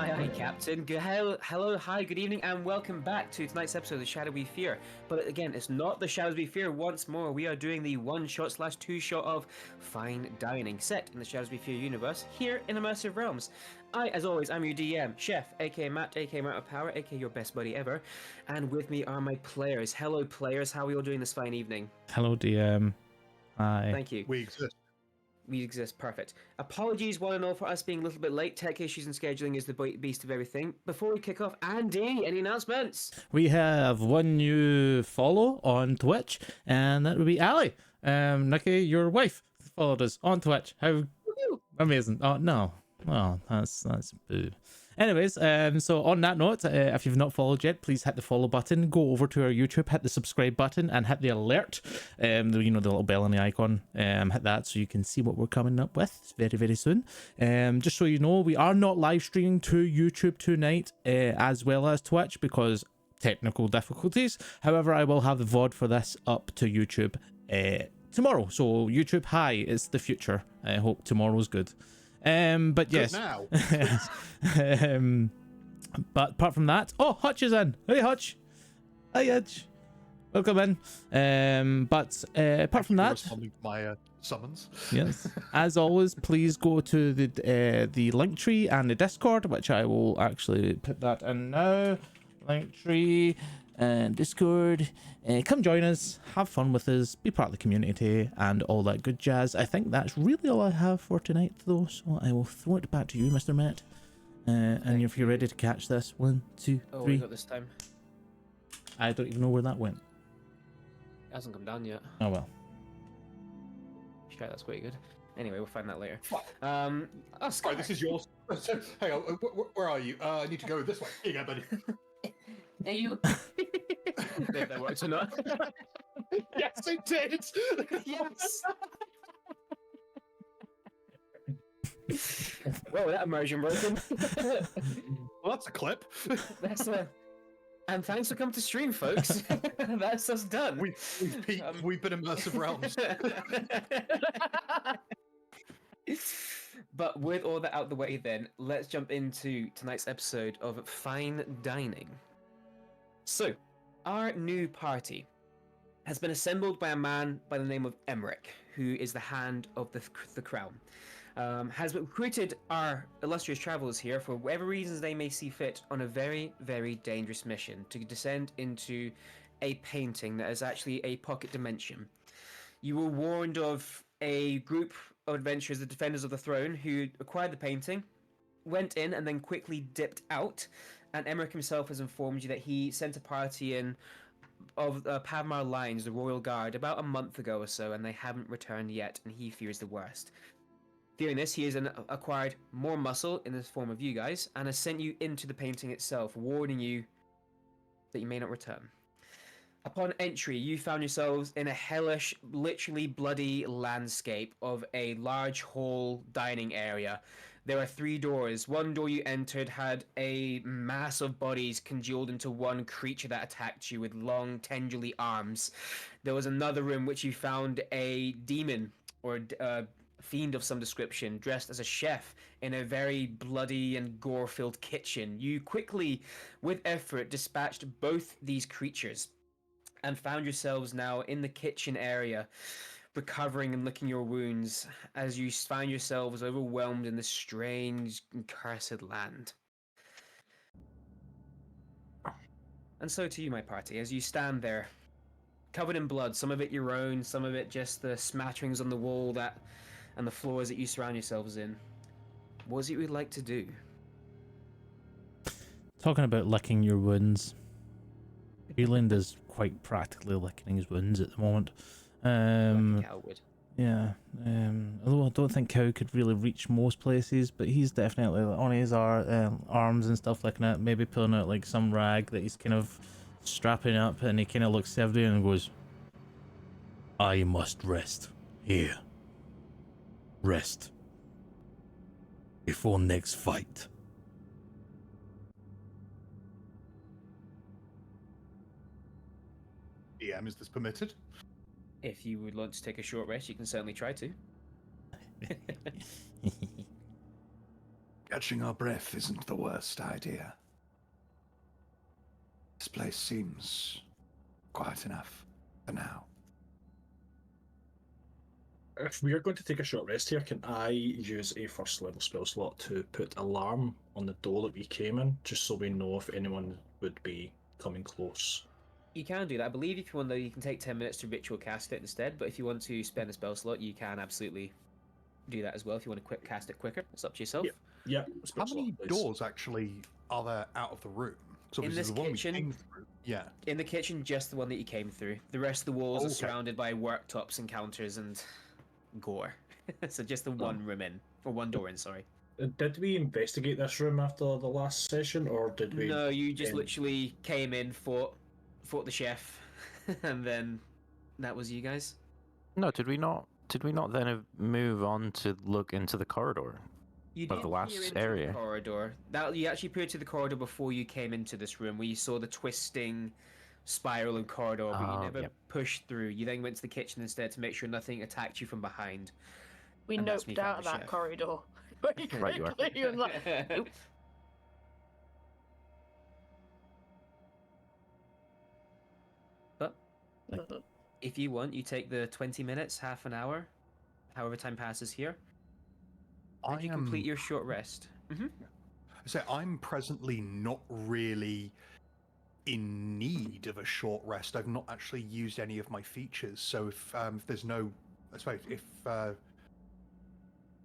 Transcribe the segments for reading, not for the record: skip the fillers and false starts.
Aye, Captain. Hello, hi, good evening, and welcome back to tonight's episode of The Shadow We Fear. But again, it's not The Shadows We Fear. Once more, we are doing the one-shot / two-shot of Fine Dining, set in the Shadows We Fear universe, here in Immersive Realms. As always, I'm your DM, Chef, aka Matt, aka Matt of Power, aka your best buddy ever. And with me are my players. Hello, players. How are we all doing this fine evening? Hello, DM. Hi. Thank you. We exist. We exist, perfect. Apologies, one and all, for us being a little bit late. Tech issues and scheduling is the beast of everything. Before we kick off, Andy, any announcements? We have one new follow on Twitch, and that would be Ali. Nikki, your wife, followed us on Twitch. How amazing! Oh no, well that's boo. Anyways, so on that note, if you've not followed yet, please hit the follow button. Go over to our YouTube, hit the subscribe button, and hit the alert. The little bell on the icon. Hit that so you can see what we're coming up with very soon. Just so you know, we are not live streaming to YouTube tonight, as well as Twitch because technical difficulties. However, I will have the VOD for this up to YouTube tomorrow. So YouTube, hi, it's the future. I hope tomorrow's good. But yes. Now. But apart from that, oh, Hutch is in. Hey, Hutch. Hi, Hutch. Welcome in. But apart from that, responding to my summons. yes, as always, please go to the link tree and the Discord, which I will actually put that in now. Link tree and Discord. Come join us, have fun with us, be part of the community, and all that good jazz. I think that's really all I have for tonight, though. So I will throw it back to you, Mr. Matt. And if you're ready to catch this, 1, 2, 3. We got this time. I don't even know where that went. It hasn't come down yet. Oh well. Okay, that's pretty good. Anyway, we'll find that later. Oh, Sky. Sorry, this is yours. Hang on, where are you? I need to go this way. Here you go, buddy. Are you? If that works or not. Yes, it did. Yes. Well, that immersion broken. Well, that's a clip. That's and thanks for coming to stream, folks. That's us done. We've been immersive realms. But with all that out the way, then let's jump into tonight's episode of Fine Dining. So, our new party has been assembled by a man by the name of Emmerich, who is the hand of the crown. Has recruited our illustrious travelers here for whatever reasons they may see fit on a very dangerous mission to descend into a painting that is actually a pocket dimension. You were warned of a group of adventurers, the Defenders of the Throne, who acquired the painting, went in and then quickly dipped out, and Emmerich himself has informed you that he sent a party in of Pavmar Lines, the Royal Guard, about a month ago or so, and they haven't returned yet, and he fears the worst. Fearing this, he has acquired more muscle in the form of you guys, and has sent you into the painting itself, warning you that you may not return. Upon entry, you found yourselves in a hellish, literally bloody landscape of a large hall dining area. There are 3 doors. One door you entered had a mass of bodies congealed into one creature that attacked you with long, tendrily arms. There was another room which you found a demon, or fiend of some description, dressed as a chef in a very bloody and gore-filled kitchen. You quickly, with effort, dispatched both these creatures and found yourselves now in the kitchen area, recovering and licking your wounds as you find yourselves overwhelmed in this strange and cursed land. And so to you, my party, as you stand there, covered in blood, some of it your own, some of it just the smatterings on the wall and the floors that you surround yourselves in. What is it you'd like to do? Talking about licking your wounds. Freeland is quite practically licking his wounds at the moment. Yeah. Although I don't think Cow could really reach most places, but he's definitely on his arms and stuff like that, maybe pulling out like some rag that he's kind of strapping up, and he kind of looks every and goes, "I must rest here. Rest before next fight." DM, is this permitted? If you would like to take a short rest, you can certainly try to. Catching our breath isn't the worst idea. This place seems quiet enough for now. If we are going to take a short rest here, can I use a first level spell slot to put alarm on the door that we came in, just so we know if anyone would be coming close? You can do that. I believe if you want, though, you can take 10 minutes to ritual cast it instead. But if you want to spend a spell slot, you can absolutely do that as well. If you want to cast it quicker, it's up to yourself. Yeah. How many doors actually are there out of the room? So In this the one we kitchen- came through. Yeah. In the kitchen, just the one that you came through. The rest of the walls are Okay. surrounded by worktops and counters and gore. So just the one room in, or one door in. Sorry. Did we investigate this room after the last session, or did we? No, you just in- literally came in, fought the chef, and then that was you guys. No, did we not? Did we not then move on to look into the corridor? You But did the last peer into area. the corridor. That you actually peered to the corridor before you came into this room, where you saw the twisting spiral and corridor, but you Oh, never yep. pushed through. You then went to the kitchen instead to make sure nothing attacked you from behind. We And that's me noped found out of the that chef. corridor. Very Right, you are. quickly. And like, nope. But if you want, you take the 20 minutes, half an hour, however time passes here, and you complete your short rest. So I'm presently not really in need of a short rest. I've not actually used any of my features. So if there's no, I suppose if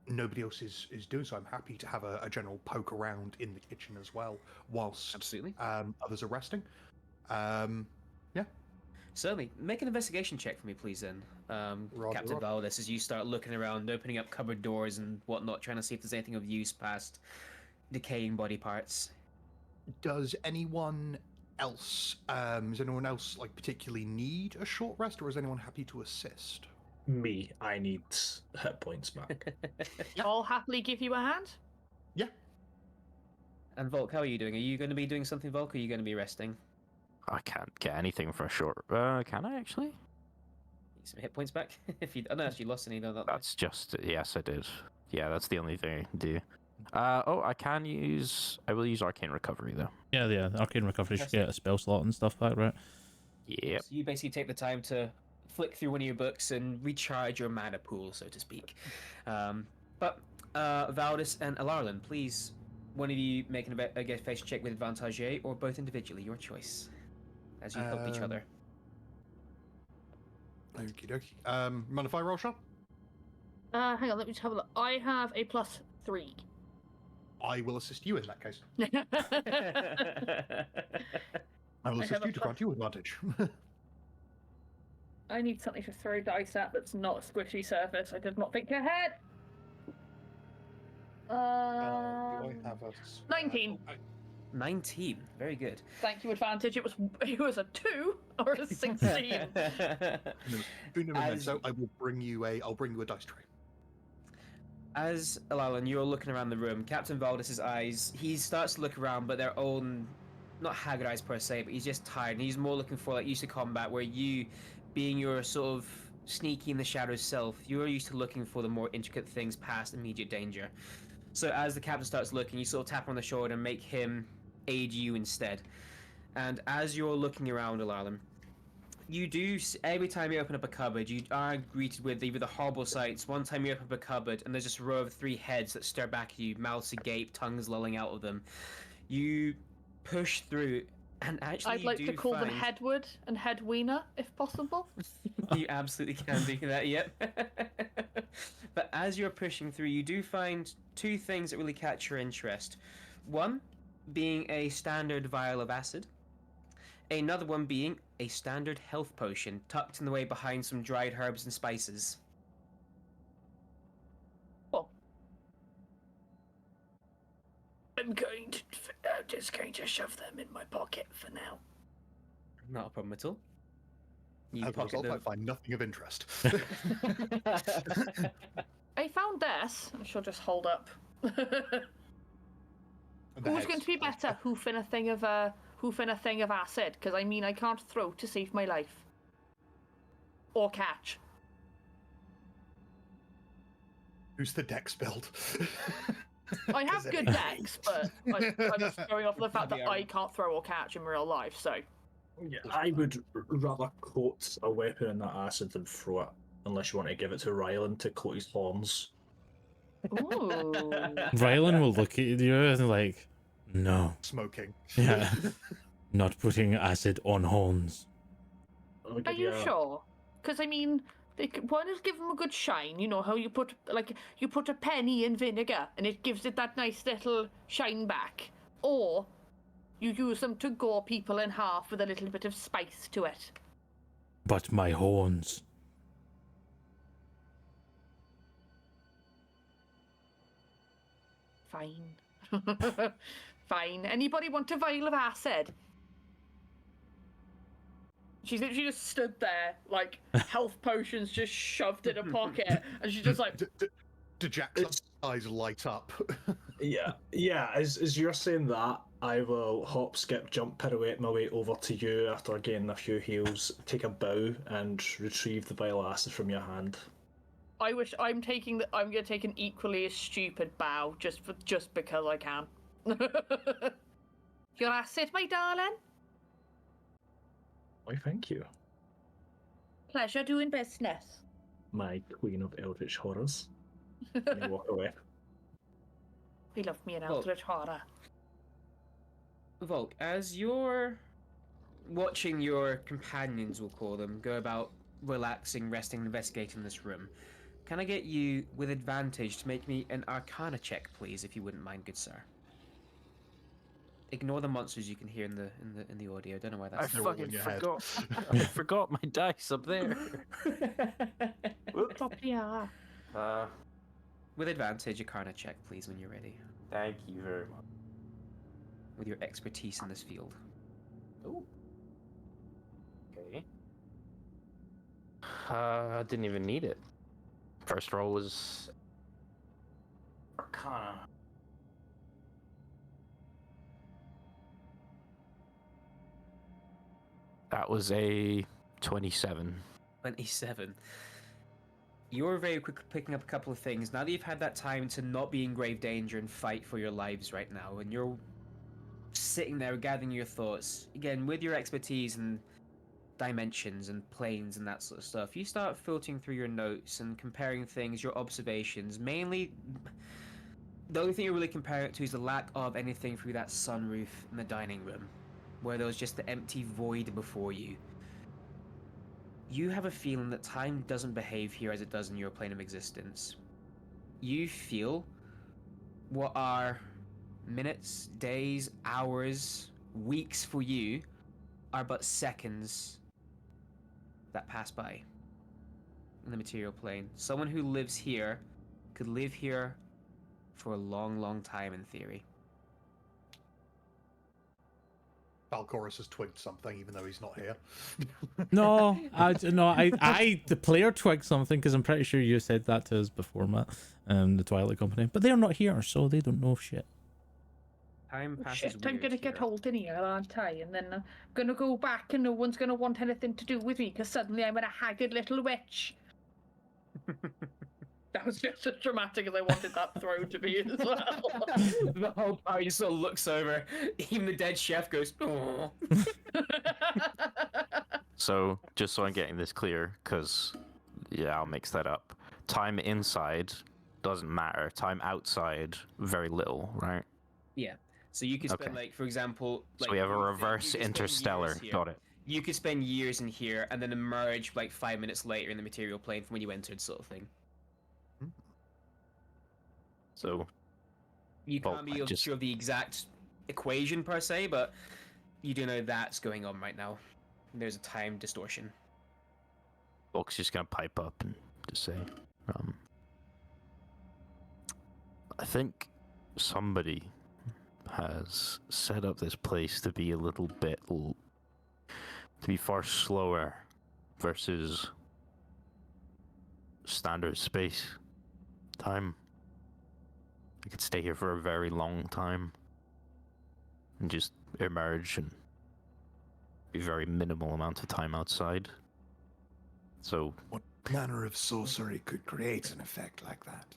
nobody else is doing so, I'm happy to have a general poke around in the kitchen as well, whilst Absolutely. others are resting. Certainly. Make an investigation check for me, please, then, Captain roger. Valdez, as you start looking around, opening up cupboard doors and whatnot, trying to see if there's anything of use past decaying body parts. Does anyone else like particularly need a short rest, or is anyone happy to assist? Me, I need hit points back. I'll happily give you a hand. Yeah. And Volk, how are you doing? Are you going to be doing something, Volk, or are you going to be resting? I can't get anything for a short. Can I actually? Get some hit points back? If you, unless you lost any, no, that. That's just yes, I did. Yeah, that's the only thing I can do. Oh, I can use. I will use arcane recovery though. Yeah, arcane recovery should get a spell slot and stuff back, right? Yep. So you basically take the time to flick through one of your books and recharge your mana pool, so to speak. But Valdis and Alarlin, please, one of you make a get face check with advantage, or both individually, your choice, as you help each other. Okie dokie. Mind if I roll shot? Hang on, let me just have a look. I have a +3. I will assist you in that case. I will I assist have a you to grant you advantage. I need something to throw dice at that's not a squishy surface. I did not think ahead. Do I have a 19. 19, very good. Thank you, advantage. It was a 2 or a 16. As- So I will bring you I'll bring you a dice tray. As Alarlin, you're looking around the room, Captain Valdis's eyes, he starts to look around, but their own, not haggard eyes per se, but he's just tired, and he's more looking for like used to combat, where you, being your sort of sneaky in the shadows self, you're used to looking for the more intricate things past immediate danger. So as the captain starts looking, you sort of tap him on the shoulder and make him aid you instead. And as you're looking around, Alarlin, you do, every time you open up a cupboard, you are greeted with either the horrible sights. One time you open up a cupboard and there's just a row of 3 heads that stare back at you, mouths agape, tongues lolling out of them. You push through, and actually I'd like you to do call them find... Headwood and Headwiener, if possible. You absolutely can do that, yep. But as you're pushing through, you do find 2 things that really catch your interest. One being a standard vial of acid. Another one being a standard health potion tucked in the way behind some dried herbs and spices. Well, I'm just going to shove them in my pocket for now. Not a problem at all. You As a pocket result, I them. find nothing of interest. I found this. I shall just hold up. Who's going to be better, hoofing a thing of acid? Because I mean, I can't throw to save my life, or catch. Who's the dex build? I have 'Cause it good ain't. decks, but I'm just going off the fact that Yeah. I can't throw or catch in real life. So Yeah, I would rather coat a weapon in that acid than throw it, unless you want to give it to Rylan to coat his horns. ooh. Rylan will look at you and like, no, Smoking. yeah, not putting acid on horns. I'll Are give you a- sure? Because I mean, why not give them a good shine? You know how you put you put a penny in vinegar and it gives it that nice little shine back, or you use them to gore people in half with a little bit of spice to it. But my horns. Fine. Fine. Anybody want a vial of acid? She's literally just stood there, like health potions just shoved in a pocket, and she's just like, Do Jack's eyes light up? Yeah. As you're saying that, I will hop, skip, jump, pirouette my way over to you after getting a few heals, take a bow, and retrieve the vial of acid from your hand. I wish I'm gonna take an equally as stupid bow just because I can. Your acid, my darling. Why, thank you, Pleasure doing business. my queen of eldritch horrors. And you walk away. I love me an Well- eldritch horror. Volk, as you're watching your companions, we'll call them, go about relaxing, resting, investigating this room, can I get you with advantage to make me an Arcana check, please, if you wouldn't mind, good sir? Ignore the monsters you can hear in the audio. Don't know why I that's. They're all in fucking your head. forgot. I forgot my dice up there. Whoops. Probably are. With advantage, Arcana check, please, when you're ready, Thank you very much. with your expertise in this field. Oh. Okay. I didn't even need it. First roll was Arcana. That was a 27. 27. You're very quick picking up a couple of things. Now that you've had that time to not be in grave danger and fight for your lives right now, and you're sitting there gathering your thoughts, again, with your expertise and dimensions and planes and that sort of stuff, you start filtering through your notes and comparing things, your observations. Mainly, the only thing you're really comparing it to is the lack of anything through that sunroof in the dining room, where there was just the empty void before you. You have a feeling that time doesn't behave here as it does in your plane of existence. You feel what are minutes, days, hours, weeks for you are but seconds that pass by in the material plane. Someone who lives here could live here for a long, long time in theory. Valkorus has twigged something, even though he's not here. No, the player twigged something because I'm pretty sure you said that to us before, Matt. The Twilight Company, but they're not here, so they don't know shit. Time passes Shit, I'm weird gonna get here. hold in here, aren't I? And then I'm gonna go back and no one's gonna want anything to do with me because suddenly I'm a haggard little witch. That was just as dramatic as I wanted that throw to be as well. The whole party sort of looks over. Even the dead chef goes, "Oh." So, just so I'm getting this clear, because, yeah, I'll mix that up. Time inside doesn't matter. Time outside, very little, right? Yeah. So you could spend, Okay. like, for example... So like, we have a you could reverse spend interstellar. years here. Got it. You could spend years in here and then emerge, like, 5 minutes later in the material plane from when you entered, sort of thing. So, You Well, can't I be just- sure of the exact equation, per se, but you do know that's going on right now. There's a time distortion. Bulk's just gonna pipe up and just say, I think somebody has set up this place to be a little bit, to be far slower versus standard space time. I could stay here for a very long time and just emerge and be very minimal amount of time outside. So What manner of sorcery could create an effect like that?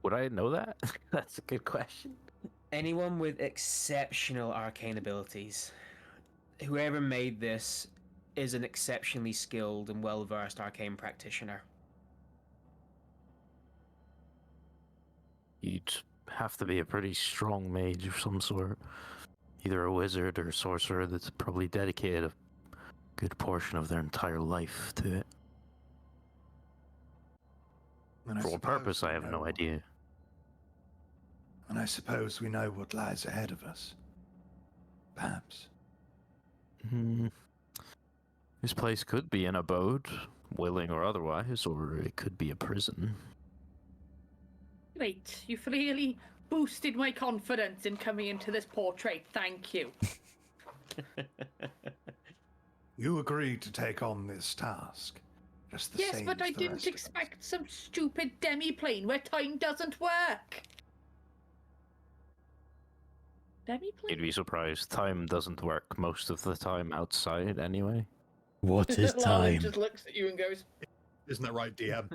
Would I know that? That's a good question. Anyone with exceptional arcane abilities. Whoever made this is an exceptionally skilled and well-versed arcane practitioner. You'd have to be a pretty strong mage of some sort. Either a wizard or a sorcerer that's probably dedicated a good portion of their entire life to it. And I For what suppose purpose, we I have no know- idea. And I suppose we know what lies ahead of us. Perhaps. Hmm. This place could be an abode, willing or otherwise, or it could be a prison. Great. You've really boosted my confidence in coming into this portrait. Thank you. You agreed to take on this task. Just the Yes, same but as I the didn't rest of us. expect some stupid demi-plane where time doesn't work. Demi-plane? You'd be surprised. Time doesn't work most of the time outside, anyway. What is Lauren time? just looks at you and goes, Isn't that right, DM?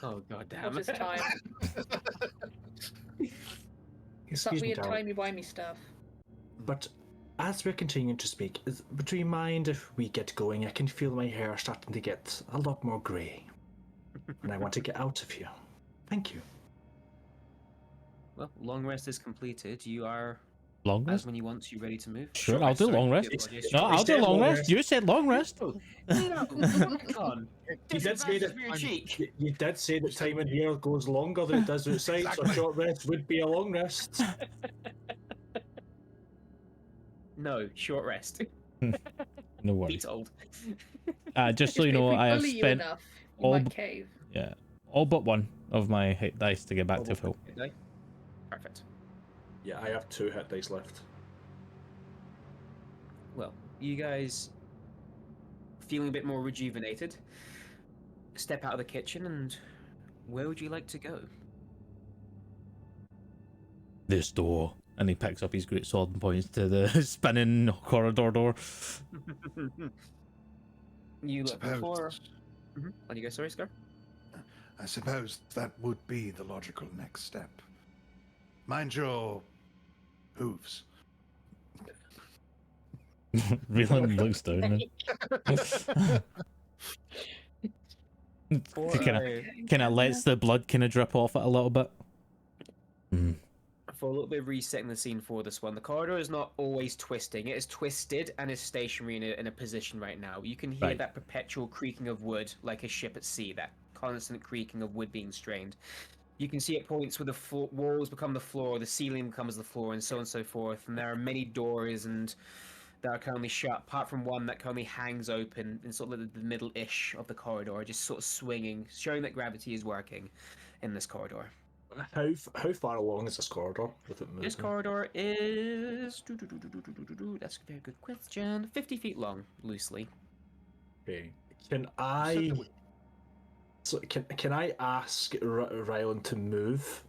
Oh god damn "What is it. time? It's that Excuse me, weird darling. timey-wimey stuff." But as we're continuing to speak, would you mind if we get going? I can feel my hair starting to get a lot more grey. And I want to get out of here. Thank you. Well, long rest is completed. You are, Long as rest? when you want, you ready to move? Sure, Short I'll rest, do sorry, long do rest. apologize. No, Short I'll rest. do said long long rest. rest. You said long rest. No, hang on. You did say Disadvantage that for your cheek. you did say that time in here goes longer than it does outside, so a Exactly. short rest would be a long rest. No, short rest. No Be worries. told. Just so you If know, we I have bully you spent enough, you all might b- cave. yeah all but one of my hit dice to get back to Oh, full. did I? Perfect. Yeah, I have 2 hit dice left. Well, you guys feeling a bit more rejuvenated. Step out of the kitchen and where would you like to go? This door, and he picks up his great sword and points to the spinning corridor door. You look before. Suppose, On you go, sorry, Scar. I suppose that would be the logical next step. Mind your hooves. Reelan looks down and kind of lets the blood kind of drip off it a little bit. Mm. For a little bit of resetting the scene for this one, the corridor is not always twisting. It is twisted and is stationary in a position right now. You can hear Right. that perpetual creaking of wood like a ship at sea, that constant creaking of wood being strained. You can see at points where the walls become the floor, the ceiling becomes the floor, and so on and so forth. And there are many doors and that are currently shut, apart from one that currently hangs open in sort of the middle-ish of the corridor, just sort of swinging, showing that gravity is working in this corridor. How far along is this corridor with it moving? This corridor is... That's a very good question. 50 feet long, loosely. Okay. Can I? So can I ask Rylan to move?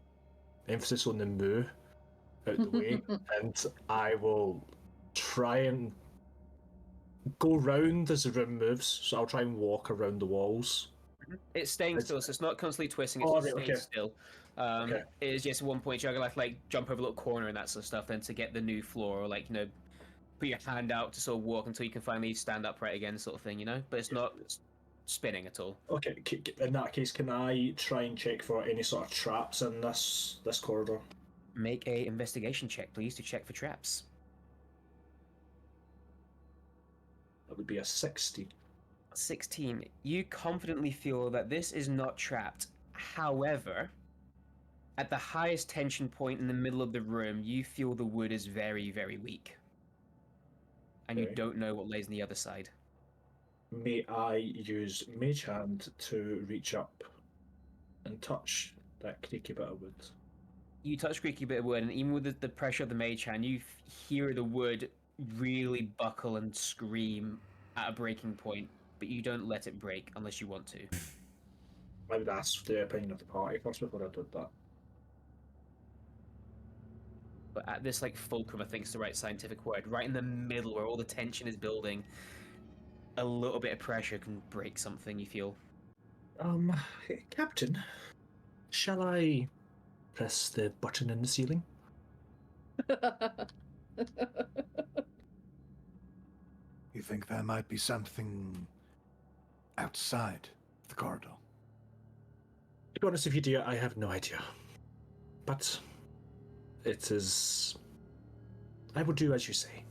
Emphasis on the move out the way, and I will try and go round as the room moves. So I'll try and walk around the walls. It's staying It's- still, so it's not constantly twisting, it's Oh, just right, staying okay. still. Okay. It is just at one point you're gonna have to like jump over a little corner and that sort of stuff then to get the new floor, or like, you know, put your hand out to sort of walk until you can finally stand upright again, sort of thing, you know? But it's not spinning at all. Okay. In that case, can I try and check for any sort of traps in this corridor? Make a investigation check, please, to check for traps. That would be a 60. 16. You confidently feel that this is not trapped. However, at the highest tension point in the middle of the room, you feel the wood is very, very weak. And you Okay. don't know what lays on the other side. May I use Mage Hand to reach up and touch that creaky bit of wood? You touch creaky bit of wood, and even with the pressure of the mage hand, you hear the wood really buckle and scream at a breaking point, but you don't let it break unless you want to. I would ask the opinion of the party first before I did that. But at this like fulcrum, I think is the right scientific word, right in the middle where all the tension is building, a little bit of pressure can break something, you feel. Captain, shall I press the button in the ceiling. You think there might be something outside the corridor? To be honest with you, dear, I have no idea. But it is. I will do as you say.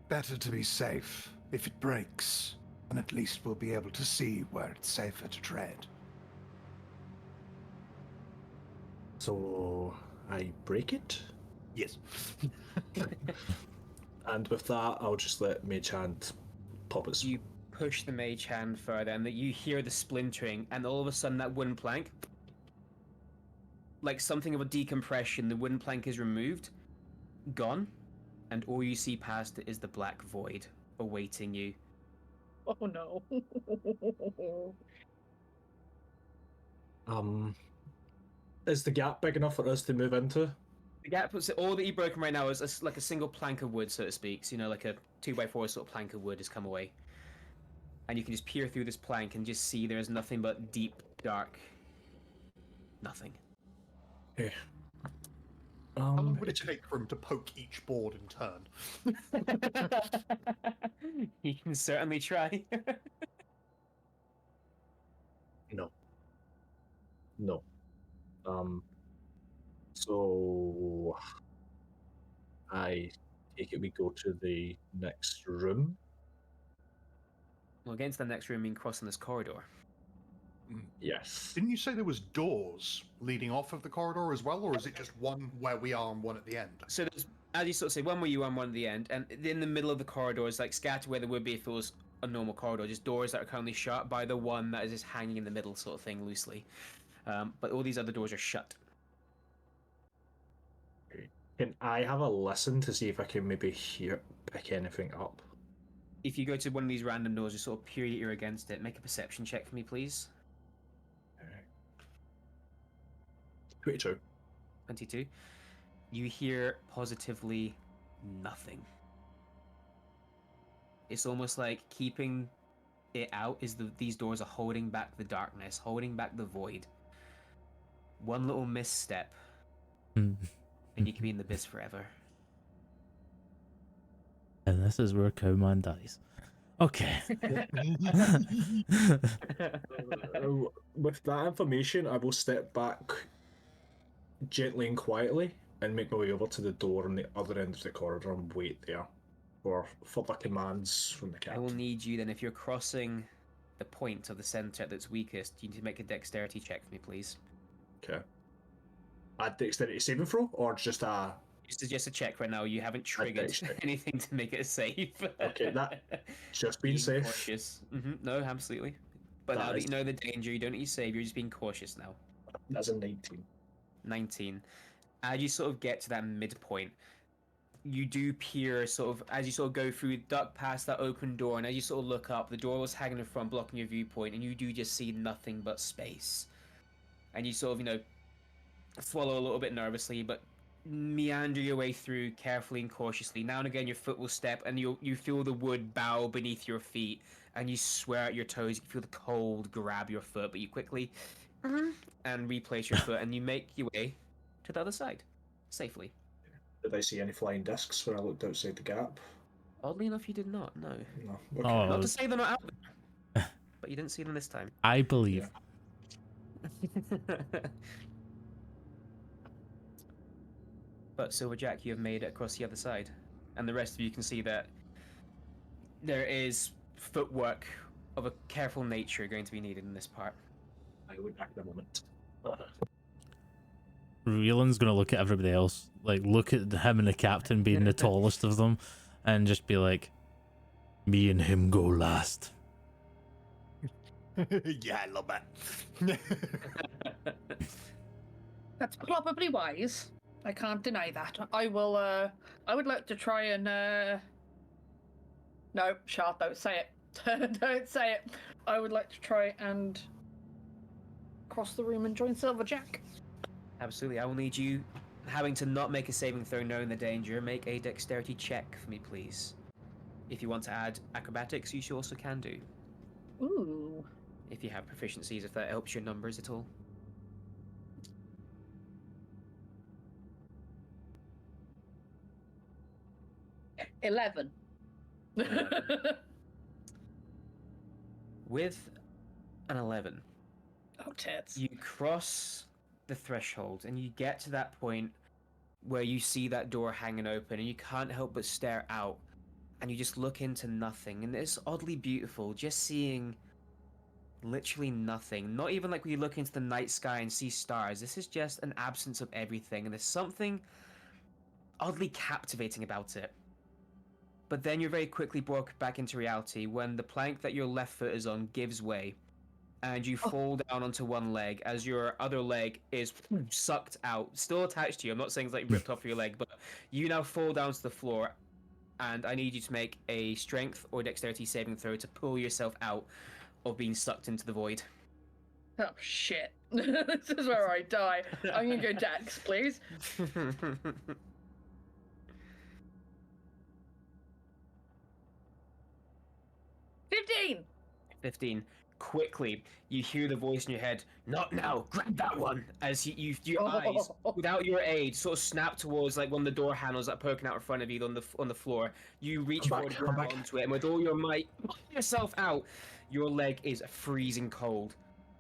Better to be safe. If it breaks, then at least we'll be able to see where it's safer to tread. So I break it, Yes. and with that, I'll just let Mage Hand pop its. You push the mage hand further, and that you hear the splintering, and all of a sudden that wooden plank, like something of a decompression, the wooden plank is removed, gone, and all you see past it is the black void awaiting you. Oh no. Is the gap big enough for us to move into? The gap was all that you've broken right now is like a single plank of wood, so to speak. So, you know, like a 2x4 sort of plank of wood has come away. And you can just peer through this plank and just see there's nothing but deep, dark nothing. Okay. How long would it take for him to poke each board in turn? You can certainly try. No. No. So I take it we go to the next room. Well, getting to the next room, you mean crossing this corridor. Yes. Didn't you say there was doors leading off of the corridor as well, or is it just one where we are and one at the end? So there's, as you sort of say, one where you are and one at the end, and in the middle of the corridor is like scattered where there would be if it was a normal corridor, just doors that are currently shut by the one that is just hanging in the middle sort of thing loosely. But all these other doors are shut. Can I have a listen to see if I can maybe pick anything up? If you go to one of these random doors, just sort of peer your ear against it, make a perception check for me, please. 22. 22. You hear positively nothing. It's almost like keeping it out is these doors are holding back the darkness, holding back the void. One little misstep, and you can be in the abyss forever. And this is where Cowman dies. Okay. With that information, I will step back gently and quietly and make my way over to the door on the other end of the corridor and wait there for further commands from the I will captain. need you then, if you're crossing the point of the center that's weakest, you need to make a dexterity check for me, please. Okay. A dexterity saving throw, or just a... Just a check right now. You haven't triggered dexterity. anything to make it a save. Okay, that just being safe. Cautious. No, absolutely. But That now that is- you know the danger, you don't need to save. You're just being cautious now. That's a 19. 19. As you sort of get to that midpoint, you do peer sort of as you sort of go through, duck past that open door, and as you sort of look up, the door was hanging in front, blocking your viewpoint, and you do just see nothing but space. And you sort of, you know, swallow a little bit nervously, but meander your way through carefully and cautiously. Now and again, your foot will step, and you feel the wood bow beneath your feet, and you swear at your toes. You feel the cold grab your foot, but you quickly and replace your foot, and you make your way to the other side safely. Did I see any flying discs when I looked outside the gap? Oddly enough, you did not. No. No. Okay. Oh. Not to say they're not out there, but you didn't see them this time. I believe. But Silverjack, you have made it across the other side, and the rest of you can see that there is footwork of a careful nature going to be needed in this part. I will back in a moment. Reelan's gonna look at everybody else, like look at him and the captain being the tallest of them, and just be like, "Me and him go last." Yeah, I love that. That's probably wise. I can't deny that. I would like to try and no, Sharp, don't say it. Don't say it. I would like to try and cross the room and join Silverjack. Absolutely. I will need you, having to not make a saving throw knowing the danger, make a dexterity check for me, please. If you want to add acrobatics, you also can do. Ooh. If you have proficiencies, if that helps your numbers at all. $11. With an 11, Oh, tits. you cross the threshold and you get to that point where you see that door hanging open and you can't help but stare out and you just look into nothing, and it's oddly beautiful just seeing literally nothing. Not even like when you look into the night sky and see stars. This is just an absence of everything, and there's something oddly captivating about it. But then you're very quickly brought back into reality when the plank that your left foot is on gives way and you fall down onto one leg as your other leg is sucked out, still attached to you. I'm not saying it's like ripped off your leg, but you now fall down to the floor, and I need you to make a strength or dexterity saving throw to pull yourself out of being sucked into the void. Oh, shit. This is where I die. I'm gonna go Dex, please. 15! 15. Quickly, you hear the voice in your head, "Not now, grab that one!" As your eyes, without your aid, sort of snap towards like one of the door handles that are poking out in front of you on the floor. You reach forward, grab onto it, and with all your might, pull yourself out. Your leg is freezing cold,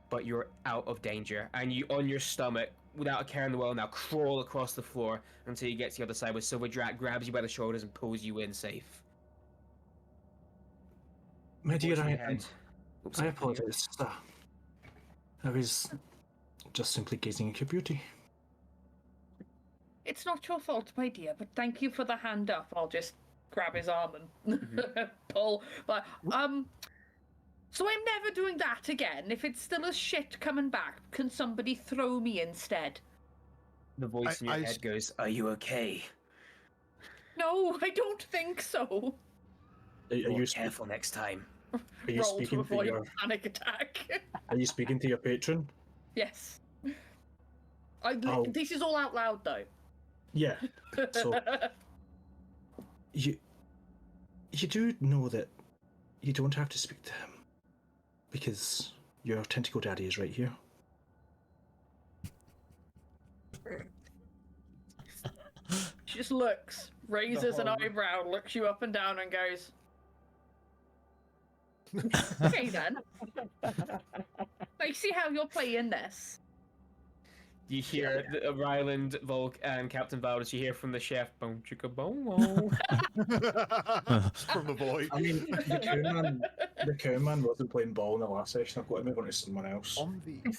but you're out of danger, and you, on your stomach, without a care in the world, now crawl across the floor until you get to the other side, where Silverdrake grabs you by the shoulders and pulls you in safe. My dear, Watch your I head. Oops, apologize. I was just simply gazing at your beauty. It's not your fault, my dear, but thank you for the hand up. I'll just grab his arm and pull. But, so I'm never doing that again. If it's still a shit coming back, can somebody throw me instead? The voice in your head goes, "Are you okay? No, I don't think so. Are you Careful next time." Are you Roll to speaking to avoid your? a panic attack. Are you speaking to your patron? Yes. Oh. This is all out loud, though. Yeah. So you do know that you don't have to speak to him because your tentacle daddy is right here. She just looks, raises an eyebrow, looks you up and down, and goes, "Okay then. I see how you're playing this." You hear Ryland, Volk, and Captain Valdis. You hear from the chef, "Boom chicka boom boom." From the void. I mean, the cowman wasn't playing ball in the last session. I've got to move on to someone else.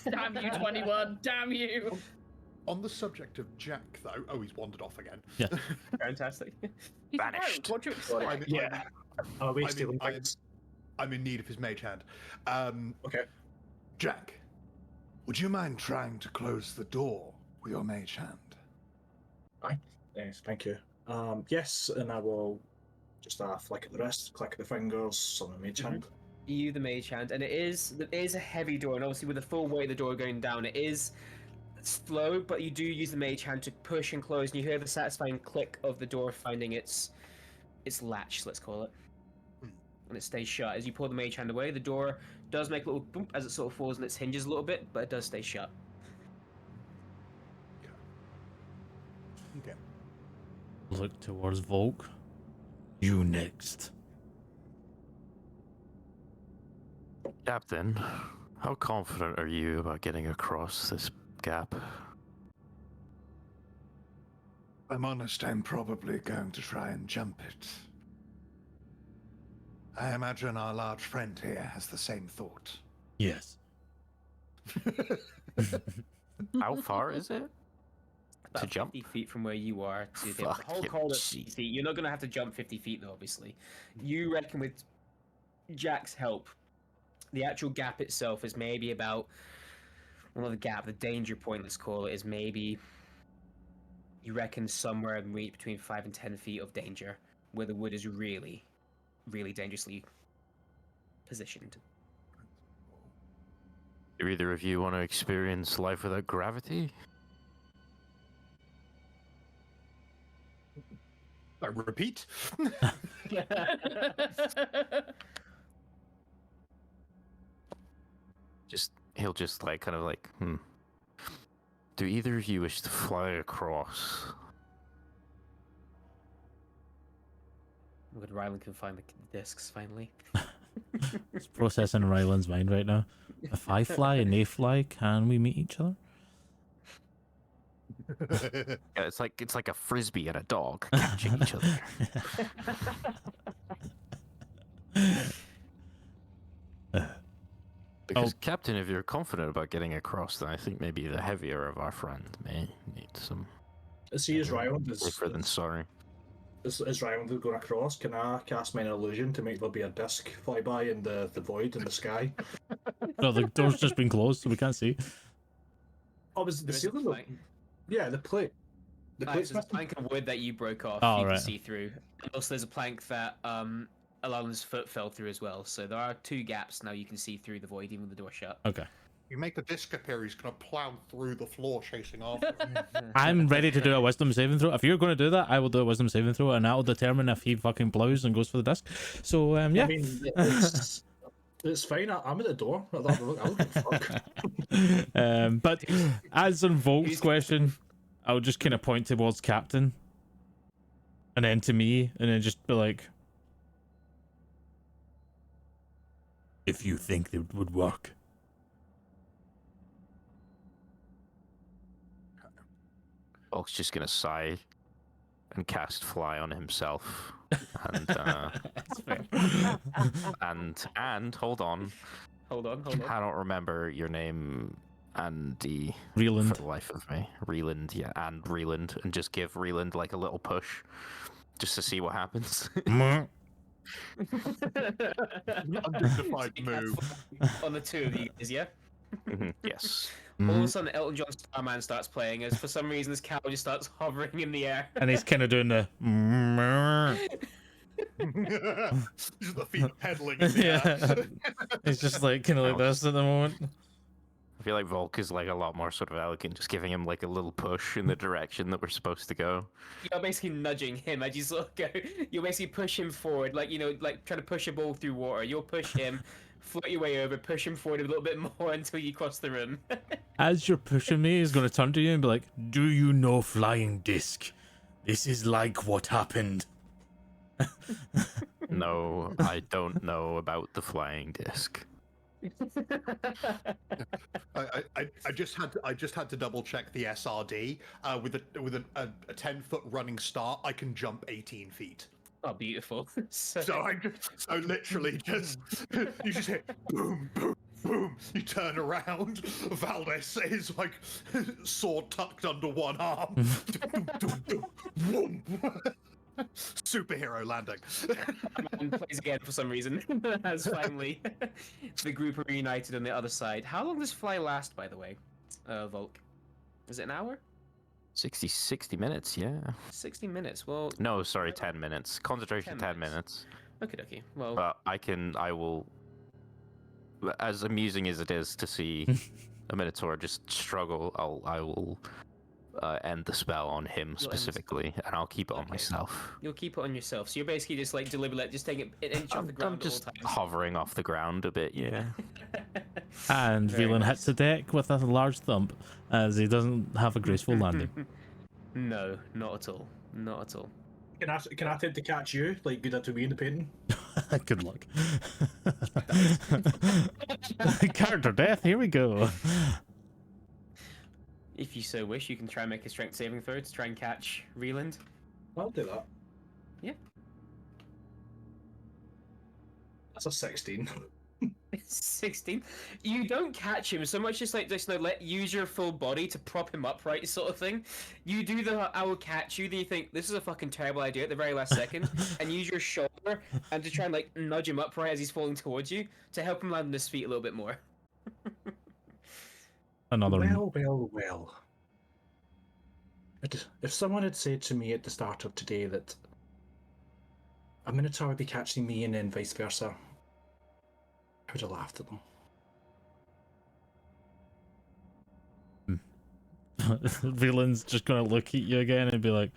Damn you, 21. Damn you. On the subject of Jack, though, he's wandered off again. Yeah. Fantastic. He's Vanished. out. What do you expect? Yeah. Are we stealing things? I'm in need of his mage hand. Okay. Jack, would you mind trying to close the door with your mage hand? Yes, thank you. Yes, and I will just flick at the wrist, click the fingers on the mage hand. You, the mage hand, and it is a heavy door, and obviously with the full weight of the door going down, it is slow, but you do use the mage hand to push and close, and you hear the satisfying click of the door finding its latch, let's call it. And it stays shut. As you pull the mage hand away, the door does make a little bump as it sort of falls on its hinges a little bit, but it does stay shut. Okay. Look towards Volk. You next. Captain, how confident are you about getting across this gap? I'm honest, I'm probably going to try and jump it. I imagine our large friend here has the same thought. Yes. How far is it? About To jump? 50 feet from where you are to the Fuck whole you, corridor. jeez. See, you're not going to have to jump 50 feet, though, obviously. You reckon with Jack's help, the actual gap itself is maybe about... Well, the gap, the danger point, let's call it, is maybe... You reckon somewhere in between 5 and 10 feet of danger, where the wood is really, really dangerously positioned. Do either of you want to experience life without gravity? I repeat. He'll just like kind of like, do either of you wish to fly across? When Rylan can find the discs finally. It's processing Ryland's mind right now. If I fly and they fly, can we meet each other? Yeah, it's like a frisbee and a dog catching each other. Because, Captain, if you're confident about getting across, then I think maybe the heavier of our friend may need some. See, is Ryland Safer than sorry. is Ryland going across? Can I cast my illusion to make there be a disc fly by in the void in the sky? No, the door's just been closed, so we can't see. Oh, was the There is a ceiling? plank. Yeah, the plate. The So plate's there's a missing. plank of wood that you broke off. Oh, you right. can see through. And also, there's a plank that Alalan's foot fell through as well. So there are 2 gaps now. You can see through the void, even with the door shut. Okay. You make the disc appear, he's gonna plow through the floor chasing after him. I'm ready to do a wisdom saving throw. If you're going to do that, I will do a wisdom saving throw, and that will determine if he fucking plows and goes for the disc. So, yeah. I mean, it's fine. I'm at the door. I don't give a fuck. But as on Volk's question, I'll just kind of point towards Captain, and then to me, and then just be like, if you think it would work. Bulk's just gonna sigh and cast fly on himself. And That's fair. and hold on. Hold on. I don't remember your name, Andy. Reland. For the life of me. Reland, yeah, and Reland. And just give Reland like a little push. Just to see what happens. Undignified move. On the 2 of you guys, yeah? Yes. All of a sudden, Elton John Starman starts playing, as for some reason, this cow just starts hovering in the air. And he's kind of doing the. Just the feet pedaling in the Yeah. air. He's just like kind of like this at the moment. I feel like Volk is like a lot more sort of elegant, just giving him like a little push in the direction that we're supposed to go. You're basically nudging him as you sort of go. You basically push him forward, like, you know, like trying to push a ball through water. You'll push him, float your way over, push him forward a little bit more until you cross the room. As you're pushing me, he's going to turn to you and be like, do you know Flying Disc? This is like what happened. No, I don't know about the flying disc. I just had to double check the SRD. With a 10-foot running start, I can jump 18 feet. Oh, beautiful. So, So literally just you just hit boom, boom, boom. You turn around. Valdez is like sword tucked under one arm. Boom. Superhero landing. and plays again for some reason. As finally the group are reunited on the other side. How long does fly last, by the way, Volk? Is it an hour? 60 minutes, yeah. 60 minutes. Well, No, sorry, 10 minutes. Concentration 10 10 minutes. okay. Well, But I will, as amusing as it is to see a Minotaur just struggle, I will end the spell on him specifically, and I'll keep it on Okay. myself. you'll keep it on yourself. So you're basically just like deliberately just taking it an inch off the I'm ground just at all times. hovering off the ground a bit, yeah. And Very Velan nice. hits the deck with a large thump as he doesn't have a graceful landing. No, not at all. Not at all. Can I attempt to catch you like good at to me in the painting? Good luck. Character death, here we go. If you so wish, you can try and make a strength saving throw to try and catch Reland. I'll do that. Yeah. That's a 16. 16. You don't catch him so much, just like use your full body to prop him upright, sort of thing. You do the I will catch you, then you think this is a fucking terrible idea at the very last second, and use your shoulder and to try and like nudge him upright as he's falling towards you to help him land on his feet a little bit more. Another. Well. If someone had said to me at the start of today that a Minotaur would be catching me and then vice versa, I would have laughed at them. Velan's just gonna look at you again and be like,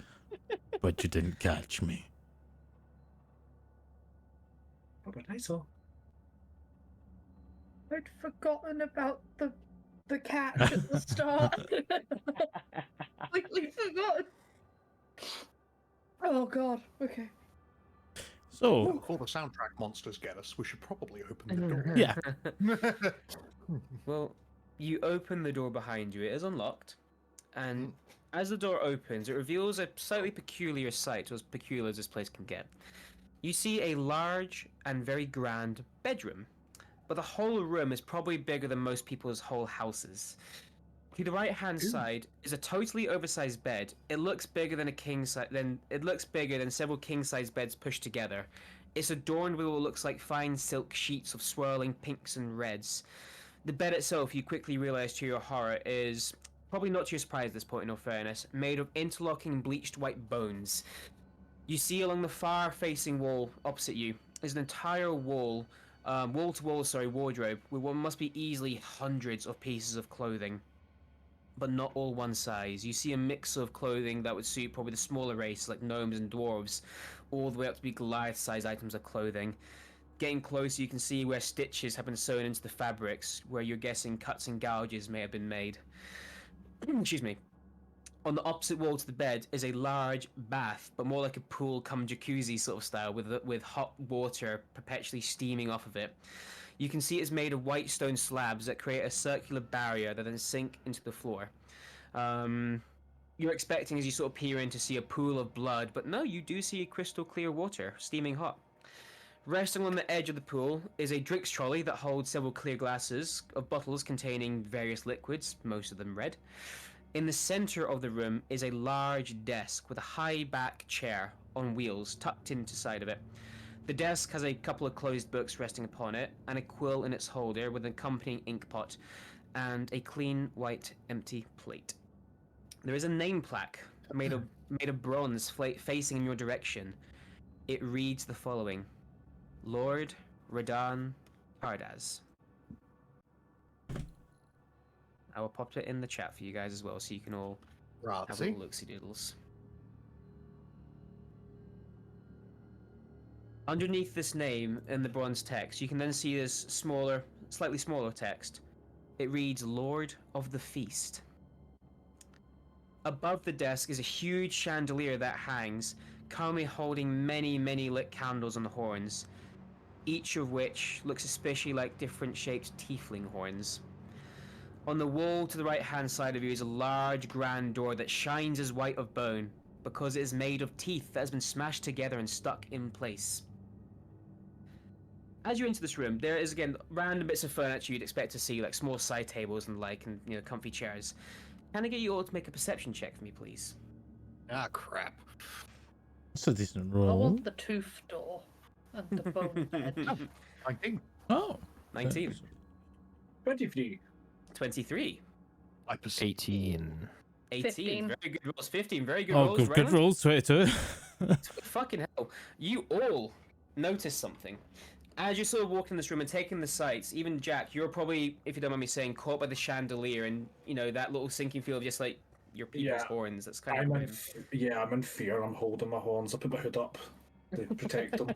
but you didn't catch me. What would I saw? I'd forgotten about the catch at the start. Completely forgotten. Oh god. Okay. So, Before the soundtrack monsters get us, we should probably open the door. yeah. Well, you open the door behind you. It is unlocked, and as the door opens, it reveals a slightly peculiar sight, as peculiar as this place can get. You see a large and very grand bedroom, but the whole room is probably bigger than most people's whole houses. To the right-hand side is a totally oversized bed. It looks bigger than a king size. It looks bigger than several king-size beds pushed together. It's adorned with what looks like fine silk sheets of swirling pinks and reds. The bed itself, you quickly realize to your horror, is probably not to your surprise at this point, in all fairness, made of interlocking bleached white bones. You see along the far-facing wall opposite you is an entire wall, wall-to-wall, wardrobe with what must be easily hundreds of pieces of clothing, but not all one size. You see a mix of clothing that would suit probably the smaller race, like gnomes and dwarves, all the way up to be Goliath-sized items of clothing. Getting closer, you can see where stitches have been sewn into the fabrics, where you're guessing cuts and gouges may have been made. Excuse me. On the opposite wall to the bed is a large bath, but more like a pool come jacuzzi sort of style, with hot water perpetually steaming off of it. You can see it's made of white stone slabs that create a circular barrier that then sink into the floor. You're expecting, as you sort of peer in, to see a pool of blood, but no, you do see crystal clear water, steaming hot. Resting on the edge of the pool is a drinks trolley that holds several clear glasses of bottles containing various liquids, most of them red. In the center of the room is a large desk with a high back chair on wheels tucked into the side of it. The desk has a couple of closed books resting upon it, and a quill in its holder with an accompanying ink pot, and a clean white empty plate. There is a name plaque made of bronze facing in your direction. It reads the following: Lord Radahn Cardaz. I will pop it in the chat for you guys as well, so you can all have a little look-see doodles. Underneath this name in the bronze text, you can then see this slightly smaller text. It reads Lord of the Feast. Above the desk is a huge chandelier that hangs, calmly holding many, many lit candles on the horns, each of which looks especially like different shaped tiefling horns. On the wall to the right-hand side of you is a large grand door that shines as white of bone, because it is made of teeth that has been smashed together and stuck in place. As you enter this room, there is again random bits of furniture you'd expect to see, like small side tables and comfy chairs. Can I get you all to make a perception check for me, please? Ah, crap. It's a decent I roll. want the tooth door and the bone bed. 19. Oh. 19. 23. 23. I perceive. 18. 18. 15. Very good rolls. 15. Very good Oh, rolls. good Ryland. rolls. 22. Fucking hell. You all notice something. As you're sort of walking in this room and taking the sights, even Jack, you're probably, if you don't mind me saying, caught by the chandelier and, that little sinking feel of just like your people's Yeah. horns. That's kind I'm of in, I'm in fear. I'm holding my horns. I put my hood up to protect them.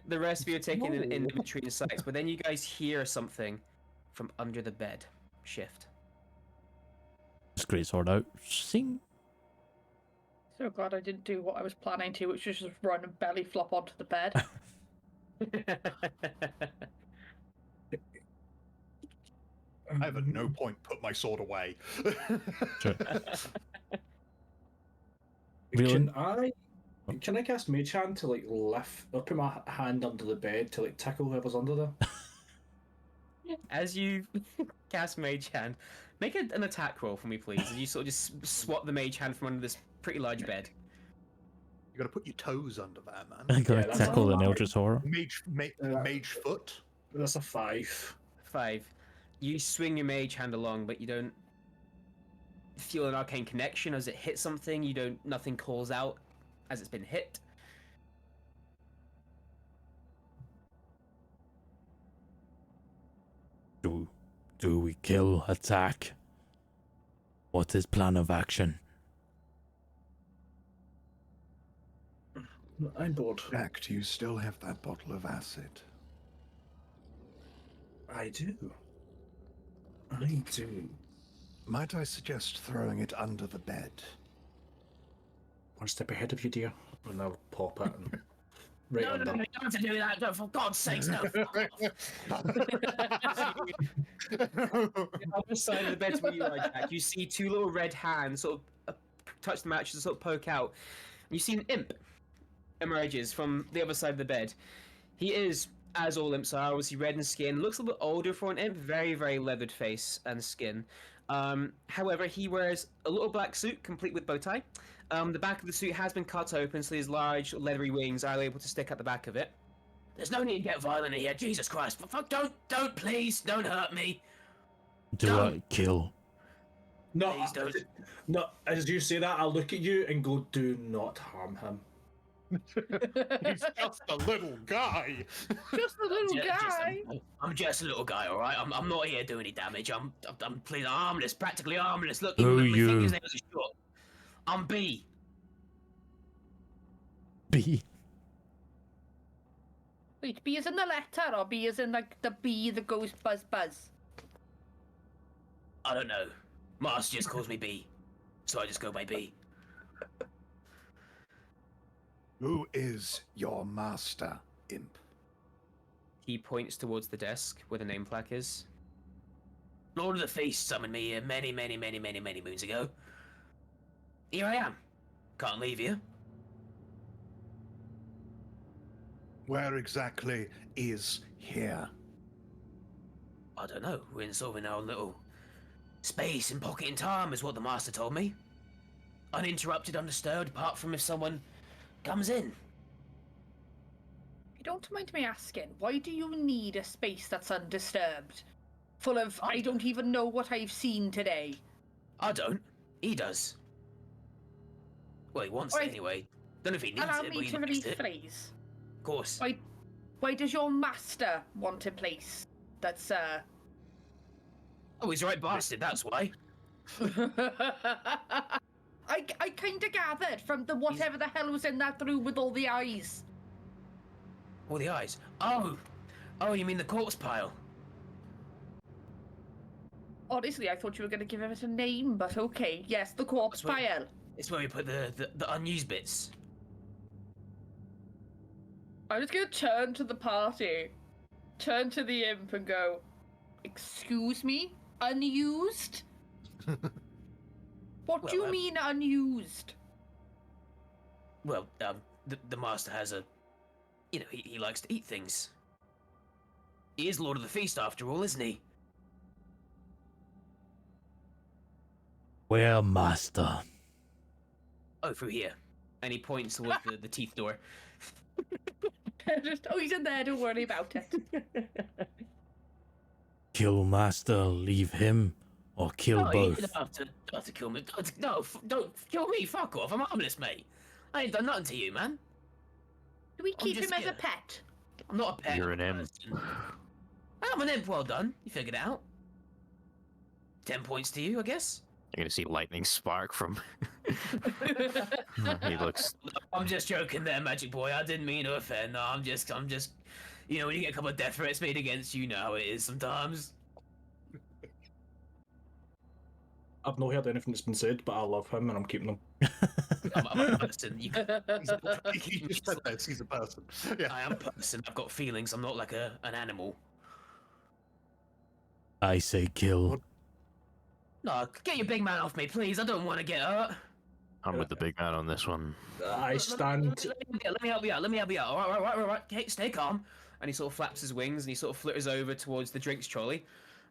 The rest of you are taking an No. inventory and sights, but then you guys hear something from under the bed shift. Just great sword out. Sing. So glad I didn't do what I was planning to, which was just run and belly flop onto the bed. I have at no point put my sword away. Sure. Can I cast Mage Hand to lift? I'll put my hand under the bed to tickle whoever's under there. As you cast Mage Hand, make an attack roll for me, please. As you sort of just swat the Mage Hand from under this pretty large bed. You gotta put your toes under there, man. I gotta that's tackle all an right. Eldritch Horror. Mage foot. That's a 5. 5. You swing your Mage Hand along, but you don't feel an arcane connection as it hits something. Nothing calls out as it's been hit. Do we kill, attack? What is plan of action? I'm bored. Jack, do you still have that bottle of acid? I do. I do. Might I suggest throwing it under the bed? One step ahead of you, dear. And I'll pop it and right No, under. no, no, you don't have to do that. No, for God's sakes, no. Fuck off. On the side of the bed where you are, Jack, you see two little red hands sort of touch the mattress and sort of poke out. You see an imp emerges from the other side of the bed. He is, as all imps are, obviously red in skin. Looks a little bit older for an imp. Very, very leathered face and skin. However, he wears a little black suit, complete with bow tie. The back of the suit has been cut open, so his large leathery wings are able to stick out the back of it. There's no need to get violent here. Jesus Christ! For fuck, don't, please, don't hurt me. Do Don't. I kill? No, Please don't. no. As you say that, I'll look at you and go, "Do not harm him." He's just a little guy. Just a little guy. I'm just a little guy, all right. I'm not here to do any damage. I'm please harmless, practically harmless. Look, Who even my you? fingers nails are short. I'm B. B. Wait, B is in the letter, or B is in like the bee that goes buzz buzz? I don't know. Master just calls me B, so I just go by B. Who is your master, imp? He points towards the desk where the name plaque is. Lord of the Feast summoned me here many moons ago. Here I am. Can't leave you. Where exactly is here? I don't know. We're in sort of in our little space and pocket in time, is what the master told me. Uninterrupted, undisturbed, apart from if someone comes in. You don't mind me asking, why do you need a space that's undisturbed? Full of, I don't even know what I've seen today. I don't. He does. Well, he wants it Alright. anyway. Don't know if he needs Allow it, but me he to needs release it. phrase. Of course. Why does your master want a place that's, Oh, he's a right bastard, that's why. I kind of gathered from the whatever the hell was in that room with all the eyes. All the eyes. Oh, you mean the corpse pile? Honestly, I thought you were going to give it a name, but okay. Yes, the corpse That's what- pile. It's where we put the unused bits. I'm just going to turn to the party, turn to the imp and go, "Excuse me? Unused? What do you Well, mean unused?" Well, the master has a, you know, he likes to eat things. He is Lord of the Feast after all, isn't he? Where, master? Oh, through here. And he points towards the teeth door. Just, he's in there, don't worry about it. Kill master, leave him, or kill No, both? you don't have to kill me. Don't kill me. Fuck off. I'm harmless, mate. I ain't done nothing to you, man. Do we keep him just as a scared. pet? I'm not a pet. You're an I'm a imp. person. I'm an imp. Well done. You figured it out. 10 points to you, I guess. You're gonna see lightning spark from. He looks. I'm just joking there, Magic Boy. I didn't mean to offend. No, I'm just, you know, when you get a couple of death threats made against you, you know how it is sometimes. I've not heard anything that's been said, but I love him and I'm keeping him. I'm a person. You can, He just said this, he's a person. Yeah. I am a person. I've got feelings. I'm not like an animal. I say kill. No, get your big man off me, please. I don't want to get hurt. I'm with the big man on this one. I stand. Let me help you out. Let me help you out. All right. Okay, stay calm. And he sort of flaps his wings and he sort of flitters over towards the drinks trolley.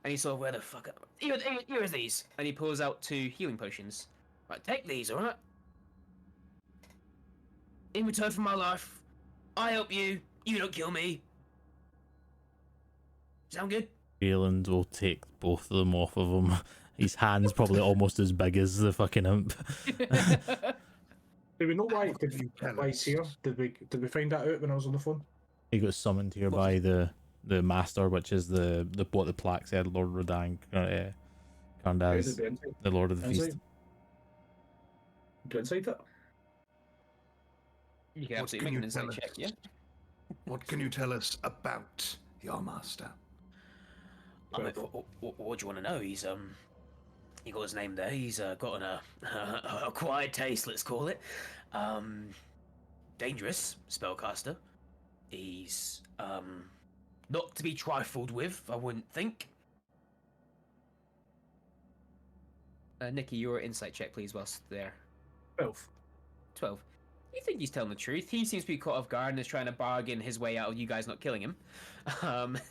And he sort of, where the fuck? Here is these. And he pulls out 2 healing potions. Right, take these, all right? In return for my life, I help you. You don't kill me. Sound good? Galen will take both of them off of him. His hand's probably almost as big as the fucking imp. Do we know why he's here? Did we find that out when I was on the phone? He got summoned here by the master, which is the what the plaque said, Lord Rodang Kandaz, the Lord of the Feast. Do you insight it? You can What absolutely can make you an insight tell check, us? yeah? What can you tell us about your master? I mean, what do you want to know? He's you got his name there. He's got an acquired taste, let's call it. Dangerous spellcaster. He's not to be trifled with, I wouldn't think. Nikki, your insight check, please, whilst there. 12. 12. You think he's telling the truth? He seems to be caught off guard and is trying to bargain his way out of you guys not killing him.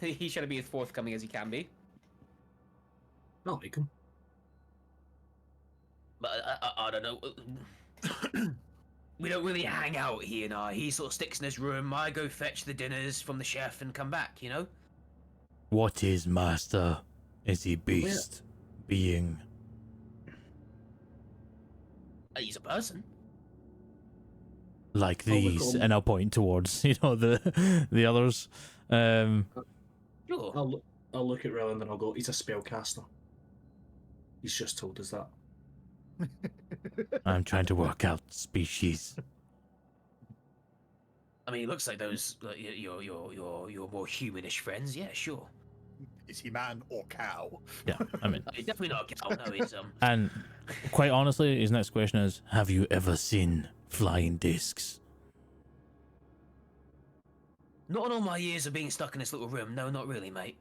He's trying to be as forthcoming as he can be. I like him. But I don't know. We don't really hang out, he and I. He sort of sticks in his room. I go fetch the dinners from the chef and come back, you know? What is master? Is he beast? Being? He's a person. Like I'll look these, on- and I'll point towards, the others. Sure. I'll look at Ryland and I'll go, he's a spellcaster. He's just told us that. I'm trying to work out species. I mean, it looks like those your more humanish friends. Yeah, sure. Is he man or cow? Yeah, I mean, He's definitely not a cow. No, he's and quite honestly, his next question is: have you ever seen flying discs? Not in all my years of being stuck in this little room. No, not really, mate.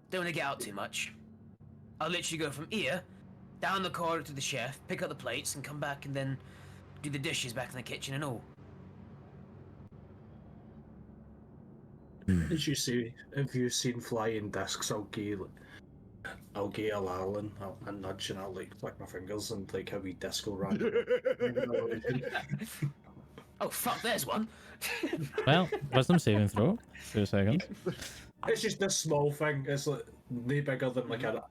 Don't want to get out too much. I'll literally go from here down the corridor to the chef, pick up the plates, and come back and then do the dishes back in the kitchen and all. As you say, if you've seen flying discs, I'll give Alan a nudge and I'll like flick my fingers and like a wee disco run. Oh fuck, there's one. Well, wisdom saving throw. 2 seconds. It's just this small thing. It's like no bigger than a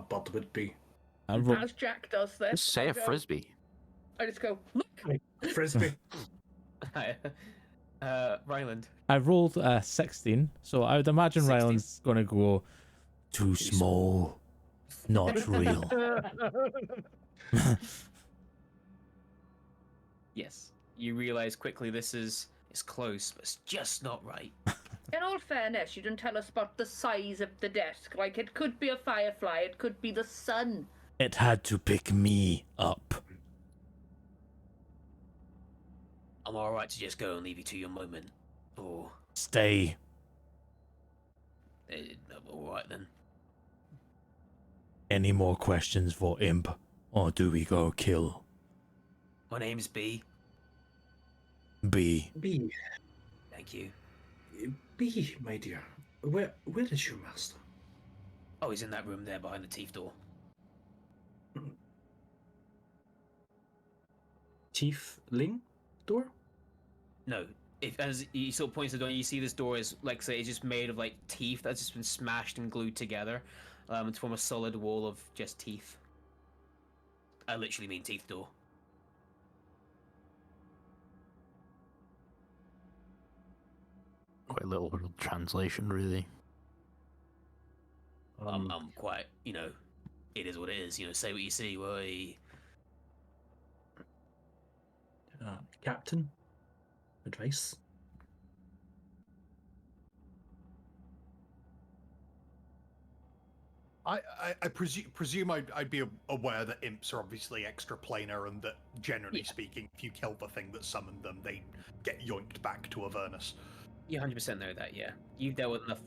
bird would be. As Jack does this, Just say I a go- frisbee. I just go, look. Frisbee. Ryland. I rolled a 16, so I would imagine 16? Ryland's gonna go too small, not real. Yes. You realise quickly it's close, but it's just not right. In all fairness, you didn't tell us about the size of the desk. Like, it could be a firefly, it could be the sun. It had to pick me up. I'm alright to just go and leave you to your moment. Or, Stay. alright then. Any more questions for Imp, or do we go kill My name's B. B? B, Thank you. B, my dear. Where is your master? Oh, he's in that room there behind the teeth door. Chief Ling door? No. If as he sort of points to the door, you see this door is like say it's just made of like teeth that's just been smashed and glued together, to form a solid wall of just teeth. I literally mean teeth door. Quite little translation, really. I'm quite, it is what it is. Say what you see. Captain? Advice? I presume I'd be aware that imps are obviously extra planar and that generally Yeah. speaking, if you kill the thing that summoned them, they get yoinked back to Avernus. You 100% know that, yeah. You've dealt with enough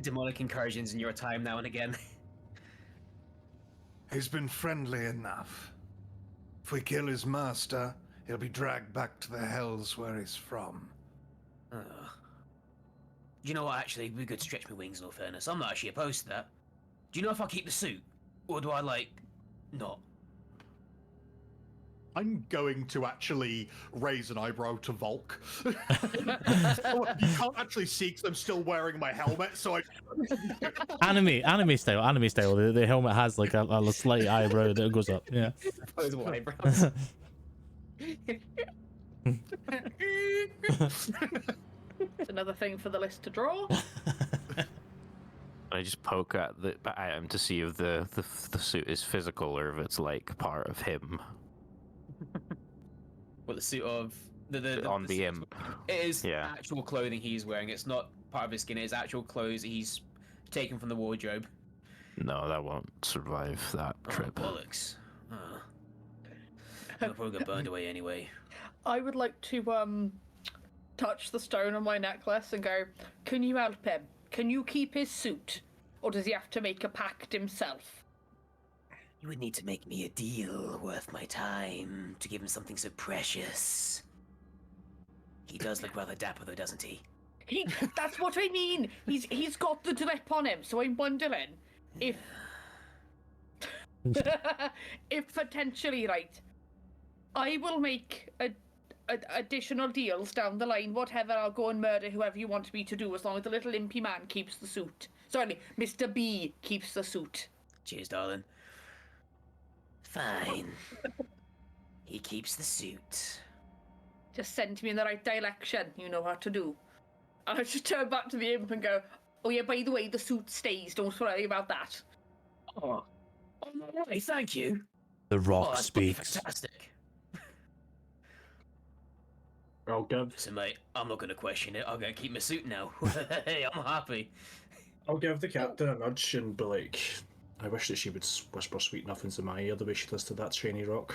demonic incursions in your time now and again. He's been friendly enough. If we kill his master, he'll be dragged back to the hells where he's from. Do you know what? Actually, we could stretch my wings. In all fairness, I'm not actually opposed to that. Do you know if I keep the suit, or do I not? I'm going to actually raise an eyebrow to Volk. You can't actually see because I'm still wearing my helmet, so I. Anime style. The helmet has like a slight eyebrow that goes up. Yeah. Opposable eyebrows. It's another thing for the list to draw. I just poke at the item to see if the suit is physical or if it's like part of him. the suit of the On the suit- imp. It is Yeah. actual clothing he's wearing. It's not part of his skin. It is actual clothes he's taken from the wardrobe. No, that won't survive that trip. Oh, bollocks. Oh. I'll probably get burned away anyway. I would like to touch the stone on my necklace and go, can you help him? Can you keep his suit? Or does he have to make a pact himself? You would need to make me a deal worth my time to give him something so precious. He does look rather dapper though, doesn't he? That's what I mean. He's got the drip on him, so I'm wondering if if potentially, right, I will make additional deals down the line, whatever. I'll go and murder whoever you want me to do, as long as the little impy man keeps the suit. Sorry, Mr. B keeps the suit. Cheers, darling. Fine. He keeps the suit. Just send me in the right direction. You know what to do. And I just turn back to the imp and go, oh yeah, by the way, the suit stays. Don't worry about that. Oh, hey, thank you. The rock that's bloody speaks. Fantastic. I'll give So, mate, I'm not going to question it. I'm going to keep my suit now. Hey, I'm happy. the captain a nudge and be like, I wish that she would whisper sweet nothings in my ear the way she does to that shiny rock.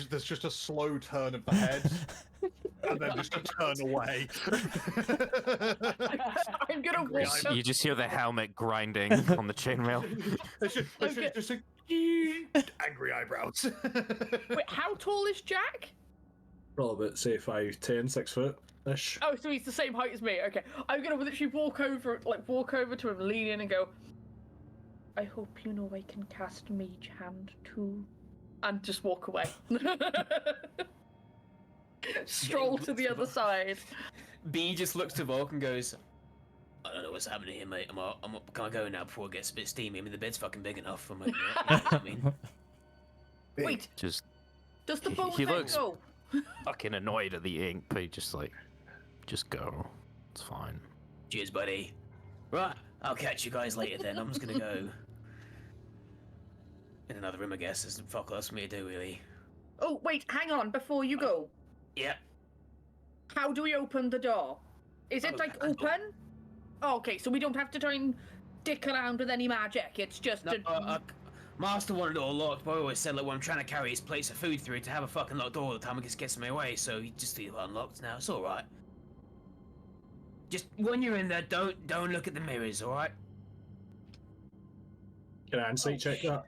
There's just a slow turn of the head, and then just a turn away. I'm gonna walk up. You just hear the helmet grinding on the chainmail. Just a angry eyebrows. Wait, how tall is Jack? Probably about, say, 5'10", 6 foot ish. Oh, so he's the same height as me. Okay, I'm gonna literally walk over to him, lean in, and go, I hope you know I can cast Mage Hand too, and just walk away. Stroll to the other side. B just looks to Volk and goes, I don't know what's happening here, mate. Can I go now before it gets a bit steamy? I mean, the bed's fucking big enough for me. I mean, Wait, Just does the boat he then looks- go? fucking annoyed at the ink, but he just like, just go. It's fine. cheers, buddy. Right, I'll catch you guys later then. I'm just gonna go in another room, I guess. There's fuck else for me to do, really. Oh, wait, hang on, before you go. Yeah. How do we open the door? Is it, Oh, like, I- open? Oh, okay, so we don't have to try and dick around with any magic. It's just No, Master wanted it all locked, but I always said, like, when I'm trying to carry his plates of food through, to have a fucking locked door all the time, it just gets in my way, so he just leave it unlocked now. It's alright. Just, when you're in there, don't look at the mirrors, alright? Can I insight check that?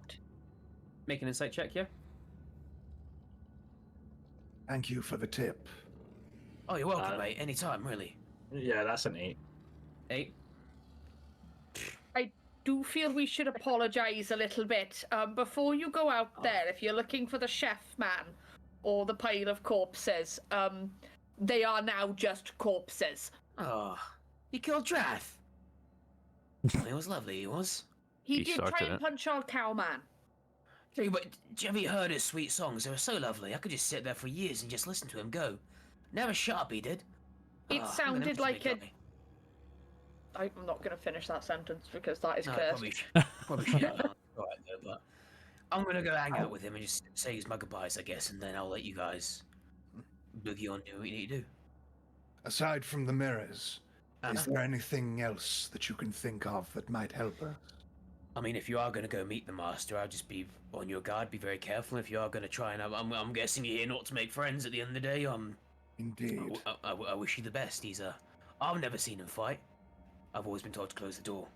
Make an insight check, yeah? Thank you for the tip. Oh, you're welcome, mate. Anytime, really. Yeah, that's an 8. 8. I do feel we should apologise a little bit. Before you go out there, if you're looking for the chef man or the pile of corpses, they are now just corpses. Oh, you killed Drath. He was lovely, he was. He He did try started and it. punch our cowman. Tell you what, have you heard his sweet songs? They were so lovely. I could just sit there for years and just listen to him go. Never shut up, he did. It Oh, sounded I'm gonna like make a- me. I'm not going to finish that sentence because that is No, cursed. probably should. Alright, though, but I'm gonna go hang out with him and just say his my goodbyes, I guess, and then I'll let you guys boogie on, do what you need to do. Aside from the mirrors, Uh-huh. is there anything else that you can think of that might help us? I mean, if you are gonna go meet the master, I'll just be on your guard. Be very careful if you are gonna try and. I'm guessing you're here not to make friends. At the end of the day, Indeed. I wish you the best. I've never seen him fight. I've always been told to close the door.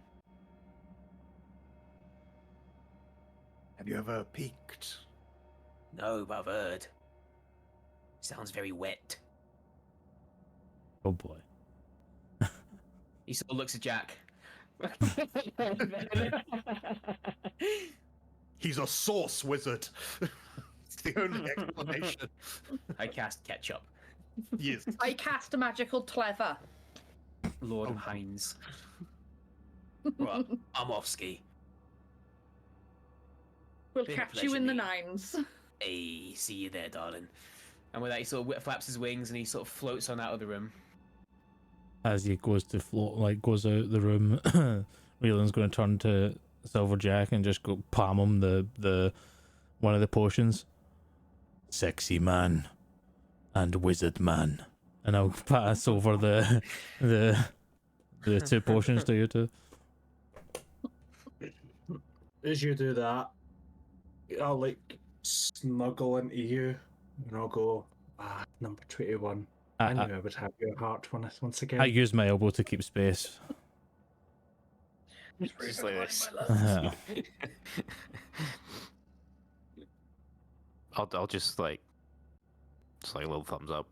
Have you ever peeked? No, but I've heard. Sounds very wet. Oh boy. He sort of looks at Jack. He's a sauce wizard. It's the only explanation. I cast ketchup. Yes. I cast a magical clever. Lord of Hines. Right, I'm off ski. We'll Been a catch you in pleasure, the mate. nines. Hey, see you there, darling. And with that, he sort of flaps his wings and he sort of floats on out of the room. As he goes to float, like goes out the room, Raylan's going to turn to Silverjack and just go palm him the one of the potions. sexy man and wizard man. And I'll pass over the 2 potions to you two. As you do that, I'll like snuggle into you, and I'll go, number 21. I knew I would have your heart once again. I use my elbow to keep space. Just like this. I'll just like a little thumbs up.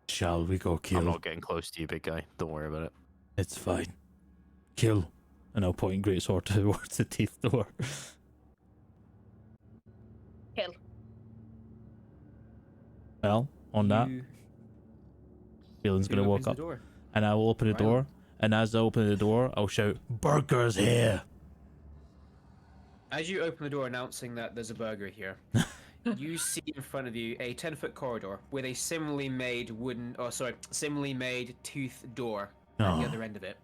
Shall we go kill? I'm not getting close to you, big guy. Don't worry about it. It's fine. Kill. And I'll point greatsword towards the teeth door. Kill. Well, on that, You- Phelan's gonna who walk opens the up, door? and I will open the Right. door. And as I open the door, I'll shout, "Burger's here!" As you open the door announcing that there's a burger here, you see in front of you a 10-foot corridor with a similarly made similarly made tooth door at Oh. the other end of it.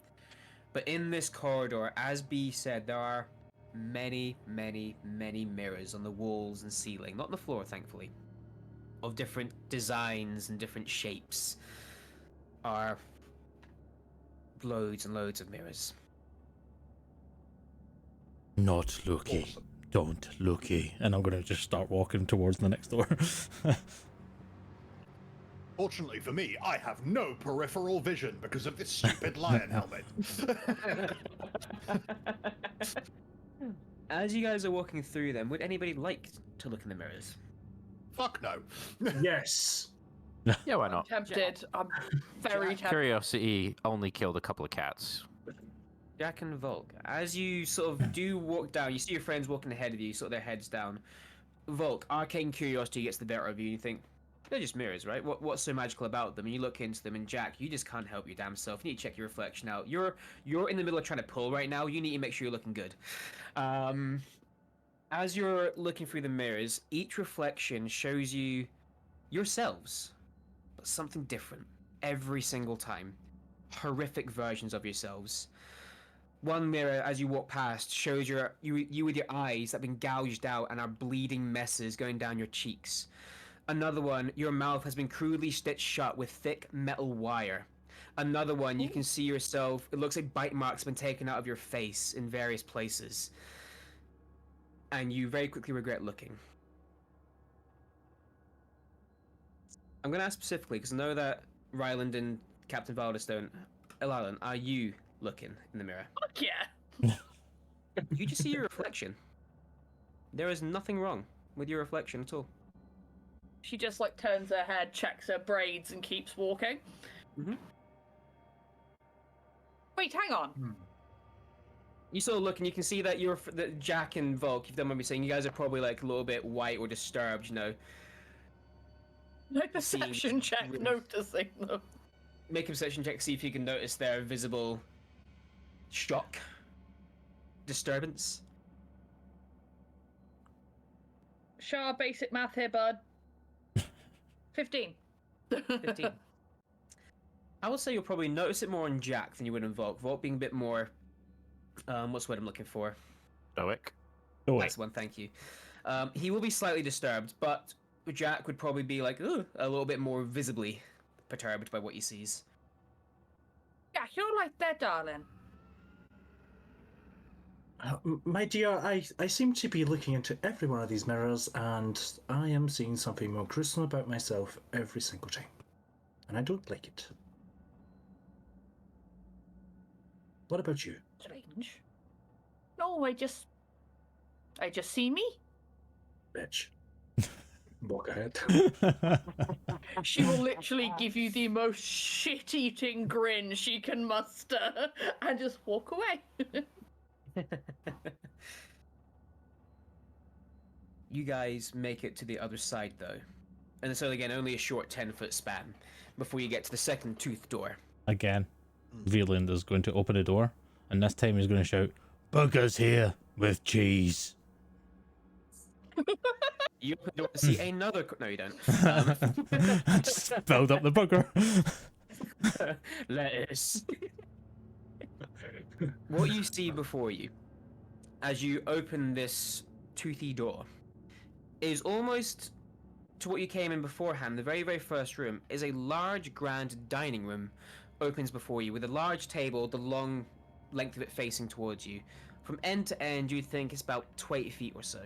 But in this corridor, as B said, there are many, many, many mirrors on the walls and ceiling, not on the floor, thankfully, of different designs and different shapes. Are loads and loads of mirrors. Not looky. Awesome. Don't looky. And I'm gonna just start walking towards the next door. Fortunately for me, I have no peripheral vision because of this stupid lion helmet. As you guys are walking through them, would anybody like to look in the mirrors? Fuck no. Yes. Yeah, why not? Tempted. I'm very tempted. Curiosity only killed a couple of cats. Jack and Volk, as you sort of do walk down, you see your friends walking ahead of you, sort of their heads down. Volk, arcane curiosity gets the better of you, and you think, they're just mirrors, right? What's so magical about them? And you look into them, and Jack, you just can't help your damn self. You need to check your reflection out. You're in the middle of trying to pull right now. You need to make sure you're looking good. As you're looking through the mirrors, each reflection shows you yourselves, but something different every single time. Horrific versions of yourselves. One mirror, as you walk past, shows you with your eyes that have been gouged out and are bleeding messes going down your cheeks. Another one, your mouth has been crudely stitched shut with thick metal wire. Another one, you can see yourself, it looks like bite marks have been taken out of your face in various places. And you very quickly regret looking. I'm going to ask specifically, because I know that Ryland and Captain Valdis don't. Elalan, are you looking in the mirror? Fuck yeah. You just see your reflection. There is nothing wrong with your reflection at all. She just like turns her head, checks her braids, and keeps walking. Mhm. Wait, hang on. You sort of look and you can see that that Jack and Volk, you've done what I'm saying, you guys are probably like a little bit white or disturbed, you know. No perception check, really- noticing them. Make a perception check, see if you can notice their visible shock, disturbance. Shah, basic math here, bud. 15. 15. I would say you'll probably notice it more on Jack than you would on Volk. Volk being a bit more, what's the word I'm looking for? Stoic. That's the one, thank you. He will be slightly disturbed, but Jack would probably be like, ooh, a little bit more visibly perturbed by what he sees. Yeah, you're like that, darling. My dear, I seem to be looking into every one of these mirrors, and I am seeing something more gruesome about myself every single time. And I don't like it. What about you? Strange. No, I just see me. Bitch. Walk ahead. She will literally give you the most shit-eating grin she can muster and just walk away. You guys make it to the other side, though. And so, again, only a short 10-foot span before you get to the second tooth door. Again, Veland is going to open the door, and this time he's going to shout, "Burger's here with cheese." You open the door to see another... No, you don't. Just build up the burger. Lettuce. What you see before you, as you open this toothy door, is almost to what you came in beforehand. The very, very first room is a large, grand dining room opens before you with a large table, the long length of it facing towards you. From end to end, you'd think it's about 20 feet or so.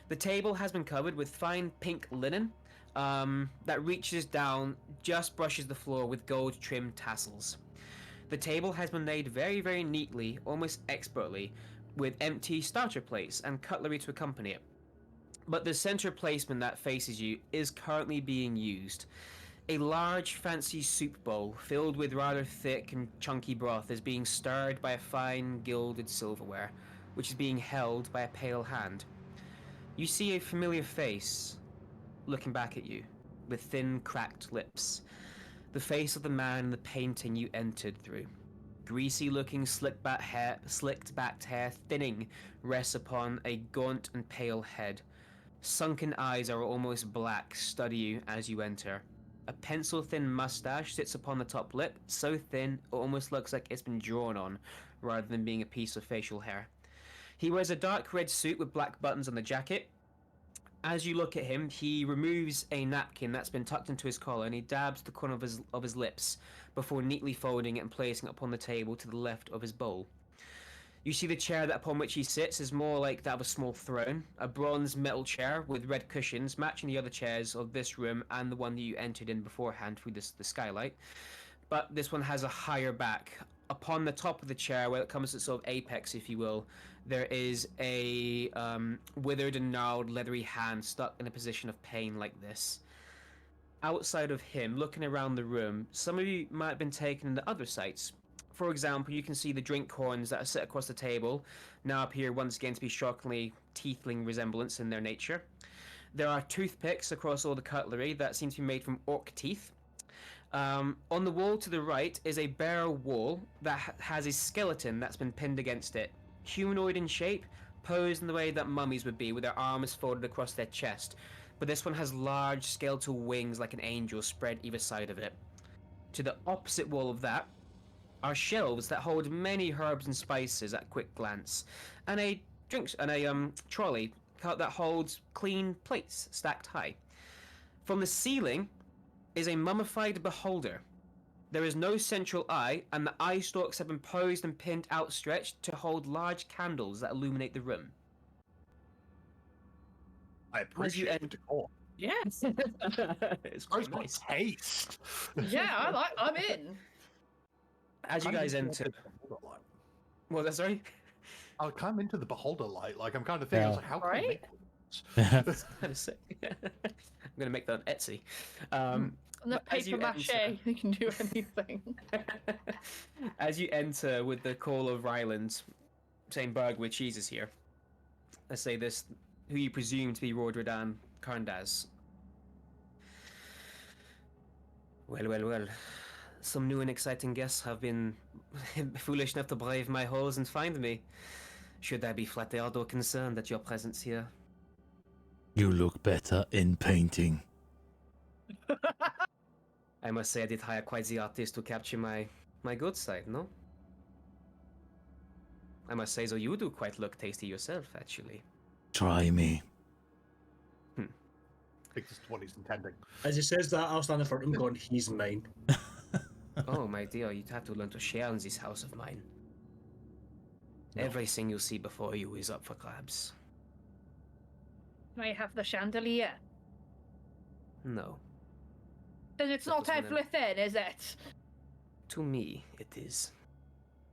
The table has been covered with fine pink linen that reaches down, just brushes the floor with gold-trimmed tassels. The table has been laid very, very neatly, almost expertly, with empty starter plates and cutlery to accompany it. But the center placement that faces you is currently being used. A large, fancy soup bowl filled with rather thick and chunky broth is being stirred by a fine, gilded silverware, which is being held by a pale hand. You see a familiar face looking back at you, with thin, cracked lips. The face of the man in the painting you entered through. Greasy-looking, slicked-backed hair thinning rests upon a gaunt and pale head. Sunken eyes are almost black, study you as you enter. A pencil-thin mustache sits upon the top lip, so thin it almost looks like it's been drawn on, rather than being a piece of facial hair. He wears a dark red suit with black buttons on the jacket. As you look at him, he removes a napkin that's been tucked into his collar and he dabs the corner of his lips before neatly folding it and placing it upon the table to the left of his bowl. You see the chair upon which he sits is more like that of a small throne, a bronze metal chair with red cushions matching the other chairs of this room and the one that you entered in beforehand through the skylight. But this one has a higher back. Upon the top of the chair, where it comes to sort of apex, if you will, there is a withered and gnarled leathery hand stuck in a position of pain like this. Outside of him, looking around the room, some of you might have been taken into other sights. For example, you can see the drink horns that are set across the table now appear once again to be shockingly tiefling resemblance in their nature. There are toothpicks across all the cutlery that seem to be made from orc teeth. On the wall to the right is a bare wall that has a skeleton that's been pinned against it. Humanoid in shape, posed in the way that mummies would be, with their arms folded across their chest. But this one has large skeletal wings like an angel spread either side of it. To the opposite wall of that are shelves that hold many herbs and spices at quick glance, and a trolley that holds clean plates stacked high. From the ceiling is a mummified beholder. There is no central eye, and the eye stalks have been posed and pinned outstretched to hold large candles that illuminate the room. I appreciate the decor. Yes. It's quite nice. Taste. Yeah, I'm in. As you guys enter, well, that's sorry. I'm kind of into the beholder light. Like I'm kind of thinking, I was like, how can I Right? make That's kind of sick. I'm gonna make that on Etsy. And the But as you paper mache, enter- you can do anything. As you enter with the call of Ryland, saying Bergwood Cheese is here, I say this, who you presume to be Rodridan Karndaz. Well. Some new and exciting guests have been foolish enough to brave my halls and find me. Should I be flattered or concerned at your presence here? You look better in painting. I must say I did hire quite the artist to capture my good side, no? I must say, though, you do quite look tasty yourself, actually. Try me. I think this is what he's intending. As he says that, I'll stand in front of him going, he's mine. Oh, my dear, you'd have to learn to share in this house of mine. No. Everything you see before you is up for grabs. I have the chandelier. No. Then it's That not was one of- everything, is it? To me, it is.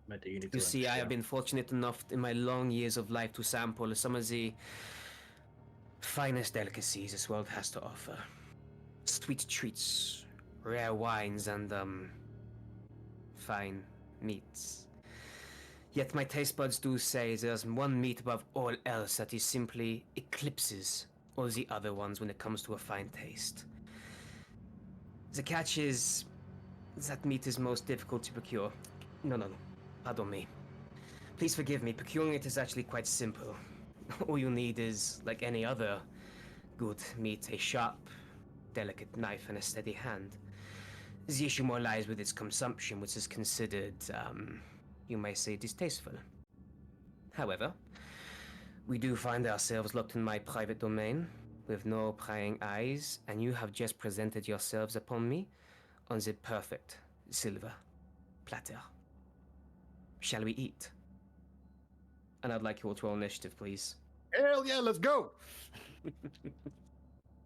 Maybe you need You to see, I have understand. been fortunate enough in my long years of life to sample some of the finest delicacies this world has to offer. Sweet treats, rare wines, and, fine meats. Yet my taste buds do say there's one meat above all else that is simply eclipses all the other ones when it comes to a fine taste. The catch is that meat is most difficult to procure. No, pardon me. Please forgive me, procuring it is actually quite simple. All you need is, like any other good meat, a sharp, delicate knife and a steady hand. The issue more lies with its consumption, which is considered, you may say, distasteful. However, We do find ourselves locked in my private domain, with no prying eyes, and you have just presented yourselves upon me on the perfect silver platter. Shall we eat? And I'd like you all to roll initiative, please. Hell yeah, let's go!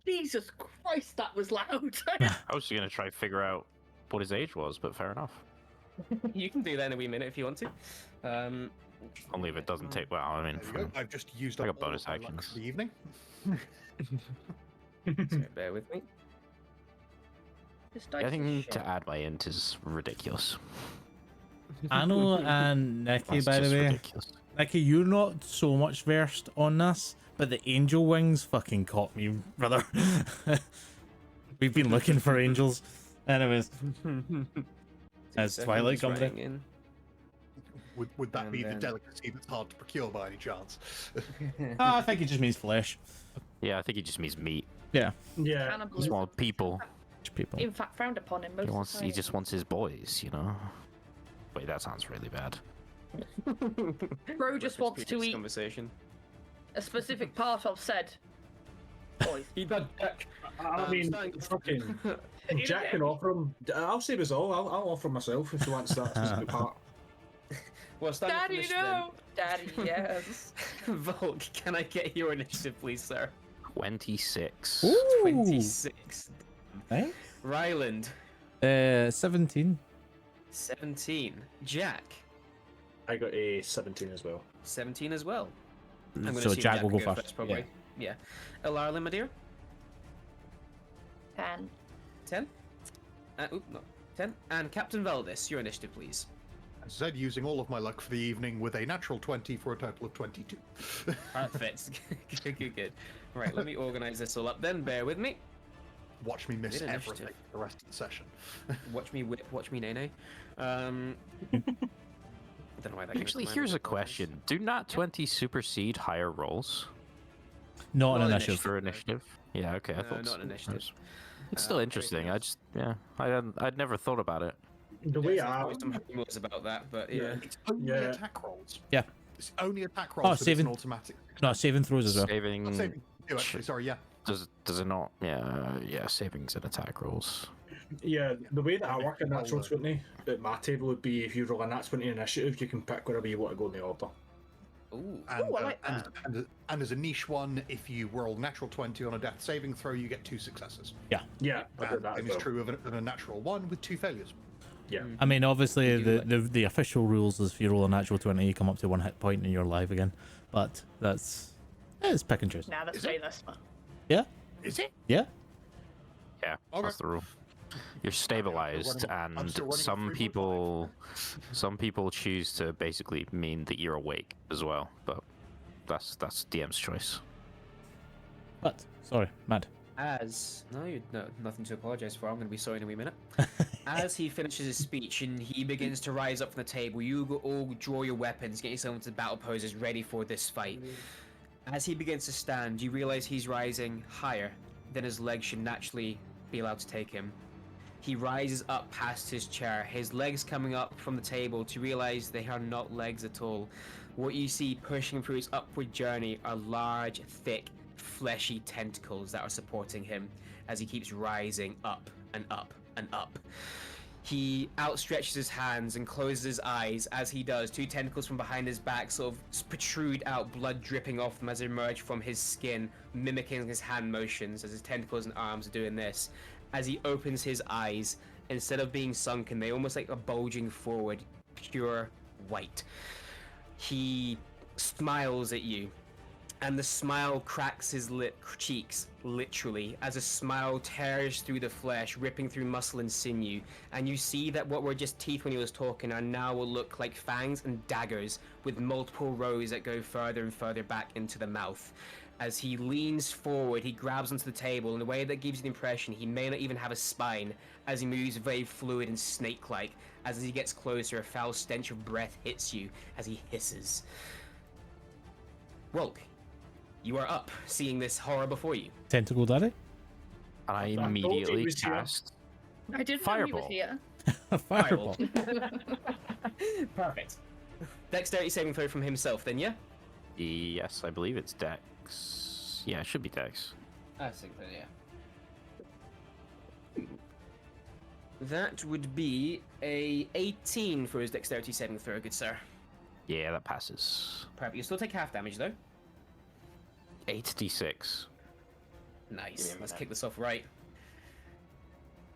Jesus Christ, that was loud. I was just gonna try to figure out what his age was, but fair enough. You can do that in a wee minute if you want to. Only if it doesn't take. Well, I mean, There you for, go. I've just used I up got all bonus of my luck actions. for the evening. So bear with me. This dice I is think shit. to add my int is ridiculous. Anno and Nikki, That's by the just way. ridiculous. Nikki, you're not so much versed on this, but the angel wings fucking caught me, brother. We've been looking for angels. Anyways, as Twilight comes in. in. Would that And be the then- delicacy that's hard to procure by any chance? I think it just means flesh. Yeah, I think he just means meat. Yeah, Yeah. Cannibalism. Small people. people. In fact, frowned upon in most He societies. just wants his boys, you know. Wait, that sounds really bad. Bro just wants to eat Conversation. a specific part of said boys. Eat that dick. I mean, fucking Jack can offer him. I'll save us all. I'll offer myself if he wants that specific part. Well, starting from Daddy, this no! Daddy, yes. then, Volk, can I get your initiative, please, sir? 26. Ooh, 26. nice. Ryland, 17. 17. Jack, I got a 17 as well. 17 as well. I'm gonna So assume Jack will go first. probably. Yeah. Alarla, my dear, 10. 10. Oop, no, 10. And Captain Valdis, your initiative, please. As I said, using all of my luck for the evening with a natural 20 for a total of 22. Perfect. Good. Right, let me organize this all up then. Bear with me. Watch me miss Good initiative. everything for the rest of the session. Watch me whip, watch me nay. I don't know why that came Actually, to mind, here's a but apologies. question. Do not 20 supersede higher rolls Not an Not initiative. for initiative? Yeah, okay. I No, thought not so. an initiative. It's still very interesting. close. I just, yeah, I'd never thought about it. The way There's I always some rumors about that, but yeah. It's only Yeah. attack rolls. Yeah. It's only attack rolls. but it's saving- an automatic. No, saving throws as well. Saving Not saving. Do actually. Sorry. Yeah. does it not? Yeah, savings and attack rolls. Yeah, the way that I work in Roll natural it. 20 at my table would be if you roll a nat 20 initiative, you can pick wherever you want to go in the order. Ooh. And, Ooh, I like and as a niche one, if you roll natural 20 on a death saving throw, you get 2 successes. Yeah, I did And that same as is well. true of a natural 1 with 2 failures. Yeah. I mean, obviously, You do the official rules is if you roll a natural 20, you come up to 1 hit point and you're alive again. But it's pick and choose. Now let's Is say it? this. Yeah, Is it? yeah. Yeah, Okay. that's the rule. You're stabilized, I'm and still running some a 3 some people choose to basically mean that you're awake as well. But that's DM's choice. But, sorry, Mad. Nothing to apologize for. I'm going to be sorry in a wee minute. As he finishes his speech and he begins to rise up from the table, all draw your weapons, get yourself into battle poses, ready for this fight. As he begins to stand, you realize he's rising higher than his legs should naturally be allowed to take him. He rises up past his chair, his legs coming up from the table to realize they are not legs at all. What you see pushing through his upward journey are large, thick, fleshy tentacles that are supporting him as he keeps rising up and up and up. He outstretches his hands and closes his eyes. As he does, 2 tentacles from behind his back sort of protrude out, blood dripping off them as they emerge from his skin, mimicking his hand motions as his tentacles and arms are doing this. As he opens his eyes, instead of being sunken, they almost like are bulging forward, pure white. He smiles at you, and the smile cracks his cheeks, literally, as a smile tears through the flesh, ripping through muscle and sinew. And you see that what were just teeth when he was talking are now will look like fangs and daggers, with multiple rows that go further and further back into the mouth. As he leans forward, he grabs onto the table in a way that gives you the impression he may not even have a spine, as he moves very fluid and snake-like. As he gets closer, a foul stench of breath hits you as he hisses. Wolk, you are up, seeing this horror before you. Tentacle Daddy? And I told you he immediately was here. cast. I didn't Fireball. know he was Fireball. Perfect. Dexterity saving throw from himself, then, yeah? Yes, I believe it's Dex. Yeah, it should be Dex. I think that, yeah. That would be a 18 for his dexterity saving throw, good sir. Yeah, that passes. Perfect. You still take half damage though. 8d6. Nice. Let's kick this off right.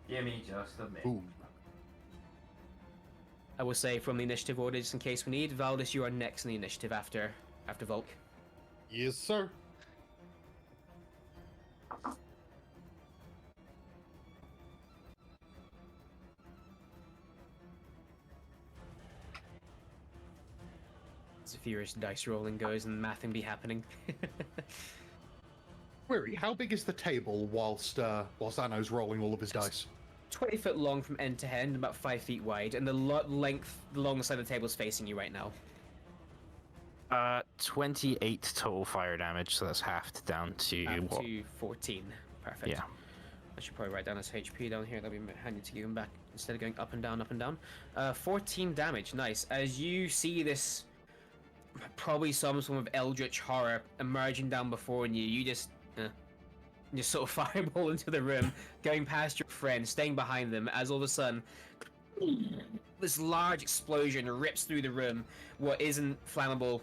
Give me just a minute. Boom. I will say from the initiative order, just in case we need, Valdis, you are next in the initiative after Volk. Yes, sir. It's a furious dice rolling goes and mathing be happening. Query, how big is the table whilst Anno's rolling all of his dice? 20 foot long from end to end, about 5 feet wide, and the length along the side of the table is facing you right now. 28 total fire damage, so that's halved down to what? To 14. Perfect. Yeah. I should probably write down his HP down here. That'll be handy to give him back instead of going up and down, up and down. 14 damage. Nice. As you see this, probably some form of eldritch horror emerging down before you, you just sort of fireball into the room, going past your friend, staying behind them, as all of a sudden, this large explosion rips through the room. What isn't flammable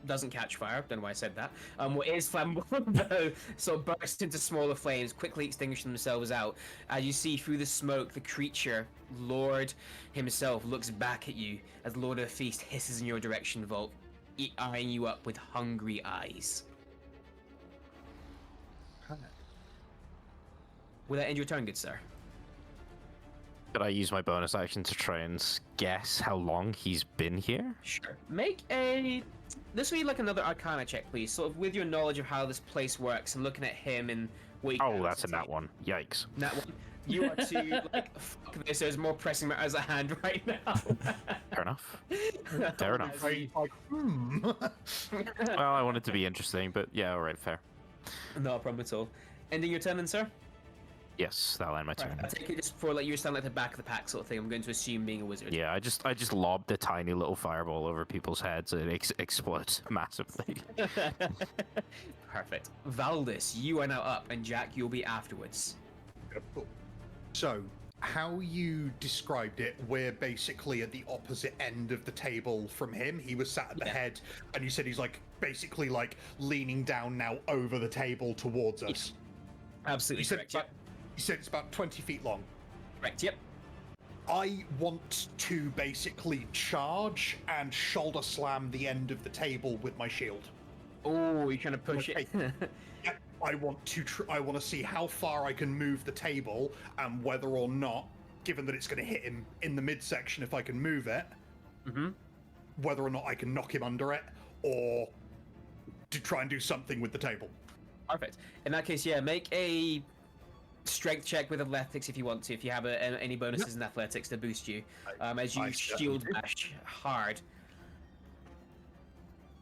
doesn't catch fire. Don't know why I said that. What is flammable, though, sort of bursts into smaller flames, quickly extinguishing themselves out. As you see through the smoke, the creature, Lord himself, looks back at you as Lord of the Feast hisses in your direction, Volk, eyeing you up with hungry eyes. Will that end your turn, good sir? Could I use my bonus action to try and guess how long he's been here? Sure. Make a... This will be like another Arcana check, please. Sort of with your knowledge of how this place works and looking at him and what he Oh, can that's a nat ascertain. one. Yikes. Nat one. You are to, like, fuck this, there's more pressing matters at hand right now. Fair enough. Fair enough. Well, Well, I want it to be interesting, but yeah, alright, fair. No problem at all. Ending your turn then, sir? Yes, that'll end my turn. I take it just for, like, you stand like the back of the pack sort of thing. I'm going to assume being a wizard. Yeah, I just lobbed a tiny little fireball over people's heads and it explodes massively. Perfect. Valdis, you are now up, and Jack, you'll be afterwards. so, how you described it, we're basically at the opposite end of the table from him. He was sat at the Yeah. head, and you said he's like basically like leaning down now over the table towards us. Absolutely You said, correct, yep. you said it's about 20 feet long. Correct, yep. I want to basically charge and shoulder slam the end of the table with my shield. Oh, you're trying to push it. Yeah, I want to. I want to see how far I can move the table, and whether or not, given that it's going to hit him in the midsection, if I can move it, whether or not I can knock him under it, or to try and do something with the table. Perfect. In that case, yeah, make a strength check with athletics if you want to, if you have any bonuses in athletics to boost you, as you I shield certainly do. bash hard.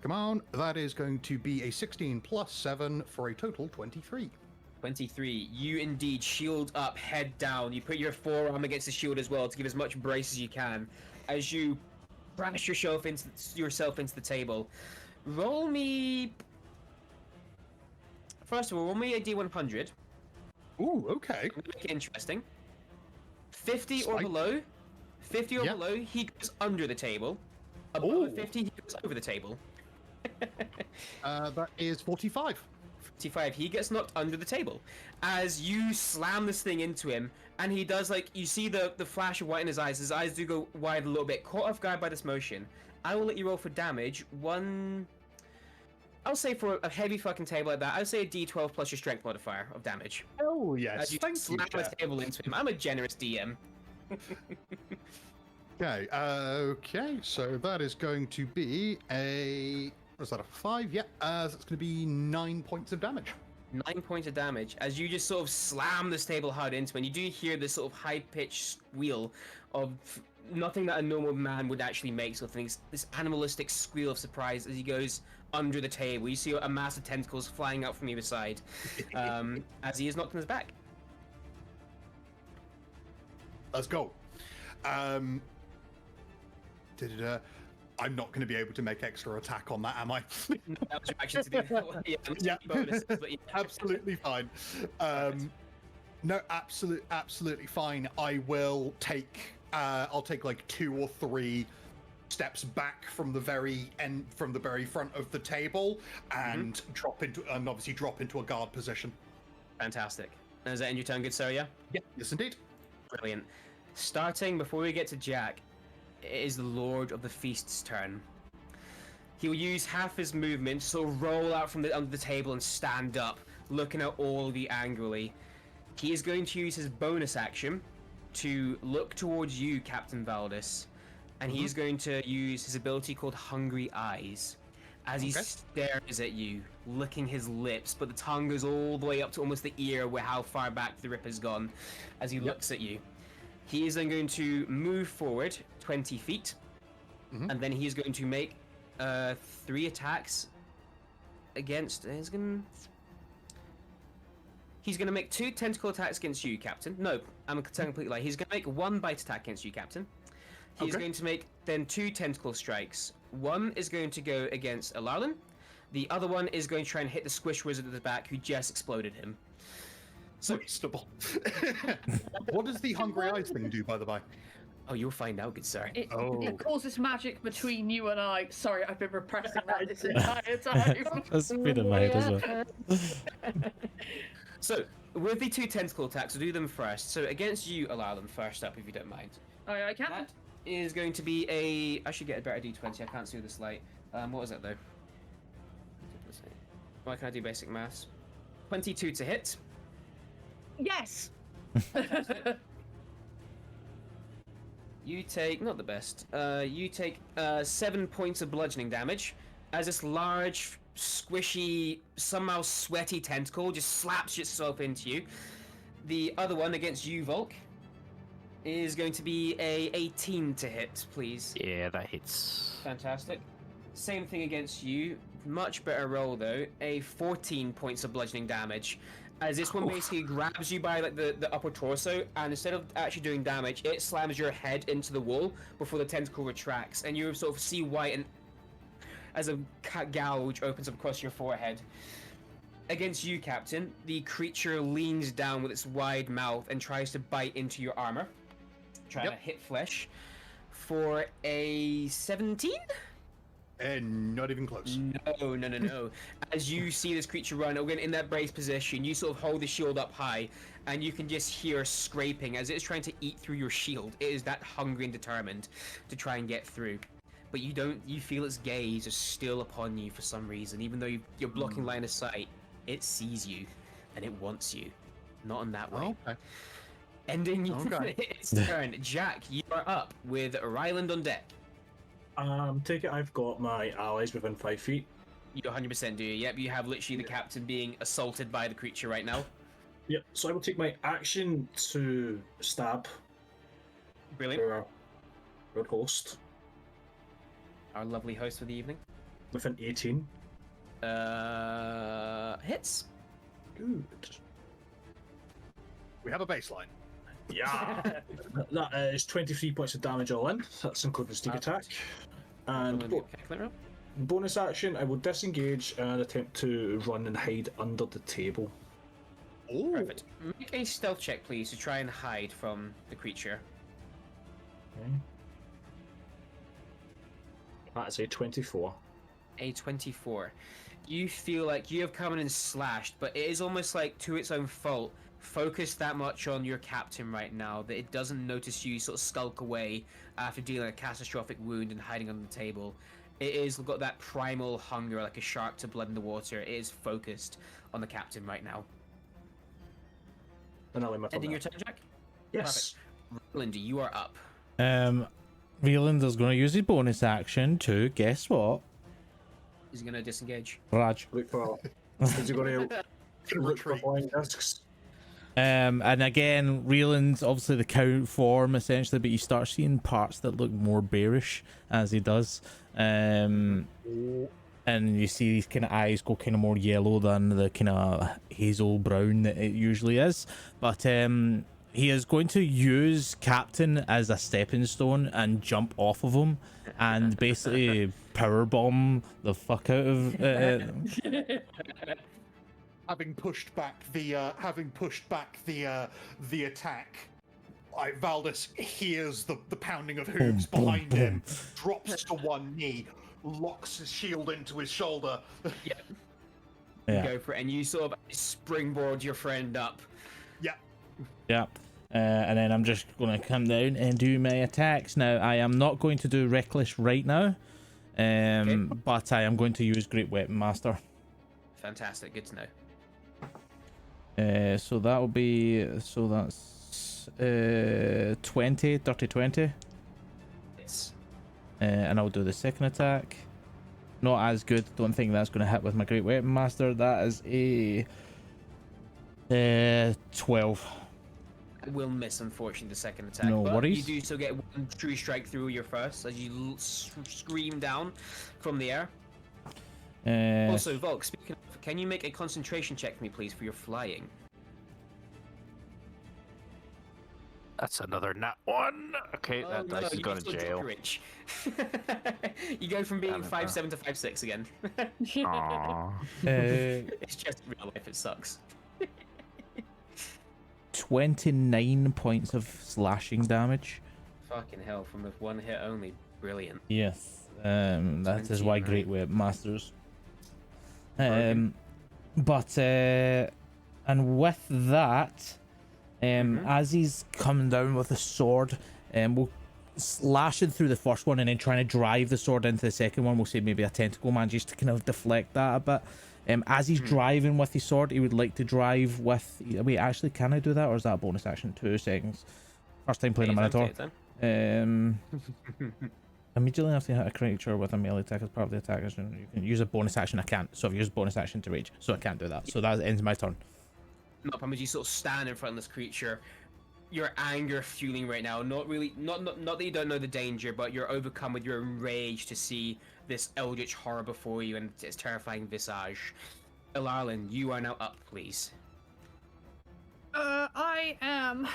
Come on, that is going to be a 16 plus 7 for a total 23. 23. You indeed shield up, head down. You put your forearm against the shield as well to give as much brace as you can. As you crash yourself into the table. Roll me... First of all, roll me a D100. Ooh, okay. Make it interesting. 50 or Spike. below. 50 or Yeah. below, he goes under the table. Above Ooh. 50, he goes over the table. That is 45. 55, he gets knocked under the table. As you slam this thing into him, and he does, like, you see the flash of white in his eyes do go wide a little bit, caught off guard by this motion. I will let you roll for damage. I'll say for a heavy fucking table like that, I'll say a D12 plus your strength modifier of damage. Oh, yes. As you Thank you, slam this Jack. table into him. I'm a generous DM. Okay, so that is going to be a... Was that a 5? Yeah, that's going to be 9 points of damage. 9 points of damage as you just sort of slam this table hard into it, and you do hear this sort of high-pitched squeal of nothing that a normal man would actually make, sort of things. This animalistic squeal of surprise as he goes under the table. You see a mass of tentacles flying out from either side as he is knocked on his back. Let's go. I'm not going to be able to make extra attack on that, am I? No, that was your action to do that. Yeah, Yeah. bonuses, but yeah. Absolutely fine. No, absolutely fine. I will take. I'll take like 2 or 3 steps back from the very end, from the very front of the table, and obviously drop into a guard position. Fantastic. Is that end your turn, good sir? Yeah. Yeah. Yes, indeed. Brilliant. Starting before we get to Jack, it is the Lord of the Feast's turn. He will use half his movement to sort of roll out from under the table and stand up, looking at all of you angrily. He is going to use his bonus action to look towards you, Captain Valdis, and he is going to use his ability called Hungry Eyes. As he stares at you, licking his lips, but the tongue goes all the way up to almost the ear where how far back the rip has gone as he looks at you. He is then going to move forward 20 feet, and then he is going to make 3 attacks against... He's going to make 2 tentacle attacks against you, Captain. No, I'm telling completely lie. He's going to make 1 bite attack against you, Captain. He's going to make then 2 tentacle strikes. One is going to go against Alarlan. The other one is going to try and hit the squish wizard at the back who just exploded him. So reasonable. What does the Hungry Eyes thing do, by the way? Oh, you'll find out, good sir. It causes magic between you and I. Sorry, I've been repressing that this entire time. That's been a mate as well. So, with the 2 tentacle attacks, we'll do them first. So, against you, Alarlan, first up, if you don't mind. Oh, yeah, I can. That is going to be a... I should get a better d20. I can't see this light. What was that, though? Why can't I do basic maths? 22 to hit. Yes! You take... Not the best. You take 7 points of bludgeoning damage as this large, squishy, somehow sweaty tentacle just slaps itself into you. The other one against you, Volk, is going to be a 18 to hit, please. Yeah, that hits. Fantastic. Same thing against you. Much better roll, though. A 14 points of bludgeoning damage. As this one basically grabs you by like the upper torso, and instead of actually doing damage, it slams your head into the wall before the tentacle retracts, and you sort of see white and as a gouge opens up across your forehead. Against you, Captain, the creature leans down with its wide mouth and tries to bite into your armor, trying to hit flesh for a 17. Not even close. No. As you see this creature run, again in that brace position, you sort of hold the shield up high, and you can just hear scraping as it's trying to eat through your shield. It is that hungry and determined to try and get through. But you feel its gaze is still upon you for some reason. Even though you're blocking line of sight, it sees you, and it wants you. Not in that way. Okay. Ending its turn. Jack, you are up with Ryland on deck. Take it I've got my allies within 5 feet. You 100% do. Yep, you have literally the captain being assaulted by the creature right now. Yep, so I will take my action to stab Brilliant. our host. Our lovely host for the evening. Within 18. Hits. Good. We have a baseline. Yeah. That is 23 points of damage all in. That's including sneak attack. And bonus action, I will disengage and attempt to run and hide under the table. Oh. Perfect. Make a stealth check, please, to try and hide from the creature. Okay. That's a 24. A 24. You feel like you have come in and slashed, but it is almost like to its own fault, focused that much on your captain right now that it doesn't notice you sort of skulk away after dealing a catastrophic wound and hiding under the table. It is got that primal hunger like a shark to blood in the water. It is focused on the captain right now. And I'll let my Ending your turn, Jack? Yes. Perfect. Roland, you are up. Ryland is going to use his bonus action to, guess what? He's going to disengage. Raj. Look for. Is he going to look for flying discs? And again, Ryland's obviously the count form essentially, but you start seeing parts that look more bearish as he does. And you see these kind of eyes go kind of more yellow than the kind of hazel brown that it usually is. But he is going to use Captain as a stepping stone and jump off of him and basically power bomb the fuck out of Having pushed back the attack, Valdis hears the pounding of hooves Boom, boom, behind boom. him, drops to one knee, locks his shield into his shoulder. Yeah. Go for it, and you sort of springboard your friend up. Yeah. And then I'm just going to come down and do my attacks. Now, I am not going to do Reckless right now, but I am going to use Great Weapon Master. Fantastic, good to know. So that will be, so that's 20, dirty 20. Yes. And I'll do the second attack. Not as good, don't think that's going to hit with my Great Weapon Master. That is a 12. I will miss, unfortunately, the second attack. No but worries. You do still get one true strike through your first as you scream down from the air. Also, Volk, speaking of, can you make a concentration check for me, please, for your flying? That's another nat 1. Okay, that dice is going to jail. You go from being Damn it, 5'7" to 5'6" again. Aww. It's just real life, it sucks. 29 points of slashing damage. Fucking hell, from the one hit only. Brilliant. Yes, that is why 29. Great Weapon Masters. Broken. But and with that, as he's coming down with the sword, we'll slashing through the first one and then trying to drive the sword into the second one. We'll say maybe a tentacle manages to kind of deflect that a bit. As he's driving with his sword, he would like to drive with. Wait, actually, can I do that, or is that a bonus action? 2 seconds. First time playing a Minotaur. Immediately after you hit a creature with a melee attack as part of the attack action, you can use a bonus action. I can't, so I've used bonus action to rage, so I can't do that. So that ends my turn. No problem. As you sort of stand in front of this creature, your anger fueling right now. Not that you don't know the danger, but you're overcome with your rage to see this eldritch horror before you and its terrifying visage. Alarlin, you are now up, please. I am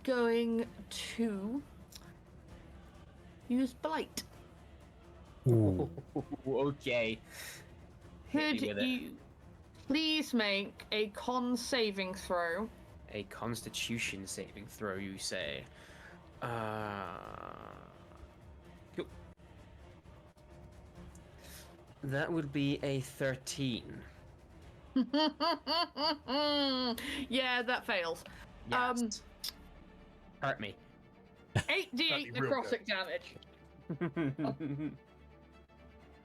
going to use Blight. Ooh. Okay. Hit Could me with it. you please make a con saving throw? A Constitution saving throw, you say? Cool. That would be a 13. Yeah, that fails. Yes. Hurt me. 8d8 That'd be real necrotic damage.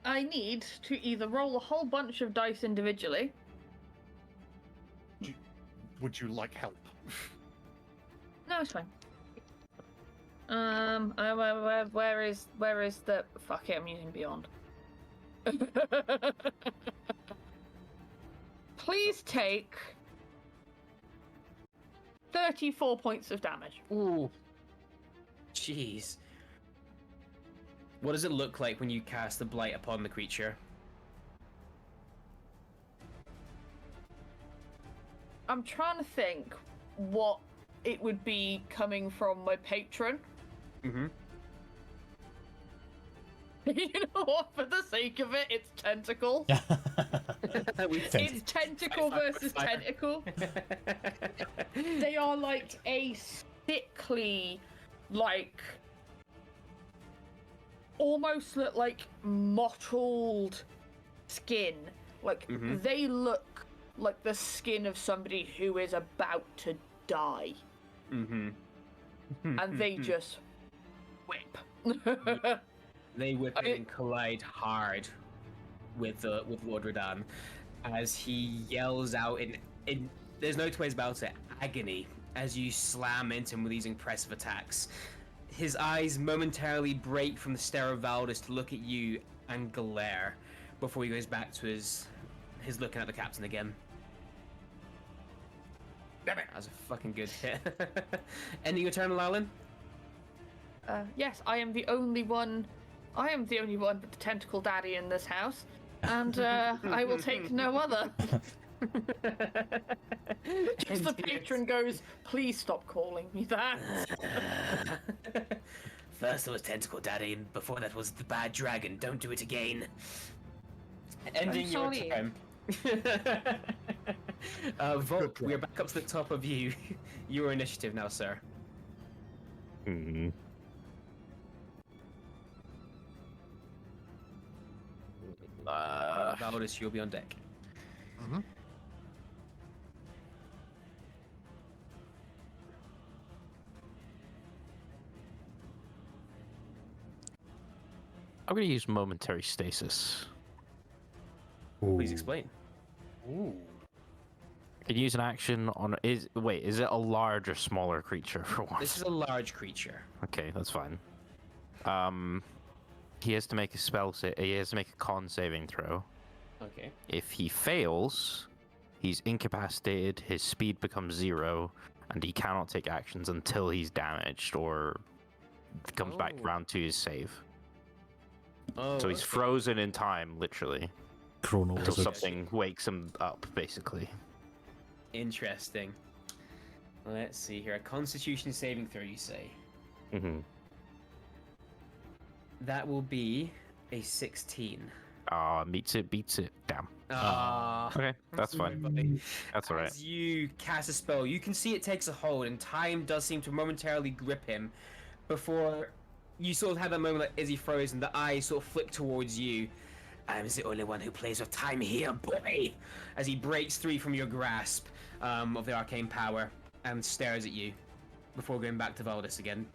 I need to either roll a whole bunch of dice individually. Would you like help? No, it's fine. Where is the fuck it? I'm using Beyond. Please take 34 points of damage. Ooh. Jeez. What does it look like when you cast the blight upon the creature? I'm trying to think what it would be coming from my patron. Mm-hmm. You know what? For the sake of it, it's tentacle. It's tentacle versus tentacle. They are like a sickly, like, almost look like mottled skin. Like, they look like the skin of somebody who is about to die. Mm-hmm. And they just whip. They whip in and collide hard with Lord Radan as he yells out in there's no two ways about it, agony, as you slam into him with these impressive attacks. His eyes momentarily break from the stare of Valdis to look at you and glare before he goes back to his looking at the captain again. Damn it! That was a fucking good hit. Ending your turn, Lalin? Yes, I am the only one with the tentacle daddy in this house, and I will take no other. Just the patron goes, please stop calling me that. First it was Tentacle Daddy, and before that was the Bad Dragon. Don't do it again. Ending your sorry. turn. Volk, we're back up to the top of you. Your initiative now, sir. Hmm. Valdis, you'll be on deck. Mm-hmm. I'm gonna use momentary stasis. Please explain. Ooh. I can use an action on. Is it a large or smaller creature for one? This is a large creature. Okay, that's fine. He has to make a he has to make a con saving throw. Okay. If he fails, he's incapacitated. His speed becomes 0, and he cannot take actions until he's damaged or comes back Oh. round to his save. Oh, So he's okay. frozen in time, literally, Chrono until Wizard. something wakes him up, basically. Interesting. Let's see here. A Constitution saving throw, you say? Mm-hmm. That will be a 16. Meets it, beats it. Damn. Ah. Okay, that's fine. Funny. That's alright. As you cast a spell, you can see it takes a hold, and time does seem to momentarily grip him before you sort of have that moment like, is he frozen? The eyes sort of flick towards you. I'm the only one who plays with time here, boy! As he breaks free from your grasp of the arcane power and stares at you before going back to Valdis again.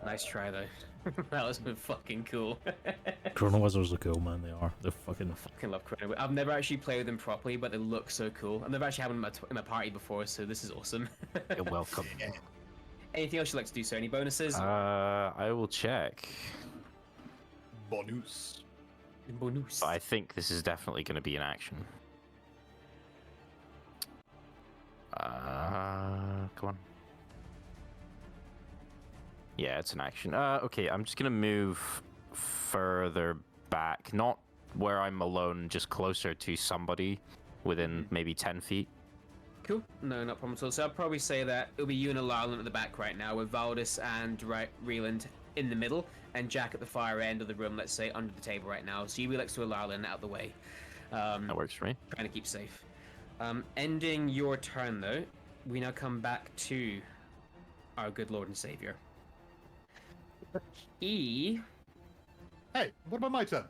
Nice try, though. That was fucking cool. Chrono Wizards are cool, man. They are. They're fucking. Fucking love Chrono. I've never actually played with them properly, but they look so cool. I've never actually had them in my party before, so this is awesome. You're welcome. Anything else you'd like to do, sir? Any bonuses? I will check. Bonus. Bonus. But I think this is definitely going to be an action. Come on. Yeah, it's an action. Okay, I'm just going to move further back. Not where I'm alone, just closer to somebody within maybe 10 feet. Cool. No, not problem at all. So I'll probably say that it'll be you and Alarlan at the back right now, with Valdis and Reland in the middle, and Jack at the far end of the room, let's say, under the table right now. So you be next to Alarlan out of the way. That works for me. Trying to keep safe. Ending your turn, though, we now come back to our good Lord and Savior. E. Hey, what about my turn?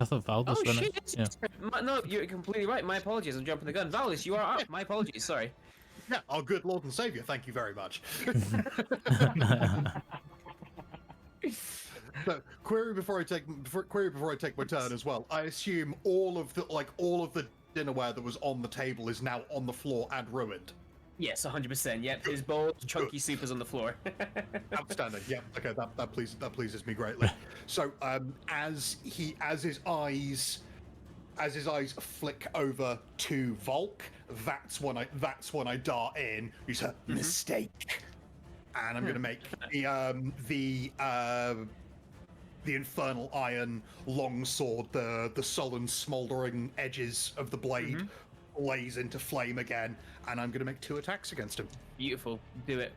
I thought Valdis Oh finished. shit! It's Yeah. No, you're completely right. My apologies. I'm jumping the gun. Valdis, you are up. My apologies. Sorry. Yeah, our good Lord and Savior. Thank you very much. So, query before I take my turn as well. I assume all of the dinnerware that was on the table is now on the floor and ruined. Yes, 100%. Yep, his bowl, chunky soup is on the floor. Outstanding. Yeah. Okay. That pleases me greatly. So, as his eyes flick over to Volk, that's when I dart in. You say mistake, and I'm going to make the infernal iron longsword, the sullen, smouldering edges of the blade blaze into flame again, and I'm going to make 2 attacks against him. Beautiful. Do it.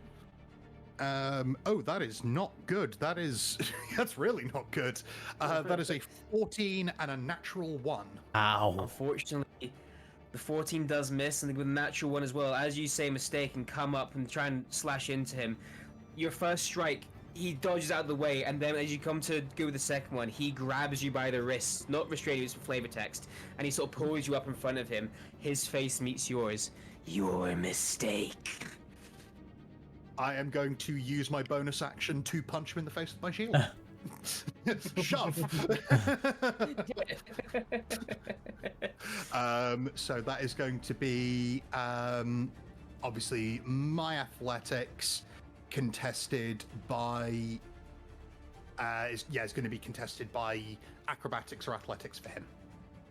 Oh, that is not good. That's really not good. That is a 14 and a natural 1. Ow. Unfortunately, the 14 does miss, and with a natural 1 as well. As you say mistake and come up and try and slash into him, your first strike, he dodges out of the way, and then as you come to go with the second one, he grabs you by the wrist, not restraining you, it's flavor text, and he sort of pulls you up in front of him. His face meets yours. Your mistake. I am going to use my bonus action to punch him in the face with my shield. Shove. So that is going to be obviously my athletics contested by it's going to be contested by acrobatics or athletics for him.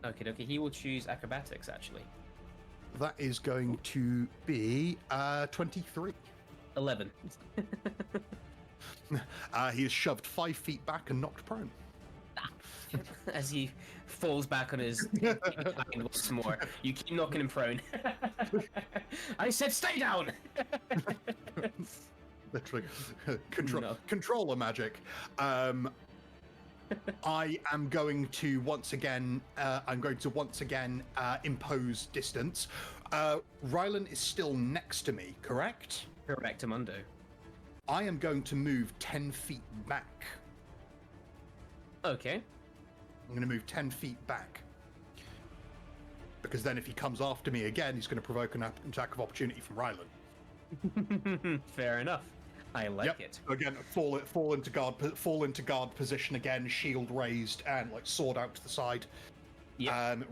Okay, he will choose acrobatics actually. That is going to be 23. 11. He is shoved 5 feet back and knocked prone. as he falls back on his behind once more. You keep knocking him prone. I said stay down! Literally. No. Controller magic. I am going to once again impose distance. Rylan is still next to me, correct? Correct, Amundo. I am going to move 10 feet back. Okay. I'm going to move 10 feet back. Because then if he comes after me again, he's going to provoke an attack of opportunity from Rylan. Fair enough. I like it. Again, fall into guard position again, shield raised and like sword out to the side.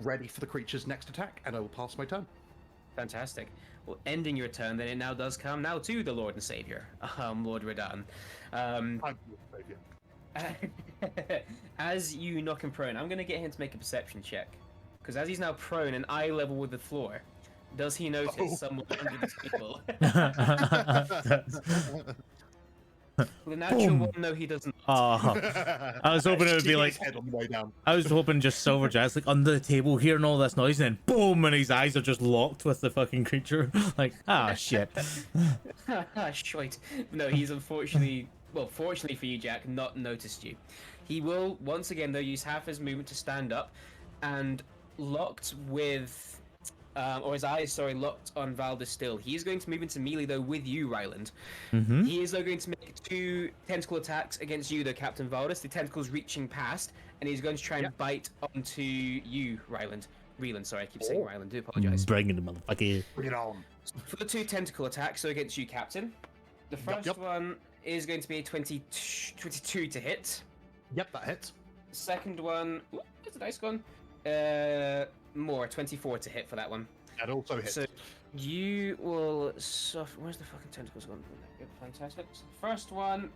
Ready for the creature's next attack, and I will pass my turn. Fantastic. Well, ending your turn, then it now does come now to the Lord and Savior, Lord Radan. As you knock him prone, I'm going to get him to make a perception check. Because as he's now prone and eye level with the floor, does he notice someone under the table? The natural one, no, he doesn't. I was hoping it would be like, head on the way down. I was hoping just Silverjack's like under the table hearing all this noise and then boom, and his eyes are just locked with the fucking creature. Like, shit. Shite. No, he's unfortunately, well, fortunately for you, Jack, not noticed you. He will, once again, though, use half his movement to stand up, and locked with, or his eyes, sorry, locked on Valdis still. He is going to move into melee, though, with you, Ryland. He is, though, going to make 2 tentacle attacks against you, though, Captain Valdis. The tentacles reaching past, and he's going to try and bite onto you, Ryland. Ryland, sorry, I keep saying Ryland. Do apologize. Bring it, motherfucker. Bring it on. For the 2 tentacle attacks, so against you, Captain, the first one is going to be a 22 to hit. Yep, that hits. The second one, where's the dice gone? More, 24 to hit for that one. That also hits. So you will suffer. Where's the fucking tentacles gone? Fantastic. So the first one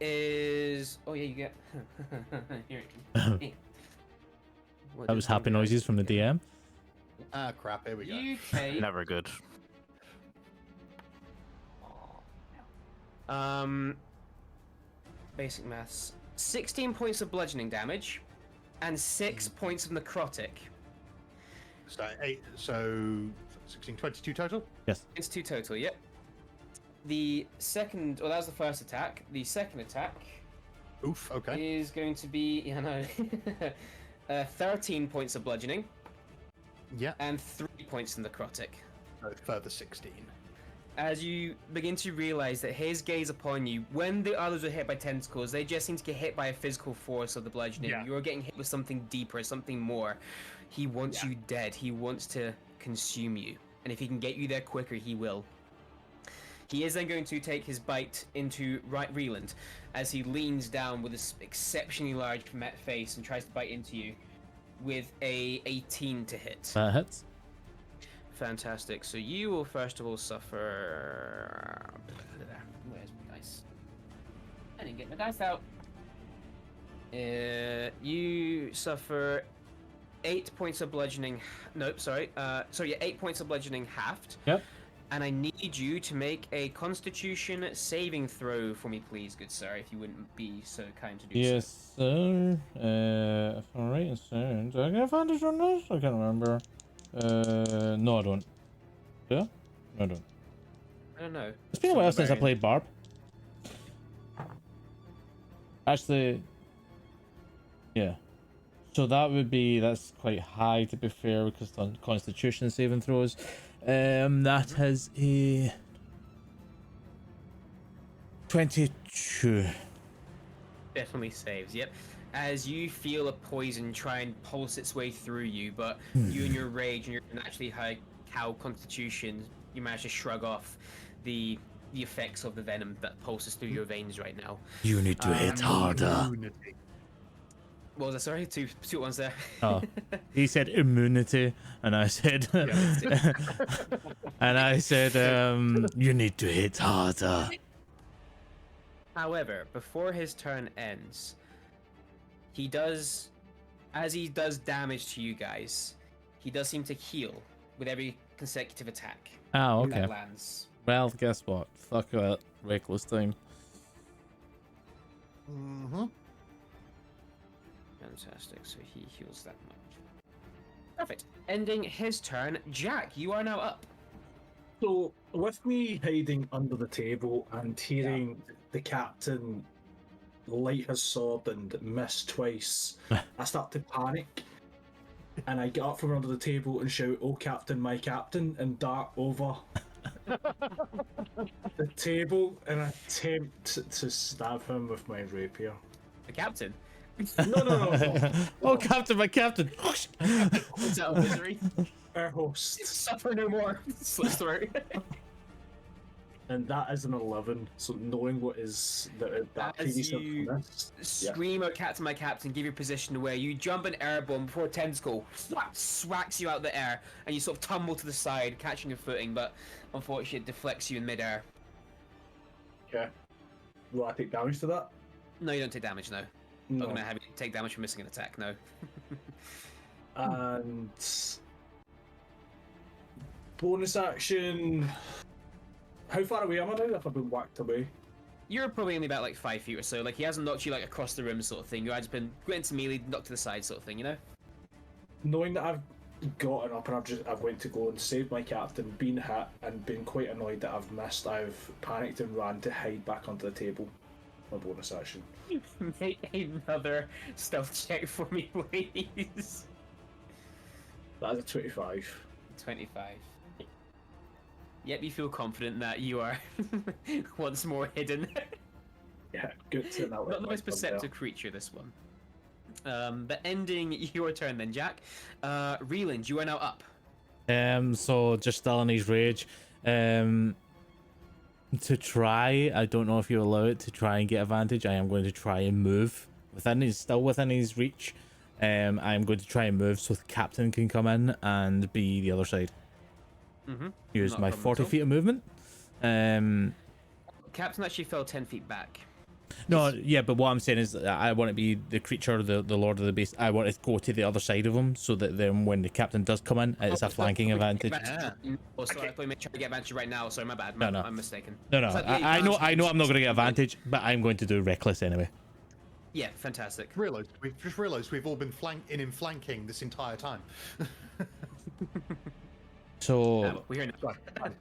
is. Oh yeah, you get. Here it That was happy noises from the DM. Ah, crap. Here we go. You take. Never good. Basic maths. 16 points of bludgeoning damage, and 6 points of necrotic. So 16, 22 total? Yes. It's 2 total, yep. The second, well, that was the first attack. The second attack. Oof, okay. Is going to be, 13 points of bludgeoning. Yeah. And 3 points of necrotic. So further 16. As you begin to realize that his gaze upon you, when the others were hit by tentacles, they just seem to get hit by a physical force of the bludgeoning. Yeah. You're getting hit with something deeper, something more. He wants you dead. He wants to consume you. And if he can get you there quicker, he will. He is then going to take his bite into Ryland as he leans down with this exceptionally large face and tries to bite into you with a 18 to hit. That hits. Fantastic. So you will first of all suffer. Where's my dice? I didn't get my dice out. You suffer 8 points of bludgeoning. Nope, sorry. 8 points of bludgeoning halved. Yep. And I need you to make a Constitution saving throw for me, please, good sir, if you wouldn't be so kind to do so. Yes, sir. If I'm right in saying, do I get advantage on this? I can't remember. No, I don't. Yeah? No, I don't. I don't know. It's been a while since I played Barb. Actually, yeah. So that's quite high to be fair because on Constitution saving throws. That has a 22. Definitely saves, yep. As you feel a poison try and pulse its way through you, but you in your rage and your naturally high cow constitution, you manage to shrug off the effects of the venom that pulses through your veins right now. You need to hit harder. What was that? Sorry, two at once there. Oh, he said immunity, and I said, you need to hit harder. However, before his turn ends, he does, as he does damage to you guys, he does seem to heal with every consecutive attack. Oh, okay. That lands. Well, guess what? Fuck that reckless thing. Mm-hmm. Fantastic. So he heals that much. Perfect. Ending his turn, Jack, you are now up. So, with me hiding under the table and hearing the captain light his sword and miss twice, I start to panic. And I get up from under the table and shout, "Oh, Captain, my captain," and dart over the table and attempt to stab him with my rapier. The captain. No. Oh, Captain, my Captain! It's out of misery. Our host. Suffer no more. Slits through. And that is an 11. So knowing what is that As previous you missed, Scream out, "Captain, my captain," give your position away. You jump an airborne before a tentacle swacks you out the air, and you sort of tumble to the side, catching your footing, but unfortunately it deflects you in midair. Okay. Will I take damage to that? No, you don't take damage, no. I'm not gonna have you take damage from missing an attack, no. And bonus action. How far away am I now if I've been whacked away? You're probably only about like 5 feet or so. Like, he hasn't knocked you like across the room sort of thing. You've just been went into melee, knocked to the side sort of thing, you know? Knowing that I've gotten up and I've went to go and save my captain, been hit and been quite annoyed that I've missed, I've panicked and ran to hide back under the table. My bonus action. Make another stealth check for me, please. That is a 25. 25. Yep, you feel confident that you are once more hidden. Yeah, good to know. Not the most perceptive creature, this one. But ending your turn then, Jack. Reland, you are now up. So just still in his rage. To try, I don't know if you allow it to try and get advantage. I am going to try and move still within his reach. I am going to try and move so the captain can come in and be the other side. Use Not a my problem 40 at all. feet of movement. Captain actually fell 10 feet back. No, yeah, but what I'm saying is I want to be the creature, the lord of the beast. I want to go to the other side of him so that then when the captain does come in, it's a flanking advantage. Oh, sorry, I thought you meant try to get advantage right now. Sorry, my bad. No. I'm mistaken. No, It's like, yeah, I know I'm not going to get advantage. advantage, but I'm going to do reckless anyway. Yeah, fantastic. We've just realised we've all been in flanking this entire time. So We're here now.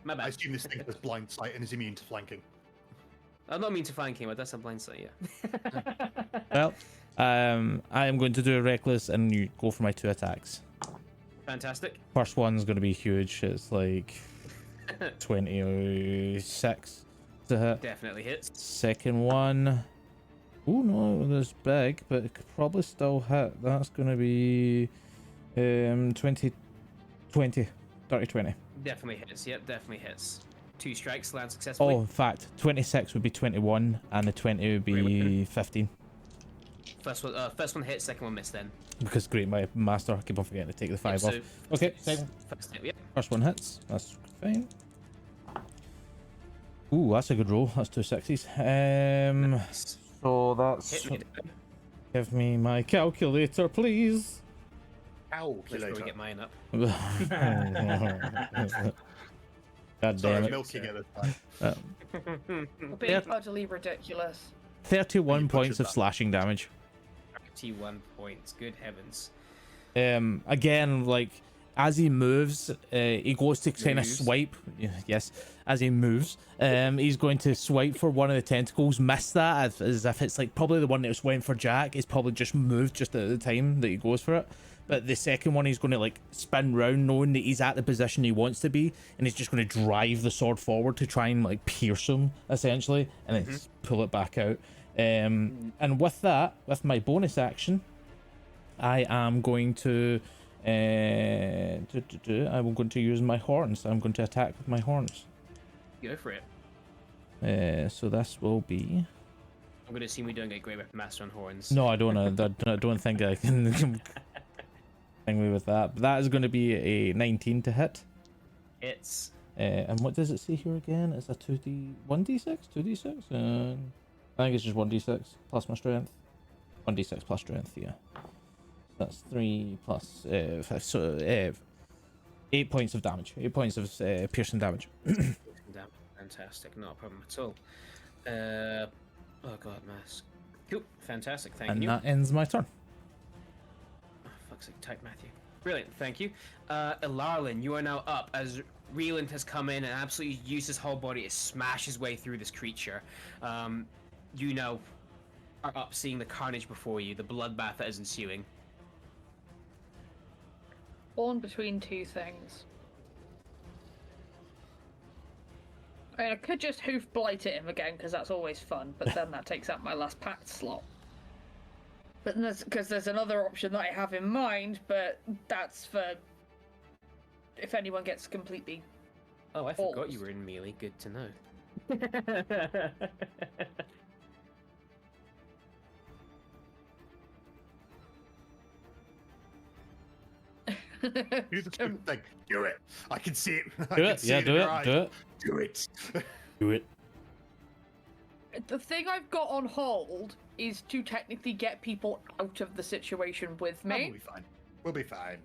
My I bad. assume this thing has blind sight and is immune to flanking. I'm not mean to flanking, but that's a blind sight, yeah. well, I am going to do a reckless and you go for my 2 attacks. Fantastic. First one's going to be huge. It's like 26 to hit. Definitely hits. Second one, oh no, that's big, but it could probably still hit. That's going to be 20, 30, 20. Definitely hits. Yep, definitely hits. 2 strikes land successfully. Oh, in fact, 26 would be 21, and the 20 would be 15. First one hit, second one missed then. Because great, my master, I keep on forgetting to take the 5 Yep, off. so Okay, second. first hit, yep. First one hits. That's fine. Ooh, that's a good roll. That's 2 6s. So that's Hit me. give me my calculator, please. Let's Calculator. go get mine up. God Sorry, I damn was it. milking it this time. Being Yep. utterly ridiculous. 31 You points butchered of that. slashing damage. 31 points. Good heavens. Again, like as he moves, he goes to kind of Moves. swipe. Yes, as he moves, he's going to swipe for one of the tentacles. Miss that as if it's like probably the one that was waiting for Jack. He's probably just moved just at the time that he goes for it. But the second one, he's going to like spin round, knowing that he's at the position he wants to be, and he's just going to drive the sword forward to try and like pierce him essentially, and then just pull it back out. And with that, with my bonus action, I am going to I'm going to use my horns. I'm going to attack with my horns. Go for it. So this will be. I'm going to assume we don't get Grey Weapon Master on horns. No, I don't. I don't think I can thing me with that. But that is going to be a 19 to hit. It's And what does it say here again? It's a 1d6, 2d6. I think it's just 1d6 plus my strength. 1d6 plus strength. Yeah. That's 3 plus 5, so 8 points of damage. 8 points of piercing damage. fantastic. Not a problem at all. Oh god, mask. Cool. Fantastic. Thank And you. that ends my turn. So type Matthew. Brilliant, thank you. Ilarlin, you are now up as Reland has come in and absolutely used his whole body to smash his way through this creature. You now are up seeing the carnage before you, the bloodbath that is ensuing. Born between two things. I mean, I could just hoof blight at him again because that's always fun, but then that takes up my last pact slot. But because there's another option that I have in mind, but that's for if anyone gets completely. Oh, I forgot you were in melee. Good to know. Do the stupid thing. Do it. I can see it. Do it. Yeah, do it. Do it. Do it. Do it. The thing I've got on hold is to technically get people out of the situation with me. We'll be fine. We'll be fine.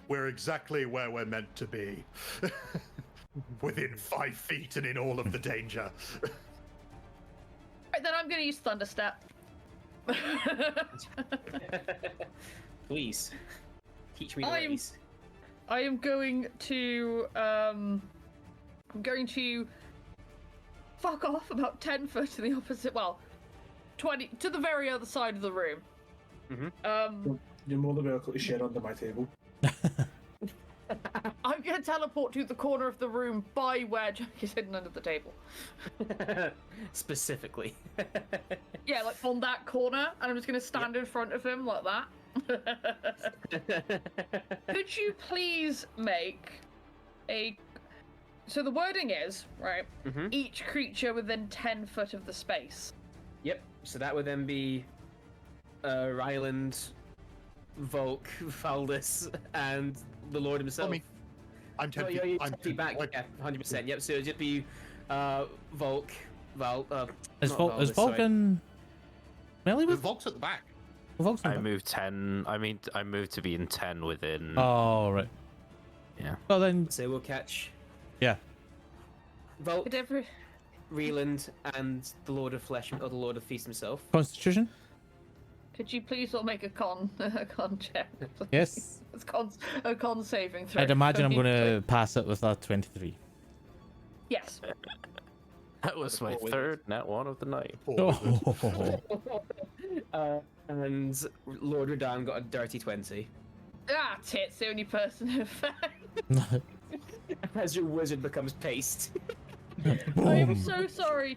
We're exactly where we're meant to be. Within 5 feet and in all of the danger. Right, then I'm going to use Thunderstep. Please. Teach me the ways. I am going to I'm going to fuck off about 10 foot to the opposite, well, 20 to the very other side of the room. You're more than welcome to share under my table. I'm going to teleport to the corner of the room by where Jack is hidden under the table. Specifically. Yeah, like on that corner, and I'm just going to stand in front of him like that. Could you please make a... So the wording is, right, each creature within 10 foot of the space. Yep, so that would then be Ryland, Volk, Faldus, and the Lord himself. I'm 10 Oh, feet. you're I'm 10 feet back, yeah, 100%. Yep, so it'd just be Volk, Is not Valdus, sorry. Vulcan melee The with? Volk's at the back. Vulcan's I not- moved 10. I mean, I moved to be in 10 within. Oh, right. Yeah. Well then, So we'll catch yeah. Volk, Could every... Reland, and the Lord of Flesh, or the Lord of Feast himself. Constitution? Could you please all make a con check? Please? Yes. It's a con saving throw. I'd imagine I'm for me, going to pass it with a 23. Yes. That was my Poor third nat one of the night. And Lord Radan got a dirty 20. Ah, tits, the only person who As your wizard becomes paste. I am so sorry,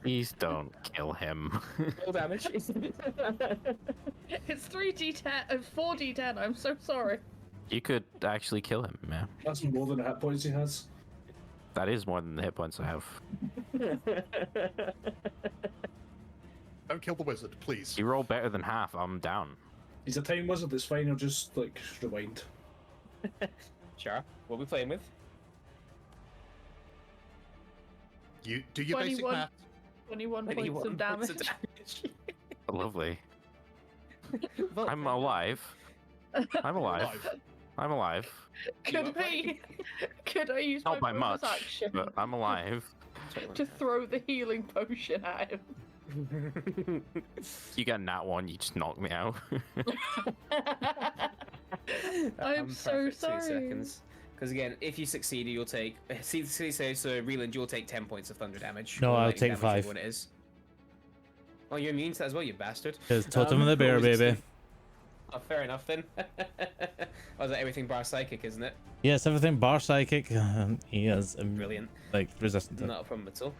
Please don't kill him. Roll damage. It's 3d10 and 4d10, I'm so sorry. You could actually kill him, man. That's more than the hit points he has. That is more than the hit points I have. Don't kill the wizard, please. You roll better than half, I'm down. He's a time wizard, it's fine, he'll just, like, rewind. Sure. What are we playing with? You do your basic 21. math. 21 points 21 of damage. points of damage. Lovely. Volk, I'm alive. I'm alive. I'm alive. Could I use Not my by bonus much, action but I'm alive. to throw the healing potion at him? You get nat one, you just knock me out. I'm so perfect, 2 sorry. seconds. Because again, if you succeed, you'll take. So Reland, you'll take 10 points of thunder damage. No, or I'll lightning take damage, 5. whichever one it is. Oh, you're immune to that as well, you bastard. It's Totem of the Bear, what was it? baby. Oh, fair enough then. Oh, is that everything bar psychic, isn't it? Yes, everything bar psychic. He is Brilliant. like resistant to it. Not a problem at all.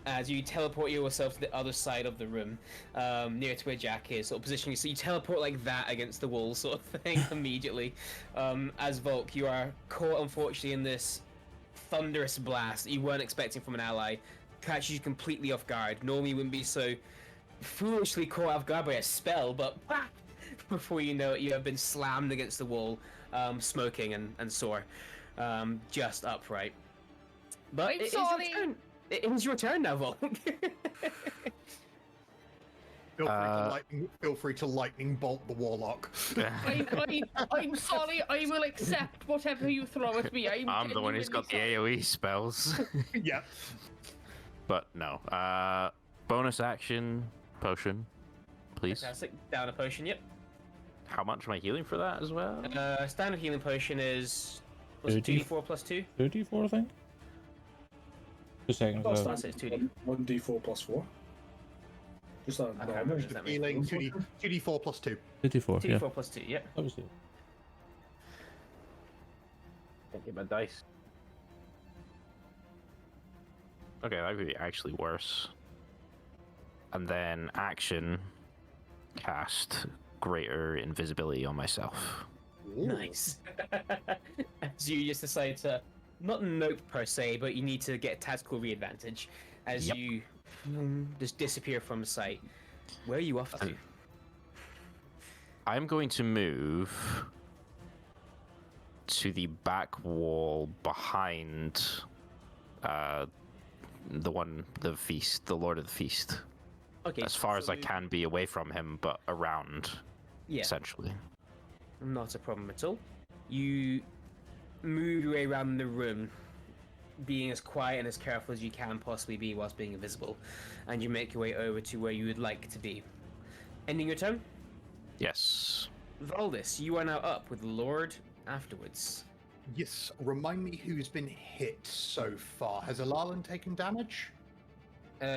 As you teleport yourself to the other side of the room, near to where Jack is, sort of positioning. So you teleport like that against the wall, sort of thing, immediately. As Volk, you are caught, unfortunately, in this thunderous blast that you weren't expecting from an ally. Catches you completely off guard. Normally, you wouldn't be so foolishly caught off guard by a spell, but before you know it, you have been slammed against the wall, smoking and sore, just upright. But I'm it is your sorry. turn. It is your turn now, Volk. Feel free to lightning bolt the warlock. I'm sorry, I will accept whatever you throw at me. I'm the one who's got the AoE spells. Yeah. But no. Bonus action potion, please. Fantastic. Down a potion, yep. how much am I healing for that as well? Standard healing potion is was it 30. 2d4 plus 2? 34, I think. 2 seconds. Oh, That's it's 2d. 1d4 plus 4. Just that. I can't remember. Does that make Healing 2d4 plus 2. 34, yeah. 2d4 plus 2, yep. That was it. Can't get my dice. Okay, that would be actually worse. And then action, cast greater invisibility on myself. Nice. So you just decide to not nope per se, but you need to get tactical readvantage as Yep. you just disappear from sight. Where are you off to? I'm going to move to the back wall behind the feast, the Lord of the Feast. Okay. As far as so I can be away from him, but around, Yeah, essentially. not a problem at all. You move your way around the room, being as quiet and as careful as you can possibly be whilst being invisible, and you make your way over to where you would like to be. Ending your turn? Yes. Valdis, you are now up with Lord afterwards. Yes, remind me who's been hit so far. Has Alalan taken damage?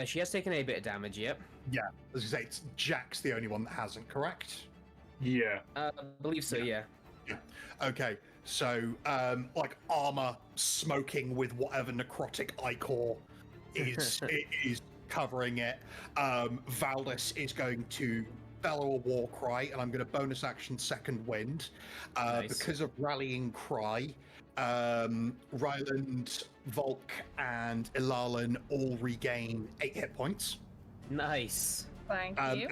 She has taken a bit of damage, yep. Yeah, as I say, it's Jack's the only one that hasn't, correct? Yeah. I believe so, yeah. Okay, so like armor smoking with whatever necrotic ichor is is covering it. Valdis is going to bellow a war cry, and I'm going to bonus action second wind Nice. because of rallying cry. Ryland, Volk, and Ilalan all regain 8 hit points. Nice. Thank you.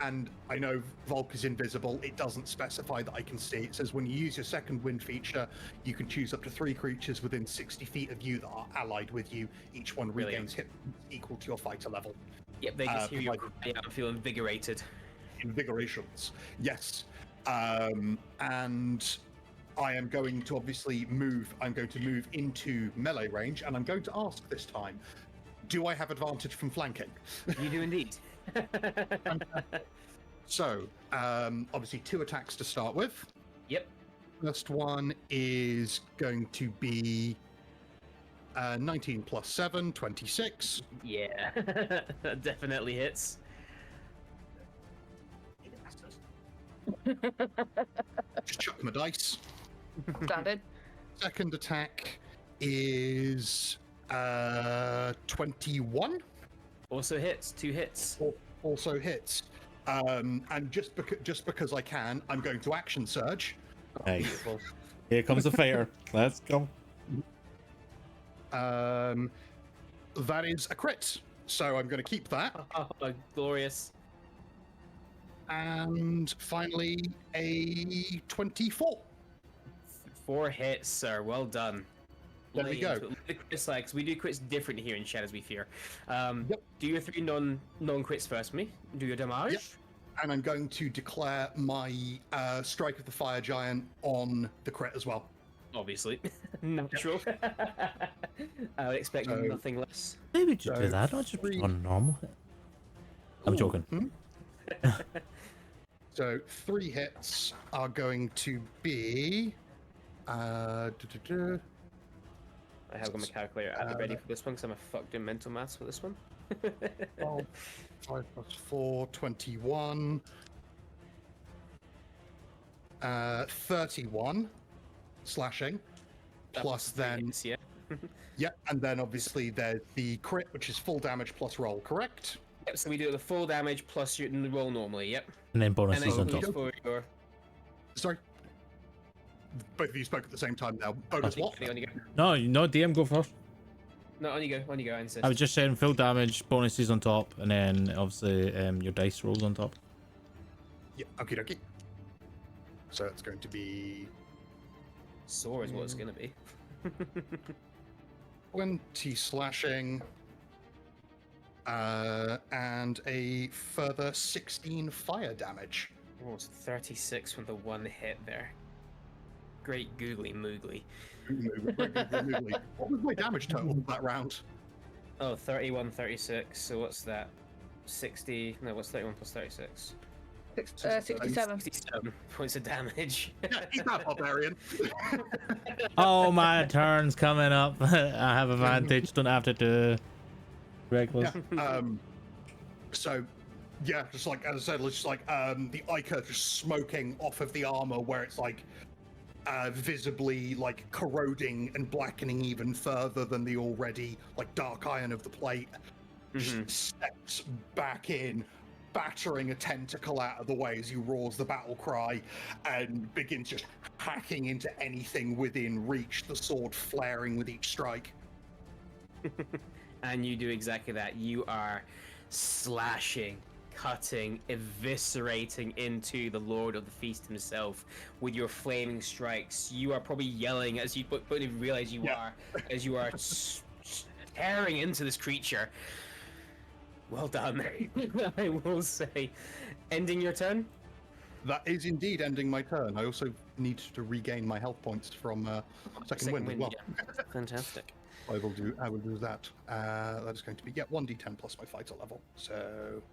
And I know Volk is invisible. It doesn't specify that I can see. It says when you use your second wind feature, you can choose up to 3 creatures within 60 feet of you that are allied with you. Each one Brilliant. regains hit points equal to your fighter level. Yep, they just hear you provided- cry out and feel invigorated. Invigorations, yes. And I am going to obviously move. I'm going to move into melee range, and I'm going to ask this time: do I have advantage from flanking? You do indeed. So, obviously, 2 attacks to start with. Yep. First one is going to be 19 plus 7, 26. Yeah, that definitely hits. Just chuck my dice. Standard. Second attack is 21. Also hits, 2 hits. Also hits. And just because I can, I'm going to action surge. Nice. Beautiful. Here comes the fire. Let's go. That is a crit, so I'm going to keep that. Oh, glorious. And finally, a 24. 4 hits, sir. Well done. There we go. It's like, we do crits different here in Shadows We Fear. Yep. Do your 3 non-crits first for me. Do your damage. Yep. And I'm going to declare my Strike of the Fire Giant on the crit as well. Obviously. Natural. I would expect So- nothing less. Maybe just do So, that. Not just three- on normal. I'm joking. So 3 hits are going to be. I have got my calculator at the ready for this one because I'm a fucked in mental maths for this one. 12, 5 plus 4, 21. 31 slashing. Plus then. Hits, yeah. Yep, and then obviously there's the crit, which is full damage plus roll, correct? Yep, so we do the full damage plus your roll normally, yep. And then And bonuses then on top. includes for your... Sorry. Both of you spoke at the same time now. Bonus what? On you go. No, DM, go first. No, on you go, I insist. I was just saying full damage, bonuses on top, and then obviously your dice rolls on top. Yeah, okie dokie. So it's going to be Sore is what it's gonna be. 20 slashing, and a further 16 fire damage. Oh, it's 36 from the one hit there. Great googly moogly. What was my damage total that round? Oh, 31, 36, so what's that? 60, no, what's 31 plus 36? 67. 67 points of damage. Yeah, he's not barbarian. Oh, my turn's coming up. I have advantage. Don't have to do reckless. Yeah. So, yeah, just like as I said, it's just like the ichor just smoking off of the armor, where it's like visibly like corroding and blackening even further than the already like dark iron of the plate. Just steps back in, battering a tentacle out of the way as he roars the battle cry and begins just hacking into anything within reach, the sword flaring with each strike. And you do exactly that. You are slashing, cutting, eviscerating into the Lord of the Feast himself with your flaming strikes. You are probably yelling as you but you realize you are as you are tearing into this creature. Well done, I will say. Ending your turn? That is indeed ending my turn. I also need to regain my health points from second wind as well. Yeah. Fantastic. I will do that. That is going to be 1d10 plus my fighter level. So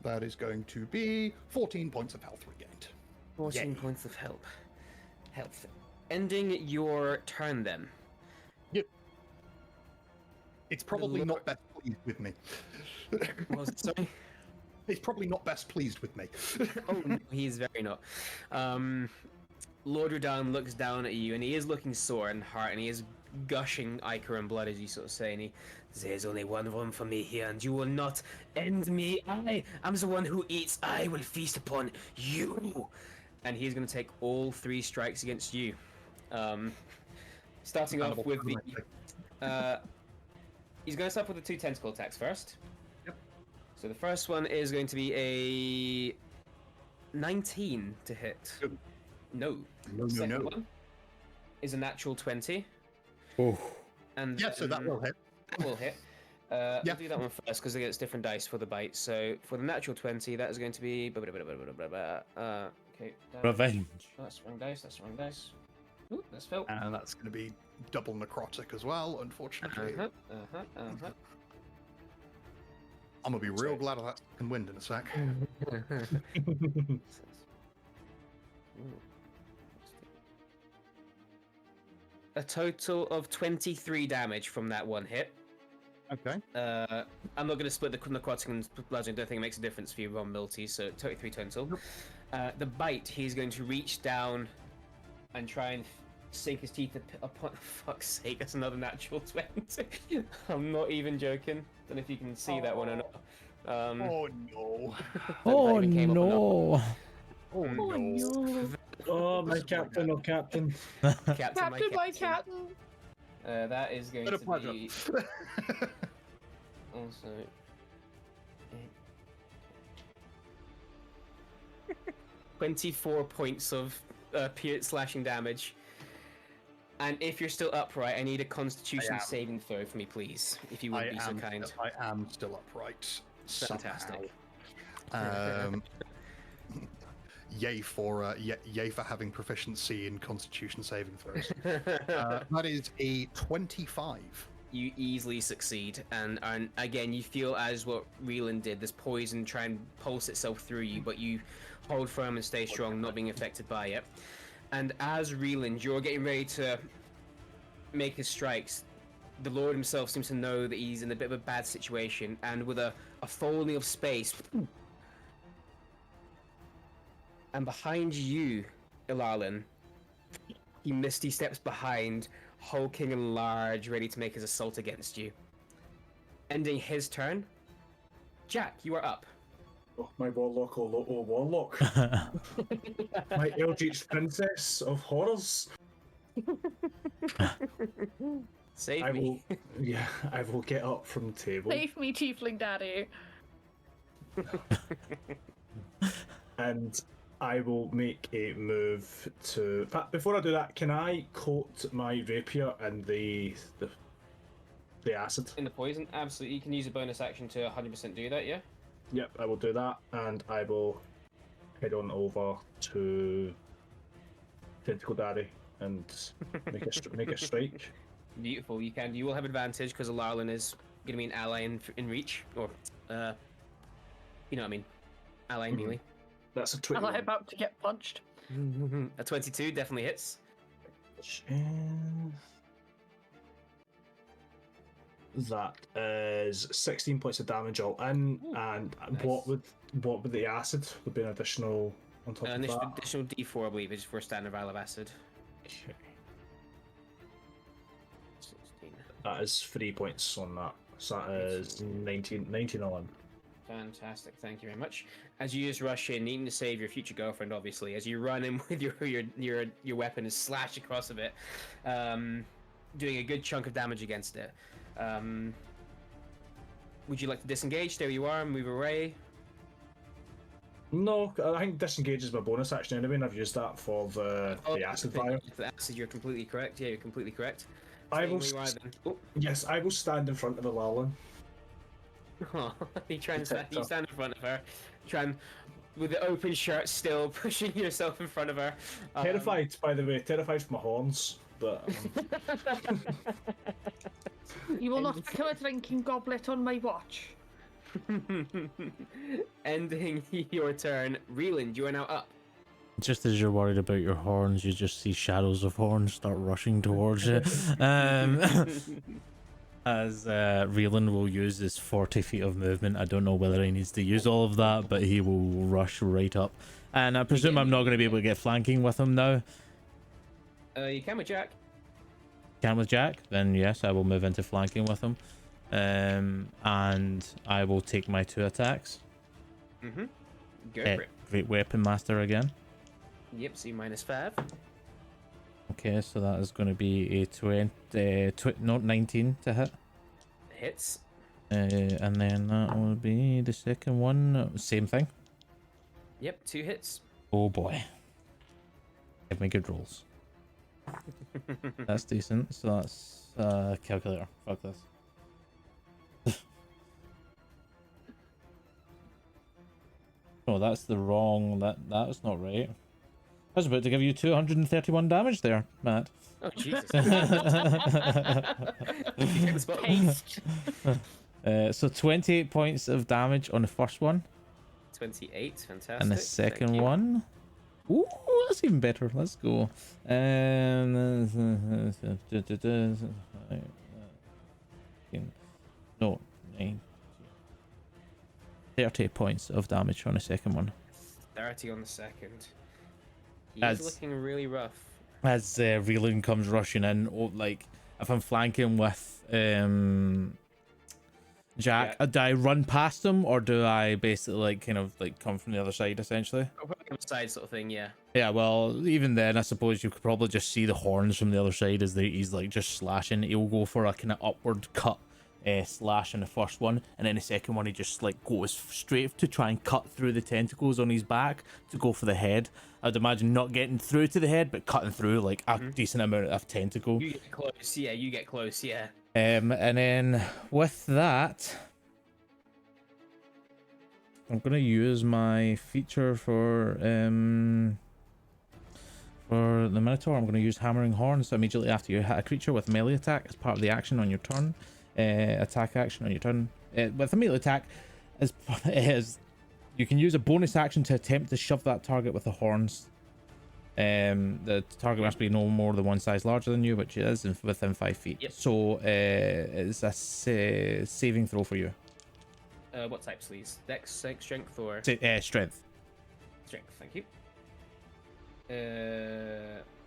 that is going to be 14 points of health regained. 14 Yay. points of health. Ending your turn then. Yep. It's probably not best pleased with me. Sorry? It's probably not best pleased with me. Oh, no, he's very not. Lord Radan looks down at you, and he is looking sore and hurt, and he is gushing ichor and blood, as you sort of say, and he there's only one room for me here, and you will not end me. I am the one who eats. I will feast upon you. And he's going to take all 3 strikes against you. Starting off with the... he's going to start with the 2 tentacle attacks first. Yep. So the first one is going to be a 19 to hit. No. Second one is a natural 20. Oh. And Yeah, so that will hit. That will hit. We'll do that one first because it gets different dice for the bite. So for the natural 20, that is going to be... Okay. Revenge. That's wrong dice. Ooh, that's Phil. And that's going to be double necrotic as well, unfortunately. I'm going to be real glad of that second wind in a sec. A total of 23 damage from that one hit. Okay. I'm not going to split the necrotic and bludgeoning. I don't think it makes a difference for you, Ron Milty. So 23 total. The bite, he's going to reach down and try and sink his teeth upon. Fuck's sake, that's another natural 20. I'm not even joking. Don't know if you can see that one or not. Oh no. Oh no. Oh no. Oh, my captain, oh captain. Captain, my captain. That is going to be also 24 points of slashing damage. And if you're still upright, I need a Constitution saving throw for me, please, if you would be so kind. I am still upright. Fantastic. Yay for having proficiency in Constitution saving throws. That is a 25. You easily succeed, and again, you feel as what Reeland did. This poison try and pulse itself through you, but you hold firm and stay strong, not being affected by it. And as Reeland, you're getting ready to make his strikes. The Lord himself seems to know that he's in a bit of a bad situation, and with a folding of space. And behind you, Ilarlan, he misty steps behind, hulking and large, ready to make his assault against you. Ending his turn, Jack, you are up. Oh, my warlock, warlock. My Eldritch princess of horrors. Save me. I will get up from the table. Save me, tiefling daddy. And I will make a move to... Before I do that, can I coat my rapier in the acid? In the poison? Absolutely. You can use a bonus action to 100% do that, yeah? Yep, I will do that, and I will head on over to Tentacle Daddy and make a strike. Beautiful. You can. You will have advantage because Ilarlan is going to be an ally in reach, or you know what I mean. ally melee. That's a Am 21. I about to get punched? A 22 definitely hits. That is 16 points of damage all in, and nice. what would the acid would be an additional on top of that? Additional D4, I believe, is for standard vial of acid. Okay. 16. That is 3 points on that. So that is 19 on. Fantastic, thank you very much. As you just rush in, needing to save your future girlfriend, obviously, as you run in with your weapon is slashed across of it, doing a good chunk of damage against it. Would you like to disengage? There you are, move away. No, I think disengage is my bonus action anyway, and I've used that for the acid vial. The acid, you're completely correct. Yeah, you're completely correct. I will. Staying where you are, then. Oh. Yes, I will stand in front of Alalin. Oh, you stand in front of her, with the open shirt still pushing yourself in front of her. Terrified, by the way, terrified for my horns, but. You will not kill a drinking goblet on my watch. Ending your turn, Reland, you are now up. Just as you're worried about your horns, you just see shadows of horns start rushing towards you. As Reland will use his 40 feet of movement. I don't know whether he needs to use all of that, but he will rush right up. And I presume I'm not going to be able to get flanking with him now. You can with Jack. Can with Jack? Then yes, I will move into flanking with him. And I will take my 2 attacks. Mm-hmm. Go for it. Great Weapon Master again. Yep, so you -5. Okay, so that is going to be a 19 to hit. Hits. And then that will be the second one. Same thing. Yep, 2 hits. Oh boy. Give me good rolls. That's decent. So that's calculator. Fuck this. Oh, that's the wrong. That's not right. I was about to give you 231 damage there, Matt. Oh Jesus. So 28 points of damage on the first one. 28, fantastic. And the second one. Ooh, that's even better. Let's go. No, 30 points of damage on the second one. 30 on the second. He's As- looking really rough. As Reeling comes rushing in, like if I'm flanking with Jack, do I run past him or do I basically kind of come from the other side essentially? Side sort of thing, yeah. Yeah, well, even then, I suppose you could probably just see the horns from the other side as he's just slashing. He'll go for a kind of upward cut slash in the first one, and then the second one he just goes straight to try and cut through the tentacles on his back to go for the head. I'd imagine not getting through to the head, but cutting through a decent amount of tentacle. You get close, yeah. You get close, yeah. And then with that, I'm gonna use my feature for the Minotaur. I'm gonna use Hammering Horns immediately after you hit a creature with melee attack as part of the action on your turn. Attack action on your turn. With a melee attack, is you can use a bonus action to attempt to shove that target with the horns. The target must be no more than one size larger than you, which is within 5 feet. Yep. So it's a saving throw for you. What types, please? Dex, strength, or Strength. strength? Thank you.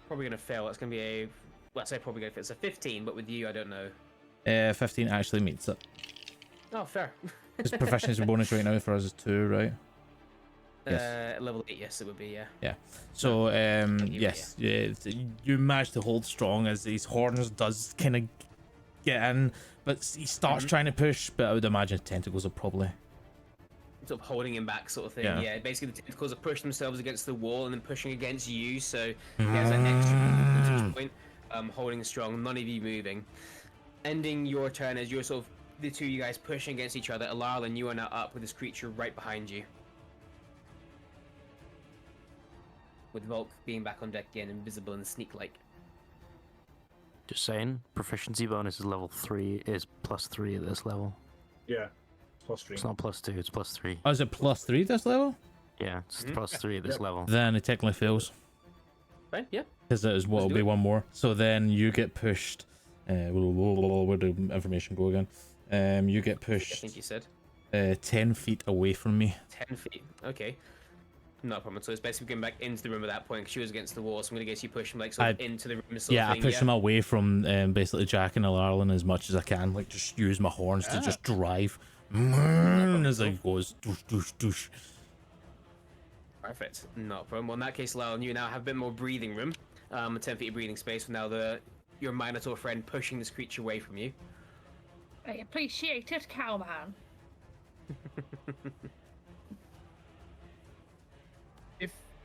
Probably gonna fail. It's gonna be a. Well, I say probably gonna. If it's a 15, but with you, I don't know. 15 actually meets it. Oh, fair. Because proficiency bonus right now for us is 2, right? Yes. Level 8, yes, it would be, yeah. Yeah. So yes, you manage to hold strong as these horns does kind of get in, but he starts trying to push. But I would imagine tentacles are probably Sort of holding him back, sort of thing. Yeah. Basically, the tentacles are pushing themselves against the wall and then pushing against you. So he has an extra point, holding strong. None of you moving. Ending your turn as you're sort of the two of you guys pushing against each other. Alal, and you are now up with this creature right behind you. With Volk being back on deck again, invisible and sneak-like. Just saying, proficiency bonus is level 3, is +3 at this level. Yeah, +3. It's not +2, it's +3. Oh, is it +3 this level? Yeah, it's +3 at this level. Then it technically fails. Right? Yeah. Because it is what will do be it. one more. So then you get pushed. Where did information go again? You get I pushed think you said 10 feet away from me. 10 feet. Okay. No problem. So it's basically going back into the room at that point because she was against the wall. So I'm going to guess you push him like sort of into the room. Sort of I thing, push him away from basically Jack and Alarlin as much as I can. Like just use my horns to just drive. As it goes doosh doosh doosh. Perfect. No problem. Well, in that case, Lyle, you now have a bit more breathing room. 10 feet of breathing space with now your Minotaur friend pushing this creature away from you. I appreciate it, cowman.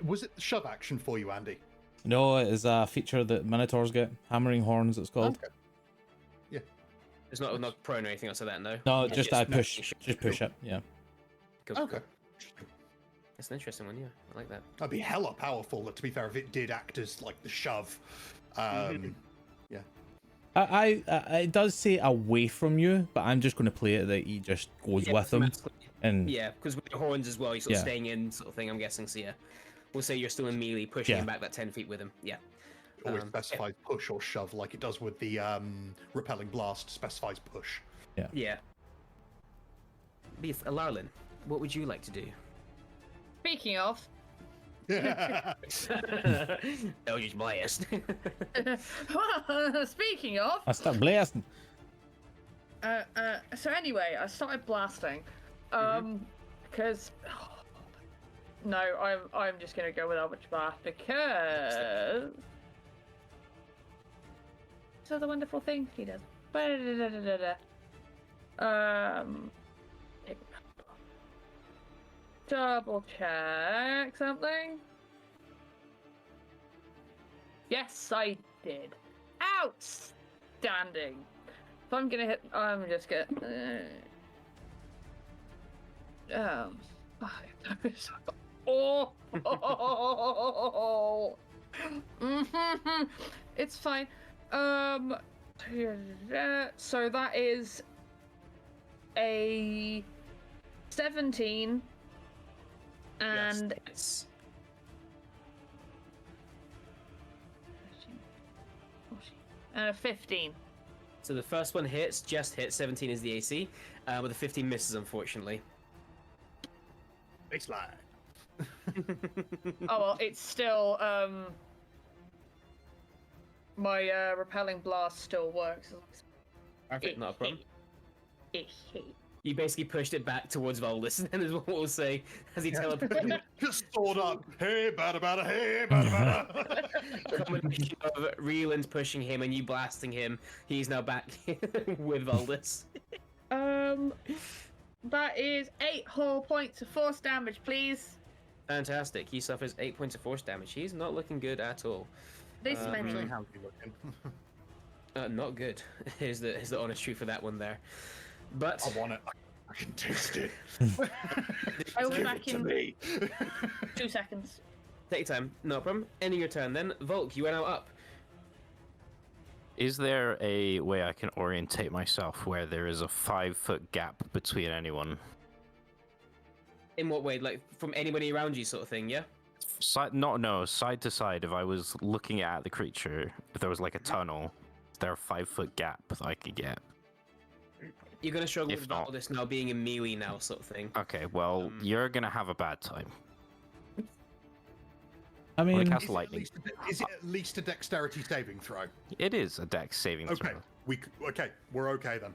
Was it the shove action for you, Andy? No, it is a feature that Minotaurs get. Hammering horns, it's called. Okay. Yeah. It's not prone or anything else like that, no? No, It's just I push, just push it. Yeah. Cool. Okay. That's an interesting one, yeah. I like that. That'd be hella powerful, to be fair, if it did act as like the shove. Yeah. It does say away from you, but I'm just going to play it that he just goes with them. And Yeah, because with your horns as well, you're sort of Yeah. staying in sort of thing, I'm guessing. So yeah. We'll say you're still in melee, pushing him back that 10 feet with him. Yeah. It always specifies push or shove, like it does with the repelling blast, specifies push. Yeah. Beef, Alarlin, what would you like to do? Speaking of, Eldritch Blast. speaking of, I start blasting. so anyway, I started blasting, because no, I'm just gonna go with Eldritch Blast because so the wonderful thing he does. Double check something. Yes, I did. Outstanding. If I'm gonna hit, I'm just gonna. Oh. It's fine. So that is a 17 and Yes. and a 15. So the first one hits, just hit. 17 is the AC, but the 15 misses, unfortunately. Baseline. Oh well, it's still my repelling blast still works. Perfect, not a problem. You basically pushed it back towards Voldus, and is what we'll say as he teleported. Just sword up. Hey, bada bada, hey, bada bada. Combination of Reeland pushing him and you blasting him. He's now back with Voldus. That is 8 whole points of force damage, please. Fantastic. He suffers 8 points of force damage. He's not looking good at all. This mentally. How's he looking? Not good. Here's the honest truth for that one there. But I want it. I can taste it. I will be Give back it to in me. 2 seconds. take your time. No problem. Ending your turn then. Volk, you are now up. Is there a way I can orientate myself where there is a 5-foot gap between anyone? In what way? Like from anybody around you, sort of thing? Yeah. Side to side. If I was looking at the creature, if there was like a tunnel, is there a 5-foot gap that I could get? You're gonna struggle If with not- Voldus now being in melee now, sort of thing. Okay, well, you're gonna have a bad time. I I'm gonna mean, cast Is it, lightning. is it at least a dexterity saving throw? It is a dex saving Okay, throw. we're okay then.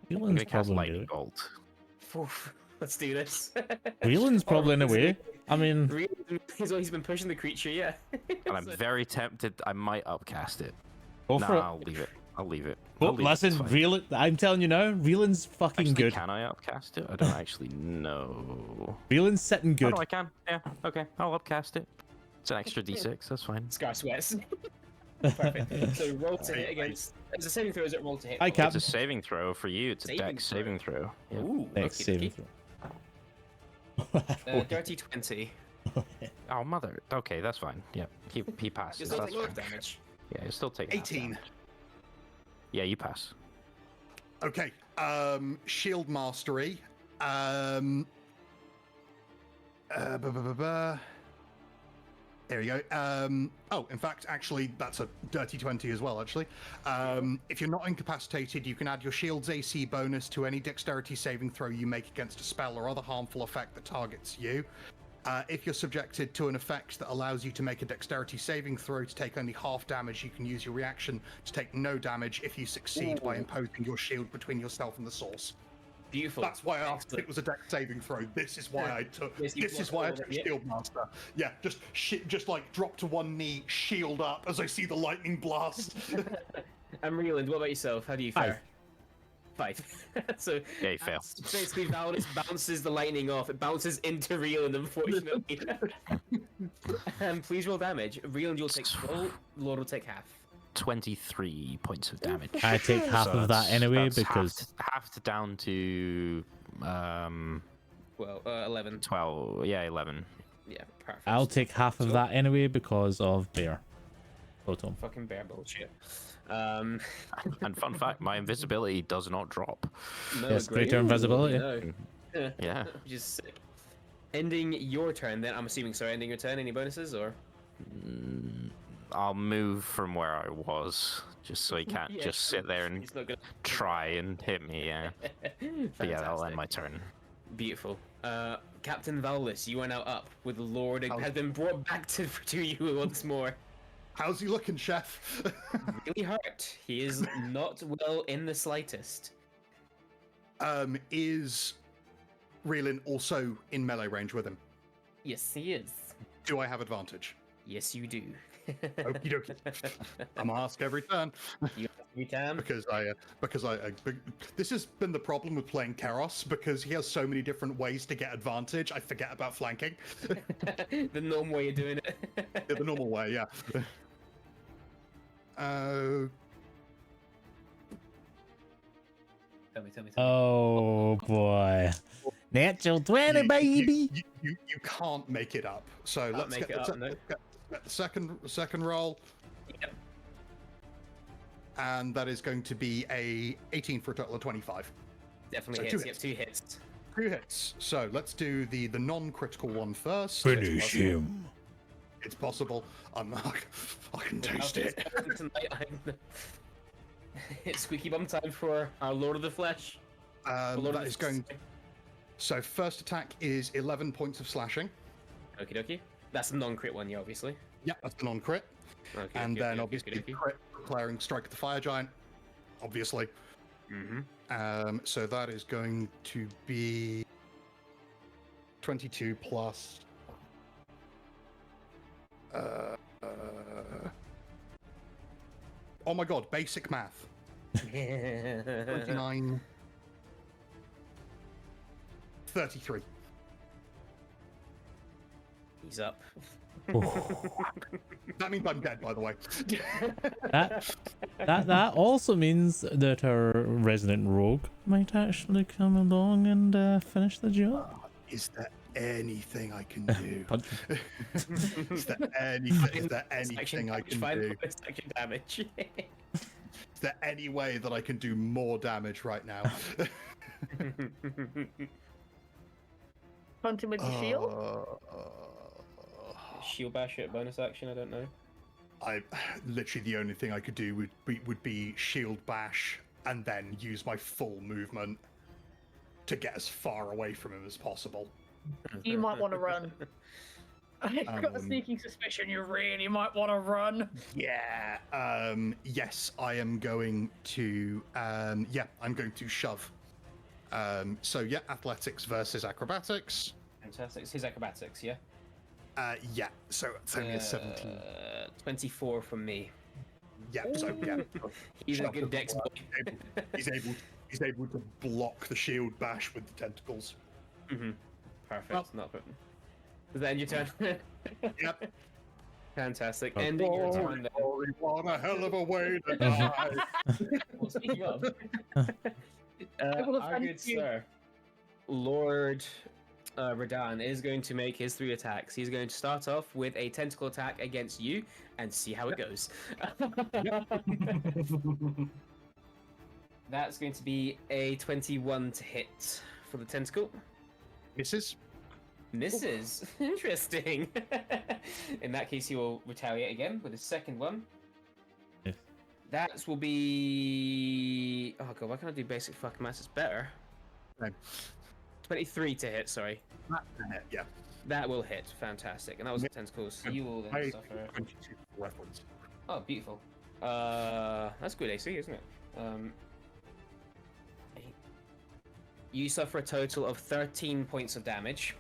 I'm Whelan's gonna cast probably lightning bolt. Oof, let's do this. Whelan's probably in a way. I mean, He's been pushing the creature, yeah. And I'm very tempted. I might upcast it. go Nah, for it. I'll leave it. I'll leave it. Oh, I'll leave it, listen, it's fine. Whelan, I'm telling you now, Whelan's fucking Actually, good. can I upcast it? I don't actually know. Whelan's sitting Oh, good. no, I can. Yeah, okay. I'll upcast it. It's an extra d6, that's fine. Scar sweats. Perfect. So roll to hit against. It's a saving throw, is it roll to hit? I can't. It's a saving throw for you. It's a Saving dex throw. saving throw. Yeah. Ooh, Next okie saving dokie. throw. Dirty 20. Oh, mother. Okay, that's fine. Yeah, he passes. Just That's take fine. damage. Yeah, you still take half 18. damage. Yeah, you pass. Okay, shield mastery. Ba, ba, ba, ba. There we go. Oh, in fact, actually, that's a dirty 20 as well, actually. If you're not incapacitated, you can add your shield's AC bonus to any dexterity saving throw you make against a spell or other harmful effect that targets you. If you're subjected to an effect that allows you to make a dexterity saving throw to take only half damage, you can use your reaction to take no damage if you succeed by imposing your shield between yourself and the source. Beautiful. That's why I asked if it was a dex saving throw. This is why I took. Yes, This is why I took Shield Master. Yeah, just like drop to one knee, shield up as I see the lightning blast. And Reland, what about yourself? How do you fare? 5. So Yeah, you fail. basically, Valdis bounces the lightning off. It bounces into Reland, unfortunately. Please roll damage. Reland, you'll take full. Lord will take half. 23 points of damage. I take half So of that that's- anyway that's because half to down to Well, 11. 12. Yeah, 11. Yeah, perfect. I'll take half of that anyway because of bear. Totem. Fucking bear bullshit. And fun fact, my invisibility does not drop. No, Yes, great. greater invisibility. No. Yeah. Which is sick. Ending your turn then, I'm assuming, sorry, ending your turn, any bonuses, or? I'll move from where I was, just so he can't Yeah, just sit there and he's not gonna... try and hit me, yeah. But yeah, that'll end Fantastic. my turn. Beautiful. Captain Valdis, you are now up with the Lord How's- has been brought back to you once more. How's he looking, Chef? Really hurt. He is not well in the slightest. Is Reelin also in melee range with him? Yes, he is. Do I have advantage? Yes, you do. Okie dokie. I'm gonna ask every turn You can. because this has been the problem with playing Keros because he has so many different ways to get advantage. I forget about flanking. The normal way of doing it. Yeah, the normal way, yeah. Tell me. Oh boy. Natural 20, you- baby. You can't make it up. So let's make get, it up, no. let's get the second roll, Yep. and that is going to be a 18 for a total of 25. Definitely So hits. 2 Yep, 2 hits. 2 hits. So let's do the non-critical one first. Finish him. It's possible. I can taste it. Tonight, it's squeaky bum time for our Lord of the Flesh. Lord That is going. So first attack is 11 points of slashing. Okie dokie. That's a non-crit one, yeah, obviously. Yep, that's the non-crit. Okay, And then obviously crit declaring strike at the fire giant. Obviously. Mm-hmm. So that is going to be 22 plus. Oh my god, basic math. 29. 33. He's up. That means I'm dead, by the way. That also means that our resident rogue might actually come along and finish the job. Is there anything I can do? Punch him. Is there anything I can do? Section damage. Is there any way that I can do more damage right now? Hunt him with your shield? Shield bash at bonus action, I don't know. I literally the only thing I could do would be shield bash and then use my full movement to get as far away from him as possible. You might want to run. I've got a sneaking suspicion you really might want to run. Yeah. Yes, I am going to. Yeah, I'm going to shove. So yeah, athletics versus acrobatics. Fantastic. It's his acrobatics, yeah? Yeah. So it's only a 17. 24 from me. Yeah. So yeah. He's a Shove good doesn't dex work. boy. He's able to block the shield bash with the tentacles. Mm-hmm. Perfect. Well- Not good. Does that end your turn? Yep. Fantastic. Ending your turn then. What a hell of a way to die. Well, speaking of, will our offend good you. sir, Lord Radan, is going to make his 3 attacks. He's going to start off with a tentacle attack against you and see how it goes. That's going to be a 21 to hit for the tentacle. Misses. Misses. Interesting. In that case, he will retaliate again with his second one. Yes. That will be. Oh god, why can't I do basic fucking maths? It's better. No. 23 to hit. Sorry. Yeah. That will hit. Fantastic. And that was 10 calls. So you will then I- suffer. 22 reference. Oh, beautiful. That's good AC, isn't it? You suffer a total of 13 points of damage.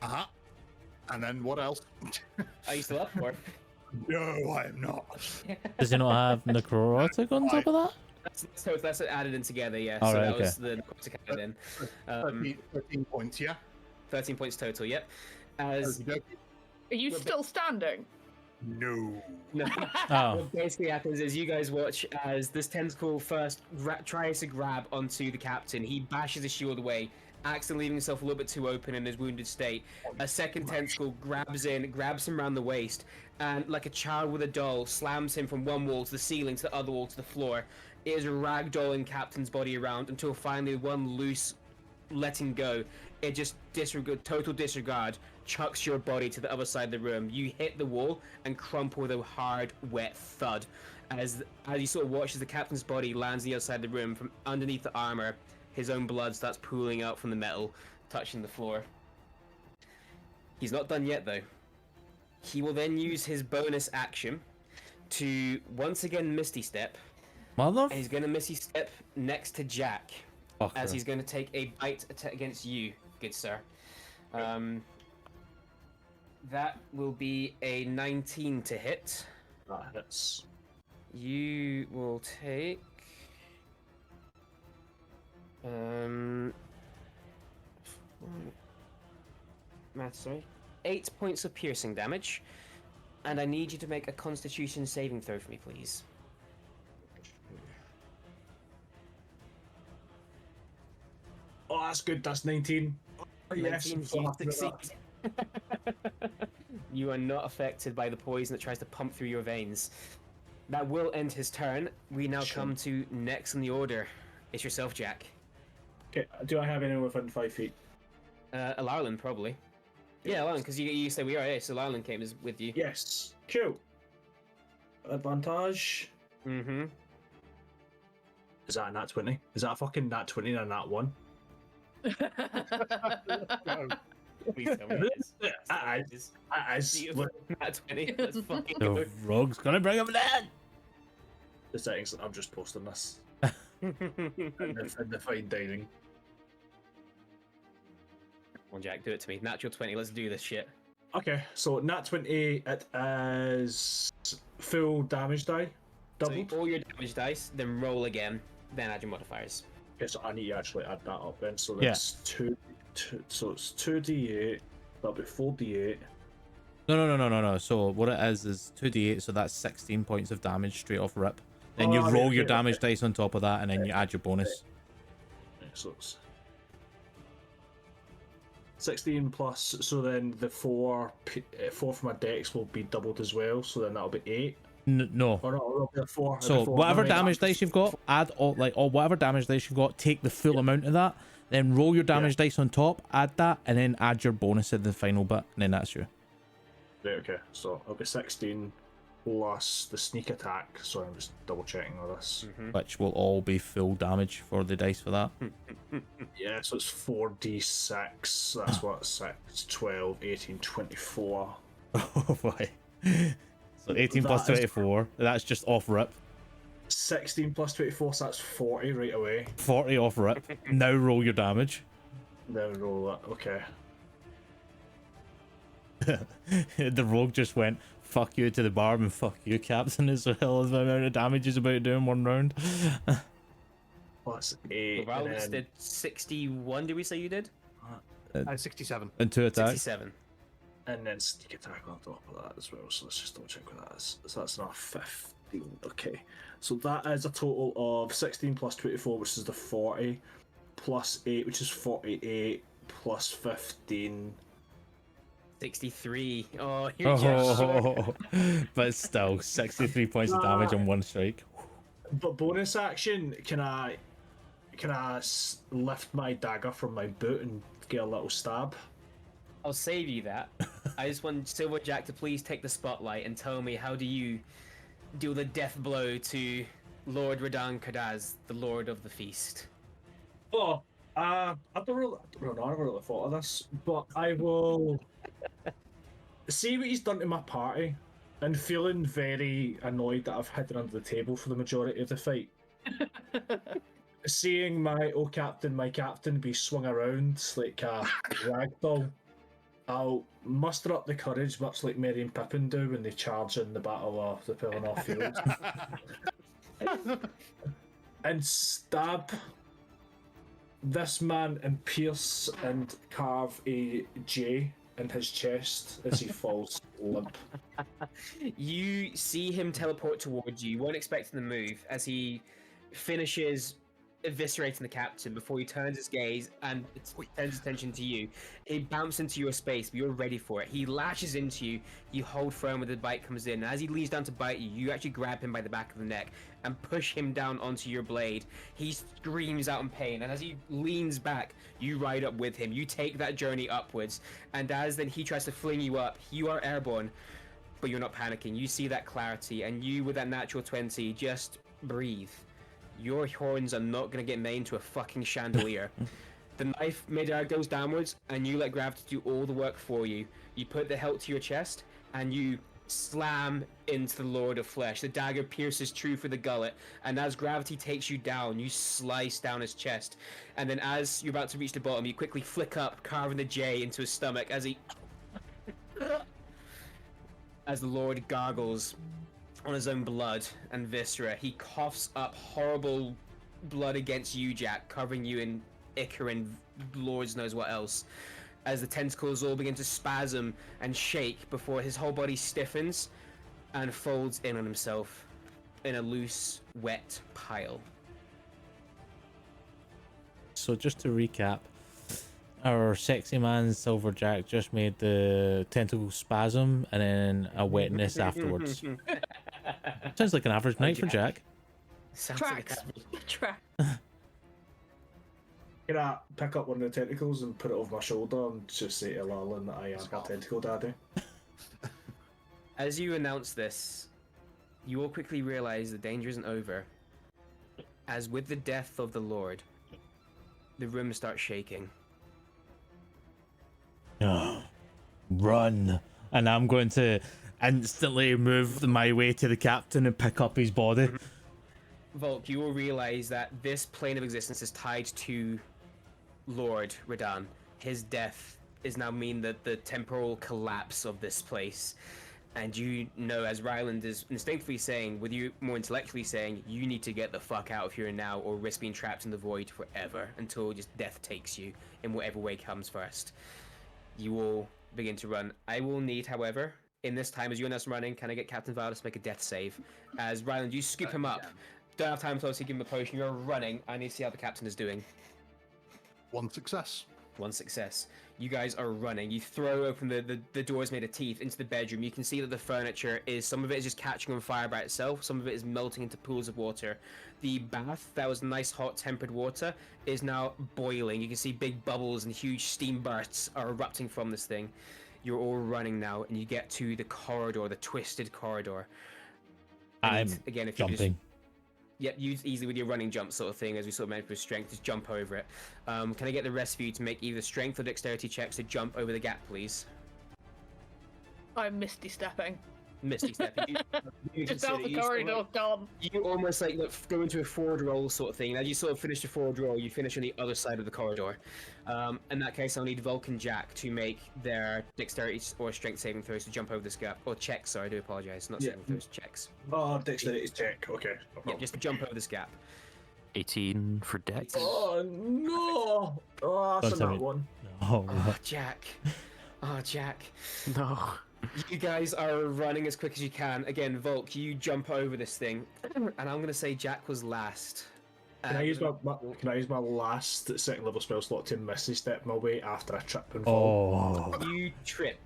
Uh-huh. And then what else? Are you still up for? No, I am not. Does he not have necrotic on top of that? That's added in together, yeah. All so right, that okay. was the necrotic added in. 13 points, yeah? 13 points total, yep. As Okey-dokey. Are you still standing? No. no, Oh, what basically happens is you guys watch as this tentacle first tries to grab onto the captain. He bashes his shield away, accidentally leaving himself a little bit too open in his wounded state. A second tentacle grabs him around the waist, and like a child with a doll, slams him from one wall to the ceiling to the other wall to the floor. It is ragdolling Captain's body around until finally one loose letting go. It just total disregard, chucks your body to the other side of the room. You hit the wall and crumple with a hard, wet thud. As you sort of watch as the captain's body lands on the other side of the room, from underneath the armor, his own blood starts pooling out from the metal, touching the floor. He's not done yet, though. He will then use his bonus action to once again Misty Step, mother. and he's going to Misty Step next to Jack, as Fucker. he's going to take a bite attack against you, good sir. That will be a 19 to hit. That hits. You will take sorry, 8 points of piercing damage, and I need you to make a Constitution saving throw for me, please. Oh, that's good. That's 19. Oh, yes. 19, I'm so you happy with that. succeed. You are not affected by the poison that tries to pump through your veins. That will end his turn. We now Sure. come to next in the order. It's yourself, Jack. Okay, do I have anyone within 5 feet? Alarlan, probably. Yeah, Alarlan, because you say we are, yeah, so Alarlan came with you. Yes. Cool. Advantage. Mm-hmm. Is that a nat 20? Is that a fucking nat 20 and a nat 1? No. Please tell me it is. That is. That is. Beautiful. Nat 20. Let's fucking The go. rogue's gonna bring him down. The settings. I'm just posting this. in the fine dining. Come on, Jack, do it to me. Natural 20, let's do this shit. Okay, so nat 20, it is full damage die. Doubled. So all your damage dice, then roll again, then add your modifiers. Okay, so I need to actually add that up then. So Yeah. that's so it's 2d8, that'll be 4d8. No. So what it is 2d8, so that's 16 points of damage straight off rip. Then you Oh, roll okay, your okay. damage dice on top of that, and then you add your bonus. Yeah, so it's 16 plus, so then the 4 from my dex will be doubled as well, so then that'll be 8. No. Or no, it'll be a 4. So it'll be 4. whatever No, damage dice you've got, add all whatever damage dice you've got, take the full amount of that, then roll your damage dice on top, add that, and then add your bonus at the final bit, and then that's you. Right, okay, so it'll be 16 plus the sneak attack, so I'm just double checking all this. Which will all be full damage for the dice for that. Yeah, so it's 4d6, that's what, 6, 12, 18, 24. Oh boy. So 18 plus That is- 24, that's just off rip. 16 plus 24, so that's 40 right away. 40 off rip. Now roll your damage. Then roll that, okay. The rogue just went, fuck you to the barb and fuck you, Captain, as well as the amount of damage he's about to do in one round. Plus 8, Val and then... did 61, did we say you did? 67. And 2 attacks. 67. And then sneak attack on top of that as well, so let's just double check what that is. So that's not 15, okay. So that is a total of 16 plus 24, which is the 40, plus 8, which is 48, plus 15. 63. Oh, you're just short. But still, 63 points of damage on one strike. But bonus action, can I lift my dagger from my boot and get a little stab? I'll save you that. I just want Silverjack to please take the spotlight and tell me, how do you deal the death blow to Lord Radan Kadaz, the Lord of the Feast? Oh, I don't know. I never really thought of this, but I will see what he's done to my party, and feeling very annoyed that I've hidden under the table for the majority of the fight. Seeing my my captain be swung around like a ragdoll, I'll muster up the courage, much like Merry and Pippin do when they charge in the Battle of the Pelennor Field, and stab this man and pierce and carve a J in his chest as he falls limp. You see him teleport towards you. You weren't expecting the move as he finishes eviscerating the captain before he turns his gaze and turns his attention to you. He bumps into your space, but you're ready for it. He lashes into you. You hold firm when the bite comes in. And as he leans down to bite you, you actually grab him by the back of the neck and push him down onto your blade. He screams out in pain, and as he leans back, you ride up with him. You take that journey upwards, and as then he tries to fling you up, you are airborne, but you're not panicking. You see that clarity, and you, with that natural 20, just breathe. Your horns are not going to get made into a fucking chandelier. The knife mid-air goes downwards, and you let gravity do all the work for you. You put the hilt to your chest, and you slam into the Lord of Flesh. The dagger pierces true for the gullet, and as gravity takes you down, you slice down his chest. And then as you're about to reach the bottom, you quickly flick up, carving the J into his stomach as he... as the Lord gargles on his own blood and viscera. He coughs up horrible blood against you, Jack, covering you in ichor and Lord knows what else, as the tentacles all begin to spasm and shake before his whole body stiffens and folds in on himself in a loose, wet pile. So just to recap, our sexy man Silverjack just made the tentacle spasm and then a wetness afterwards. Sounds like an average night for Jack. Sounds Tracks. Track. Can I pick up one of the tentacles and put it over my shoulder and just say to Larlin that I am a tentacle daddy? As you announce this, you all quickly realize the danger isn't over. As with the death of the Lord, the room starts shaking. Run. And I'm going to instantly move my way to the captain and pick up his body. Volk, you will realize that this plane of existence is tied to Lord Radan. His death is now mean that the temporal collapse of this place. And you know, as Ryland is instinctively saying, with you more intellectually saying, you need to get the fuck out of here now or risk being trapped in the void forever until just death takes you in whatever way comes first. You will begin to run. I will need, however, in this time as you and us running, can I get Captain Valdis to make a death save? As Ryland, you scoop him up. Don't have time to obviously give him a potion. You're running. I need to see how the captain is doing. One success. One success. You guys are running. You throw open the doors made of teeth into the bedroom. You can see that the furniture is, some of it is just catching on fire by itself. Some of it is melting into pools of water. The bath, that was nice hot tempered water, is now boiling. You can see big bubbles and huge steam bursts are erupting from this thing. You're all running now, and you get to the corridor, the twisted corridor. And I'm again, if you jumping. just... Yep, use easily with your running jump sort of thing, as we sort of meant for strength, just jump over it. Can I get the rest of you to make either strength or dexterity checks to jump over the gap, please? I'm misty stepping. Misty step. Just out the corridor, gone. You almost like go into a forward roll sort of thing. As you sort of finish the forward roll, you finish on the other side of the corridor. In that case, I'll need Volk and Jack to make their dexterity or strength saving throws to jump over this gap. Or checks, sorry, I do apologise. Not saving throws, checks. Oh, dexterity check. Okay. Yeah, just to jump over this gap. 18 for dex. Oh no! Oh, that's Don't a tell nat one. Oh, Oh, Jack. Oh, Jack. No. You guys are running as quick as you can. Again, Volk, you jump over this thing, and I'm gonna say Jack was last. Can I use my last second level spell slot to misty step my way after I trip and fall? oh. You trip.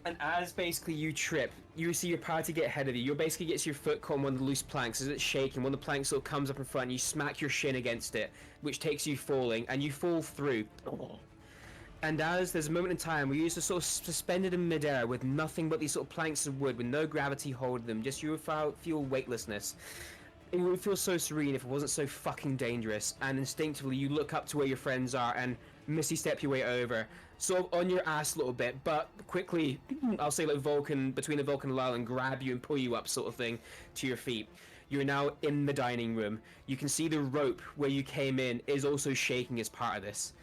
And as basically you trip, you see your party get ahead of you. You basically gets your foot caught on one of the loose planks as it's shaking. One of the planks sort of comes up in front, and you smack your shin against it, which takes you falling, and you fall through. And as there's a moment in time where you're just sort of suspended in midair with nothing but these sort of planks of wood with no gravity holding them, just you feel weightlessness. It would feel so serene if it wasn't so fucking dangerous. And instinctively you look up to where your friends are and misty step your way over, sort of on your ass a little bit, but quickly, I'll say like Vulcan, between the Vulcan and Lyle, and grab you and pull you up sort of thing to your feet. You're now in the dining room. You can see the rope where you came in is also shaking as part of this.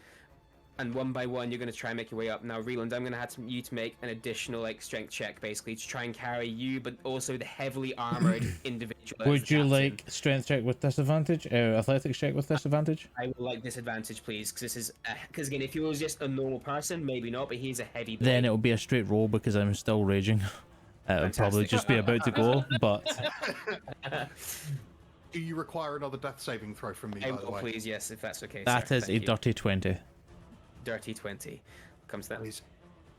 And one by one, you're going to try and make your way up. Now, Reland, I'm going to have you to make an additional like strength check, basically, to try and carry you, but also the heavily armored individual. Would you like strength check with disadvantage? Athletics check with disadvantage? I would like disadvantage, please, because this is because again, if he was just a normal person, maybe not, but he's a heavy boy. Then it will be a straight roll because I'm still raging. It'll probably just be about to go, but Do you require another death saving throw from me, by the way? Please, yes, if that's okay. that sir. is Thank a you. dirty 20. Dirty 20. Comes that. Please.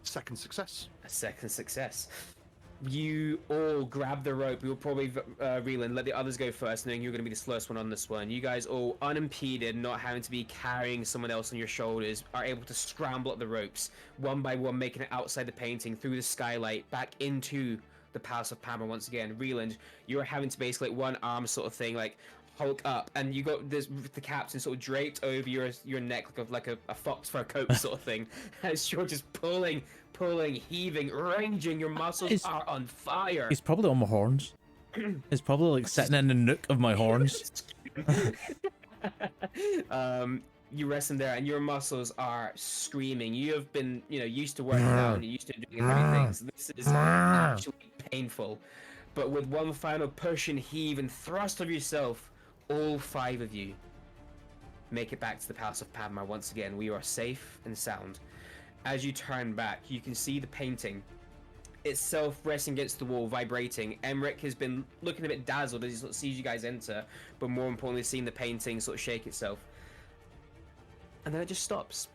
Second success. A second success. You all grab the rope. You'll probably reel in, let the others go first, knowing you're going to be the slowest one on this one. You guys all, unimpeded, not having to be carrying someone else on your shoulders, are able to scramble up the ropes, one by one, making it outside the painting, through the skylight, back into the Palace of Pammer once again. Reeland, you're having to basically, like, one arm sort of thing, like, hulk up, and you got this, the captain sort of draped over your neck like a fox fur coat sort of thing, as you're just pulling, heaving, raging. Your muscles are on fire. He's probably on my horns. He's probably like sitting in the nook of my horns. You rest in there, and your muscles are screaming. You have been, used to working out, and you're used to doing heavy things. This is actually painful. But with one final push and heave and thrust of yourself, all 5 of you make it back to the Palace of Padmar once again. We are safe and sound. As you turn back, you can see the painting itself resting against the wall, vibrating. Emmerich has been looking a bit dazzled as he sort of sees you guys enter, but more importantly, seeing the painting sort of shake itself. And then it just stops.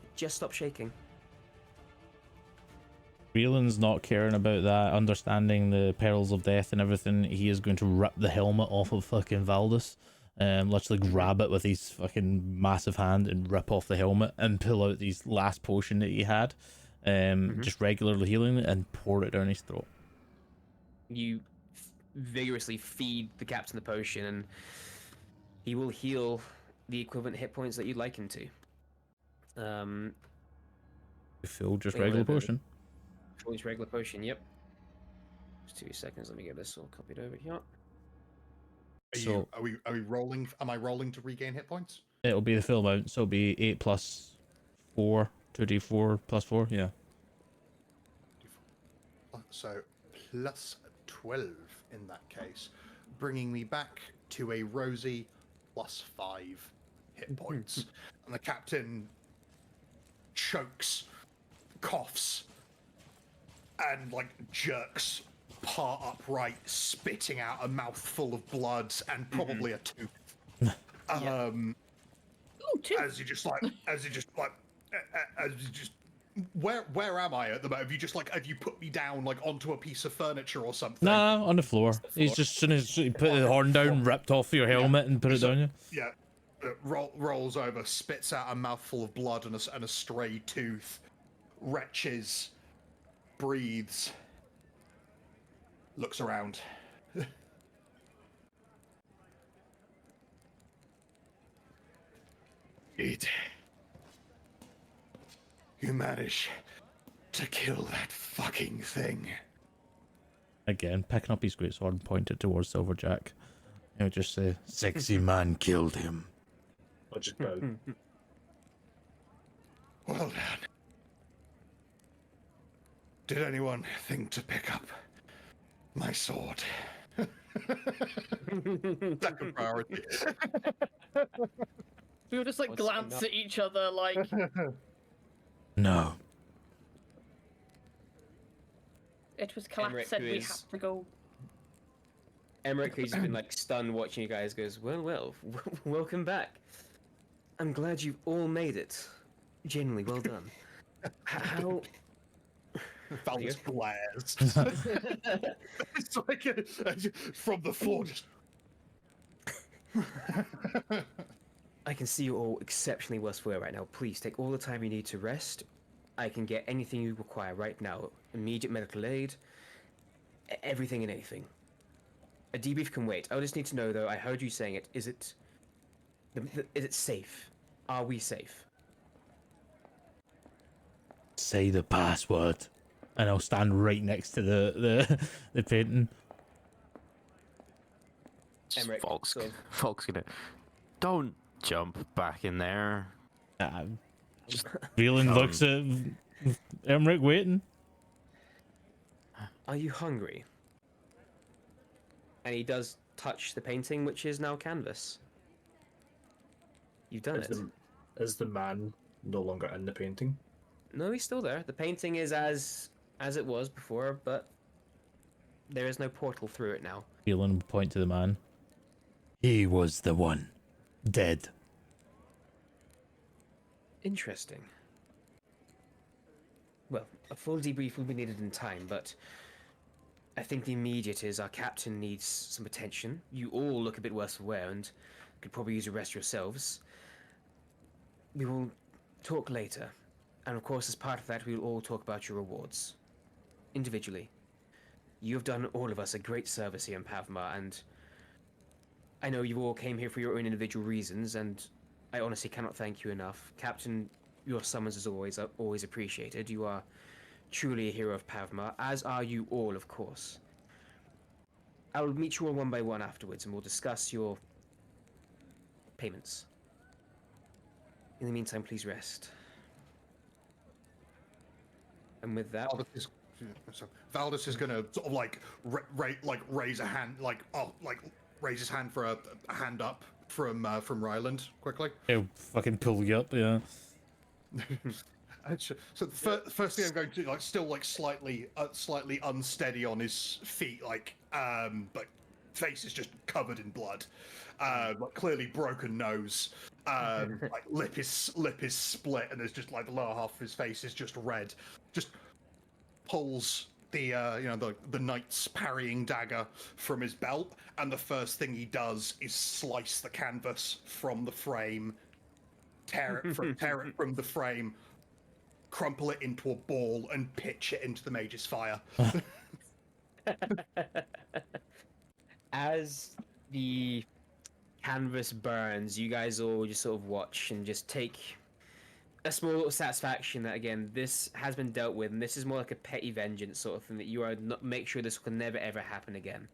It just stops shaking. Reeland's not caring about that, understanding the perils of death and everything. He is going to rip the helmet off of fucking Valdis. Literally grab it with his fucking massive hand and rip off the helmet and pull out his last potion that he had. Just regularly healing it and pour it down his throat. You vigorously feed the captain the potion, and he will heal the equivalent hit points that you'd like him to. Full just regular potion. Full just regular potion, yep. Just 2 seconds, let me get this all copied over here. Are we rolling? Am I rolling to regain hit points? It'll be the full amount, so it'll be 8 plus 4, 2d4 plus 4, yeah. So plus 12 in that case, bringing me back to a rosy plus 5 hit points. And the captain chokes, coughs, and like jerks part upright, spitting out a mouthful of blood and probably a tooth. As you just where am I at the moment? Have you put me down like onto a piece of furniture or something? Nah, on the floor. He's just, as soon as he put the horn down, ripped off your helmet and put it down you. Yeah. Rolls over, spits out a mouthful of blood and a stray tooth, retches, breathes, looks around. You managed to kill that fucking thing. Again, picking up his greatsword and pointing towards Silverjack. He'll just say, "Sexy man killed him." I just bow. Well done. Did anyone think to pick up my sword? Second priority. We were just like glance at each other like... No. It was Colette said we have to go. Emmerich, who's been like stunned watching you guys, goes, well, welcome back. I'm glad you've all made it. Genuinely, well done. Valdis glares. It's like from the floor, just. I can see you're all exceptionally well for right now. Please take all the time you need to rest. I can get anything you require right now. Immediate medical aid, everything and anything. A debrief can wait. I just need to know, though, I heard you saying it. Is it safe? Are we safe? Say the password. And I'll stand right next to the painting. Emmerich, Fox, sort of- Fox gonna. Don't jump back in there. Veland Come. looks at Emmerich waiting. Are you hungry? And he does touch the painting, which is now canvas. You've done it. Is the man no longer in the painting? No, he's still there. The painting is as it was before, but there is no portal through it now. Veland will point to the man. He was the one. Dead. Interesting. Well, a full debrief will be needed in time, but I think the immediate is our captain needs some attention. You all look a bit worse for wear and could probably use a rest yourselves. We will talk later, and of course, as part of that, we will all talk about your rewards. Individually. You have done all of us a great service here in Pavmar, and I know you all came here for your own individual reasons, and I honestly cannot thank you enough. Captain, your summons is always appreciated. You are truly a hero of Pavmar, as are you all, of course. I will meet you all one by one afterwards, and we'll discuss your payments. In the meantime, please rest. And with that, Valdis is gonna sort of like raise a hand, raise his hand for a hand up from Ryland quickly. He'll fucking pull you up, yeah. So the first thing I'm going to still slightly unsteady on his feet, but face is just covered in blood, clearly broken nose, lip is split, and there's just the lower half of his face is just red. Just pulls the knight's parrying dagger from his belt, and the first thing he does is slice the canvas from the frame, tear it from the frame, crumple it into a ball, and pitch it into the mage's fire. as the canvas burns, you guys all just sort of watch and just take a small little satisfaction that, again, this has been dealt with, and this is more like a petty vengeance sort of thing, that you are not make sure this will never ever happen again.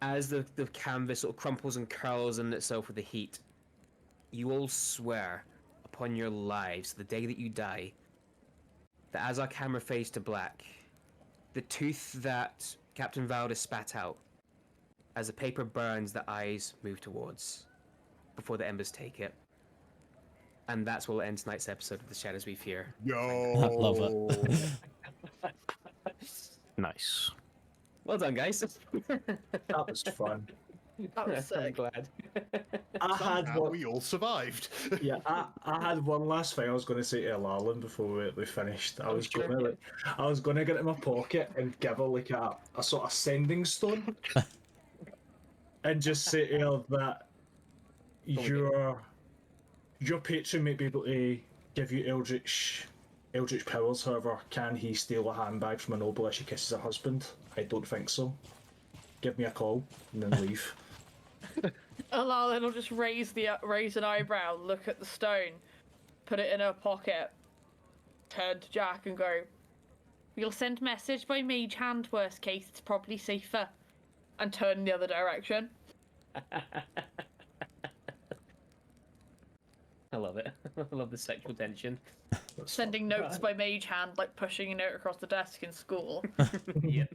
As the canvas sort of crumples and curls in itself with the heat, you all swear upon your lives, the day that you die, that as our camera fades to black, the tooth that Captain Valdis spat out, as the paper burns, the eyes move towards, before the embers take it. And that's where we'll end tonight's episode of The Shadows We Fear. Yo! Love it. Nice. Well done, guys. That was fun. That was I'm sick. glad. I had Somehow one. we all survived. Yeah, I had one last thing I was going to say to Alarlin before we finished. I was sure. going to get in my pocket and give her a sort of sending stone, and just say to her that your patron may be able to give you eldritch powers. However, can he steal a handbag from a noble as she kisses her husband? I don't think so. Give me a call and then leave. Alalin will just raise an eyebrow, look at the stone, put it in her pocket, turn to Jack and go, "We'll send message by mage hand, worst case, it's probably safer," and turn in the other direction. I love it. I love the sexual tension. Sending notes by mage hand, like pushing a note across the desk in school. Yeah.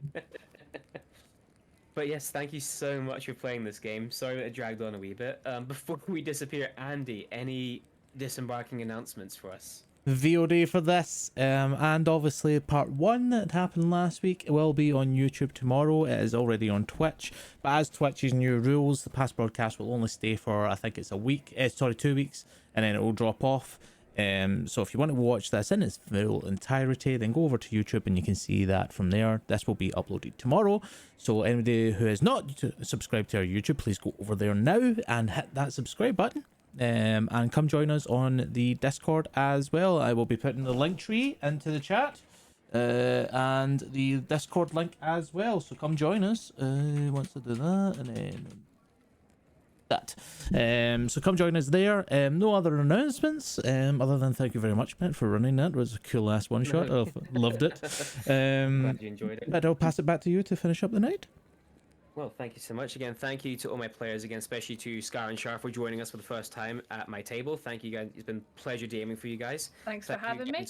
But yes, thank you so much for playing this game. Sorry that it dragged on a wee bit. Before we disappear, Andy, any disembarking announcements for us? VOD for this, and obviously part 1 that happened last week will be on YouTube tomorrow. It is already on Twitch, but as Twitch's new rules, the past broadcast will only stay for, I think it's 2 weeks, and then it will drop off. So if you want to watch this in its full entirety, then go over to YouTube and you can see that from there. This will be uploaded tomorrow. So anybody who is not subscribed to our YouTube, please go over there now and hit that subscribe button. And come join us on the Discord as well. I will be putting the link tree into the chat. And the Discord link as well. So come join us. Once I do that, and then that. So come join us there. No other announcements. Other than thank you very much, Matt, for running that. It was a cool last one shot. I loved it. Glad you enjoyed it. But I'll pass it back to you to finish up the night. Well, thank you so much again. Thank you to all my players again, especially to Scar and Shar for joining us for the first time at my table. Thank you guys. It's been a pleasure gaming for you guys. Thanks for having me.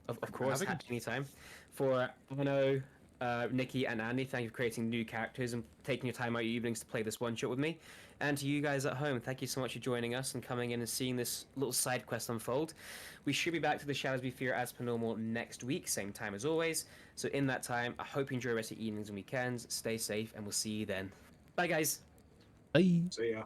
Of course, at any time. For Arno, Nikki, and Andy, thank you for creating new characters and taking your time out your evenings to play this one shot with me. And to you guys at home, thank you so much for joining us and coming in and seeing this little side quest unfold. We should be back to the Shadows We Fear as per normal next week, same time as always. So in that time, I hope you enjoy the rest of your evenings and weekends. Stay safe, and we'll see you then. Bye, guys. Bye. See ya.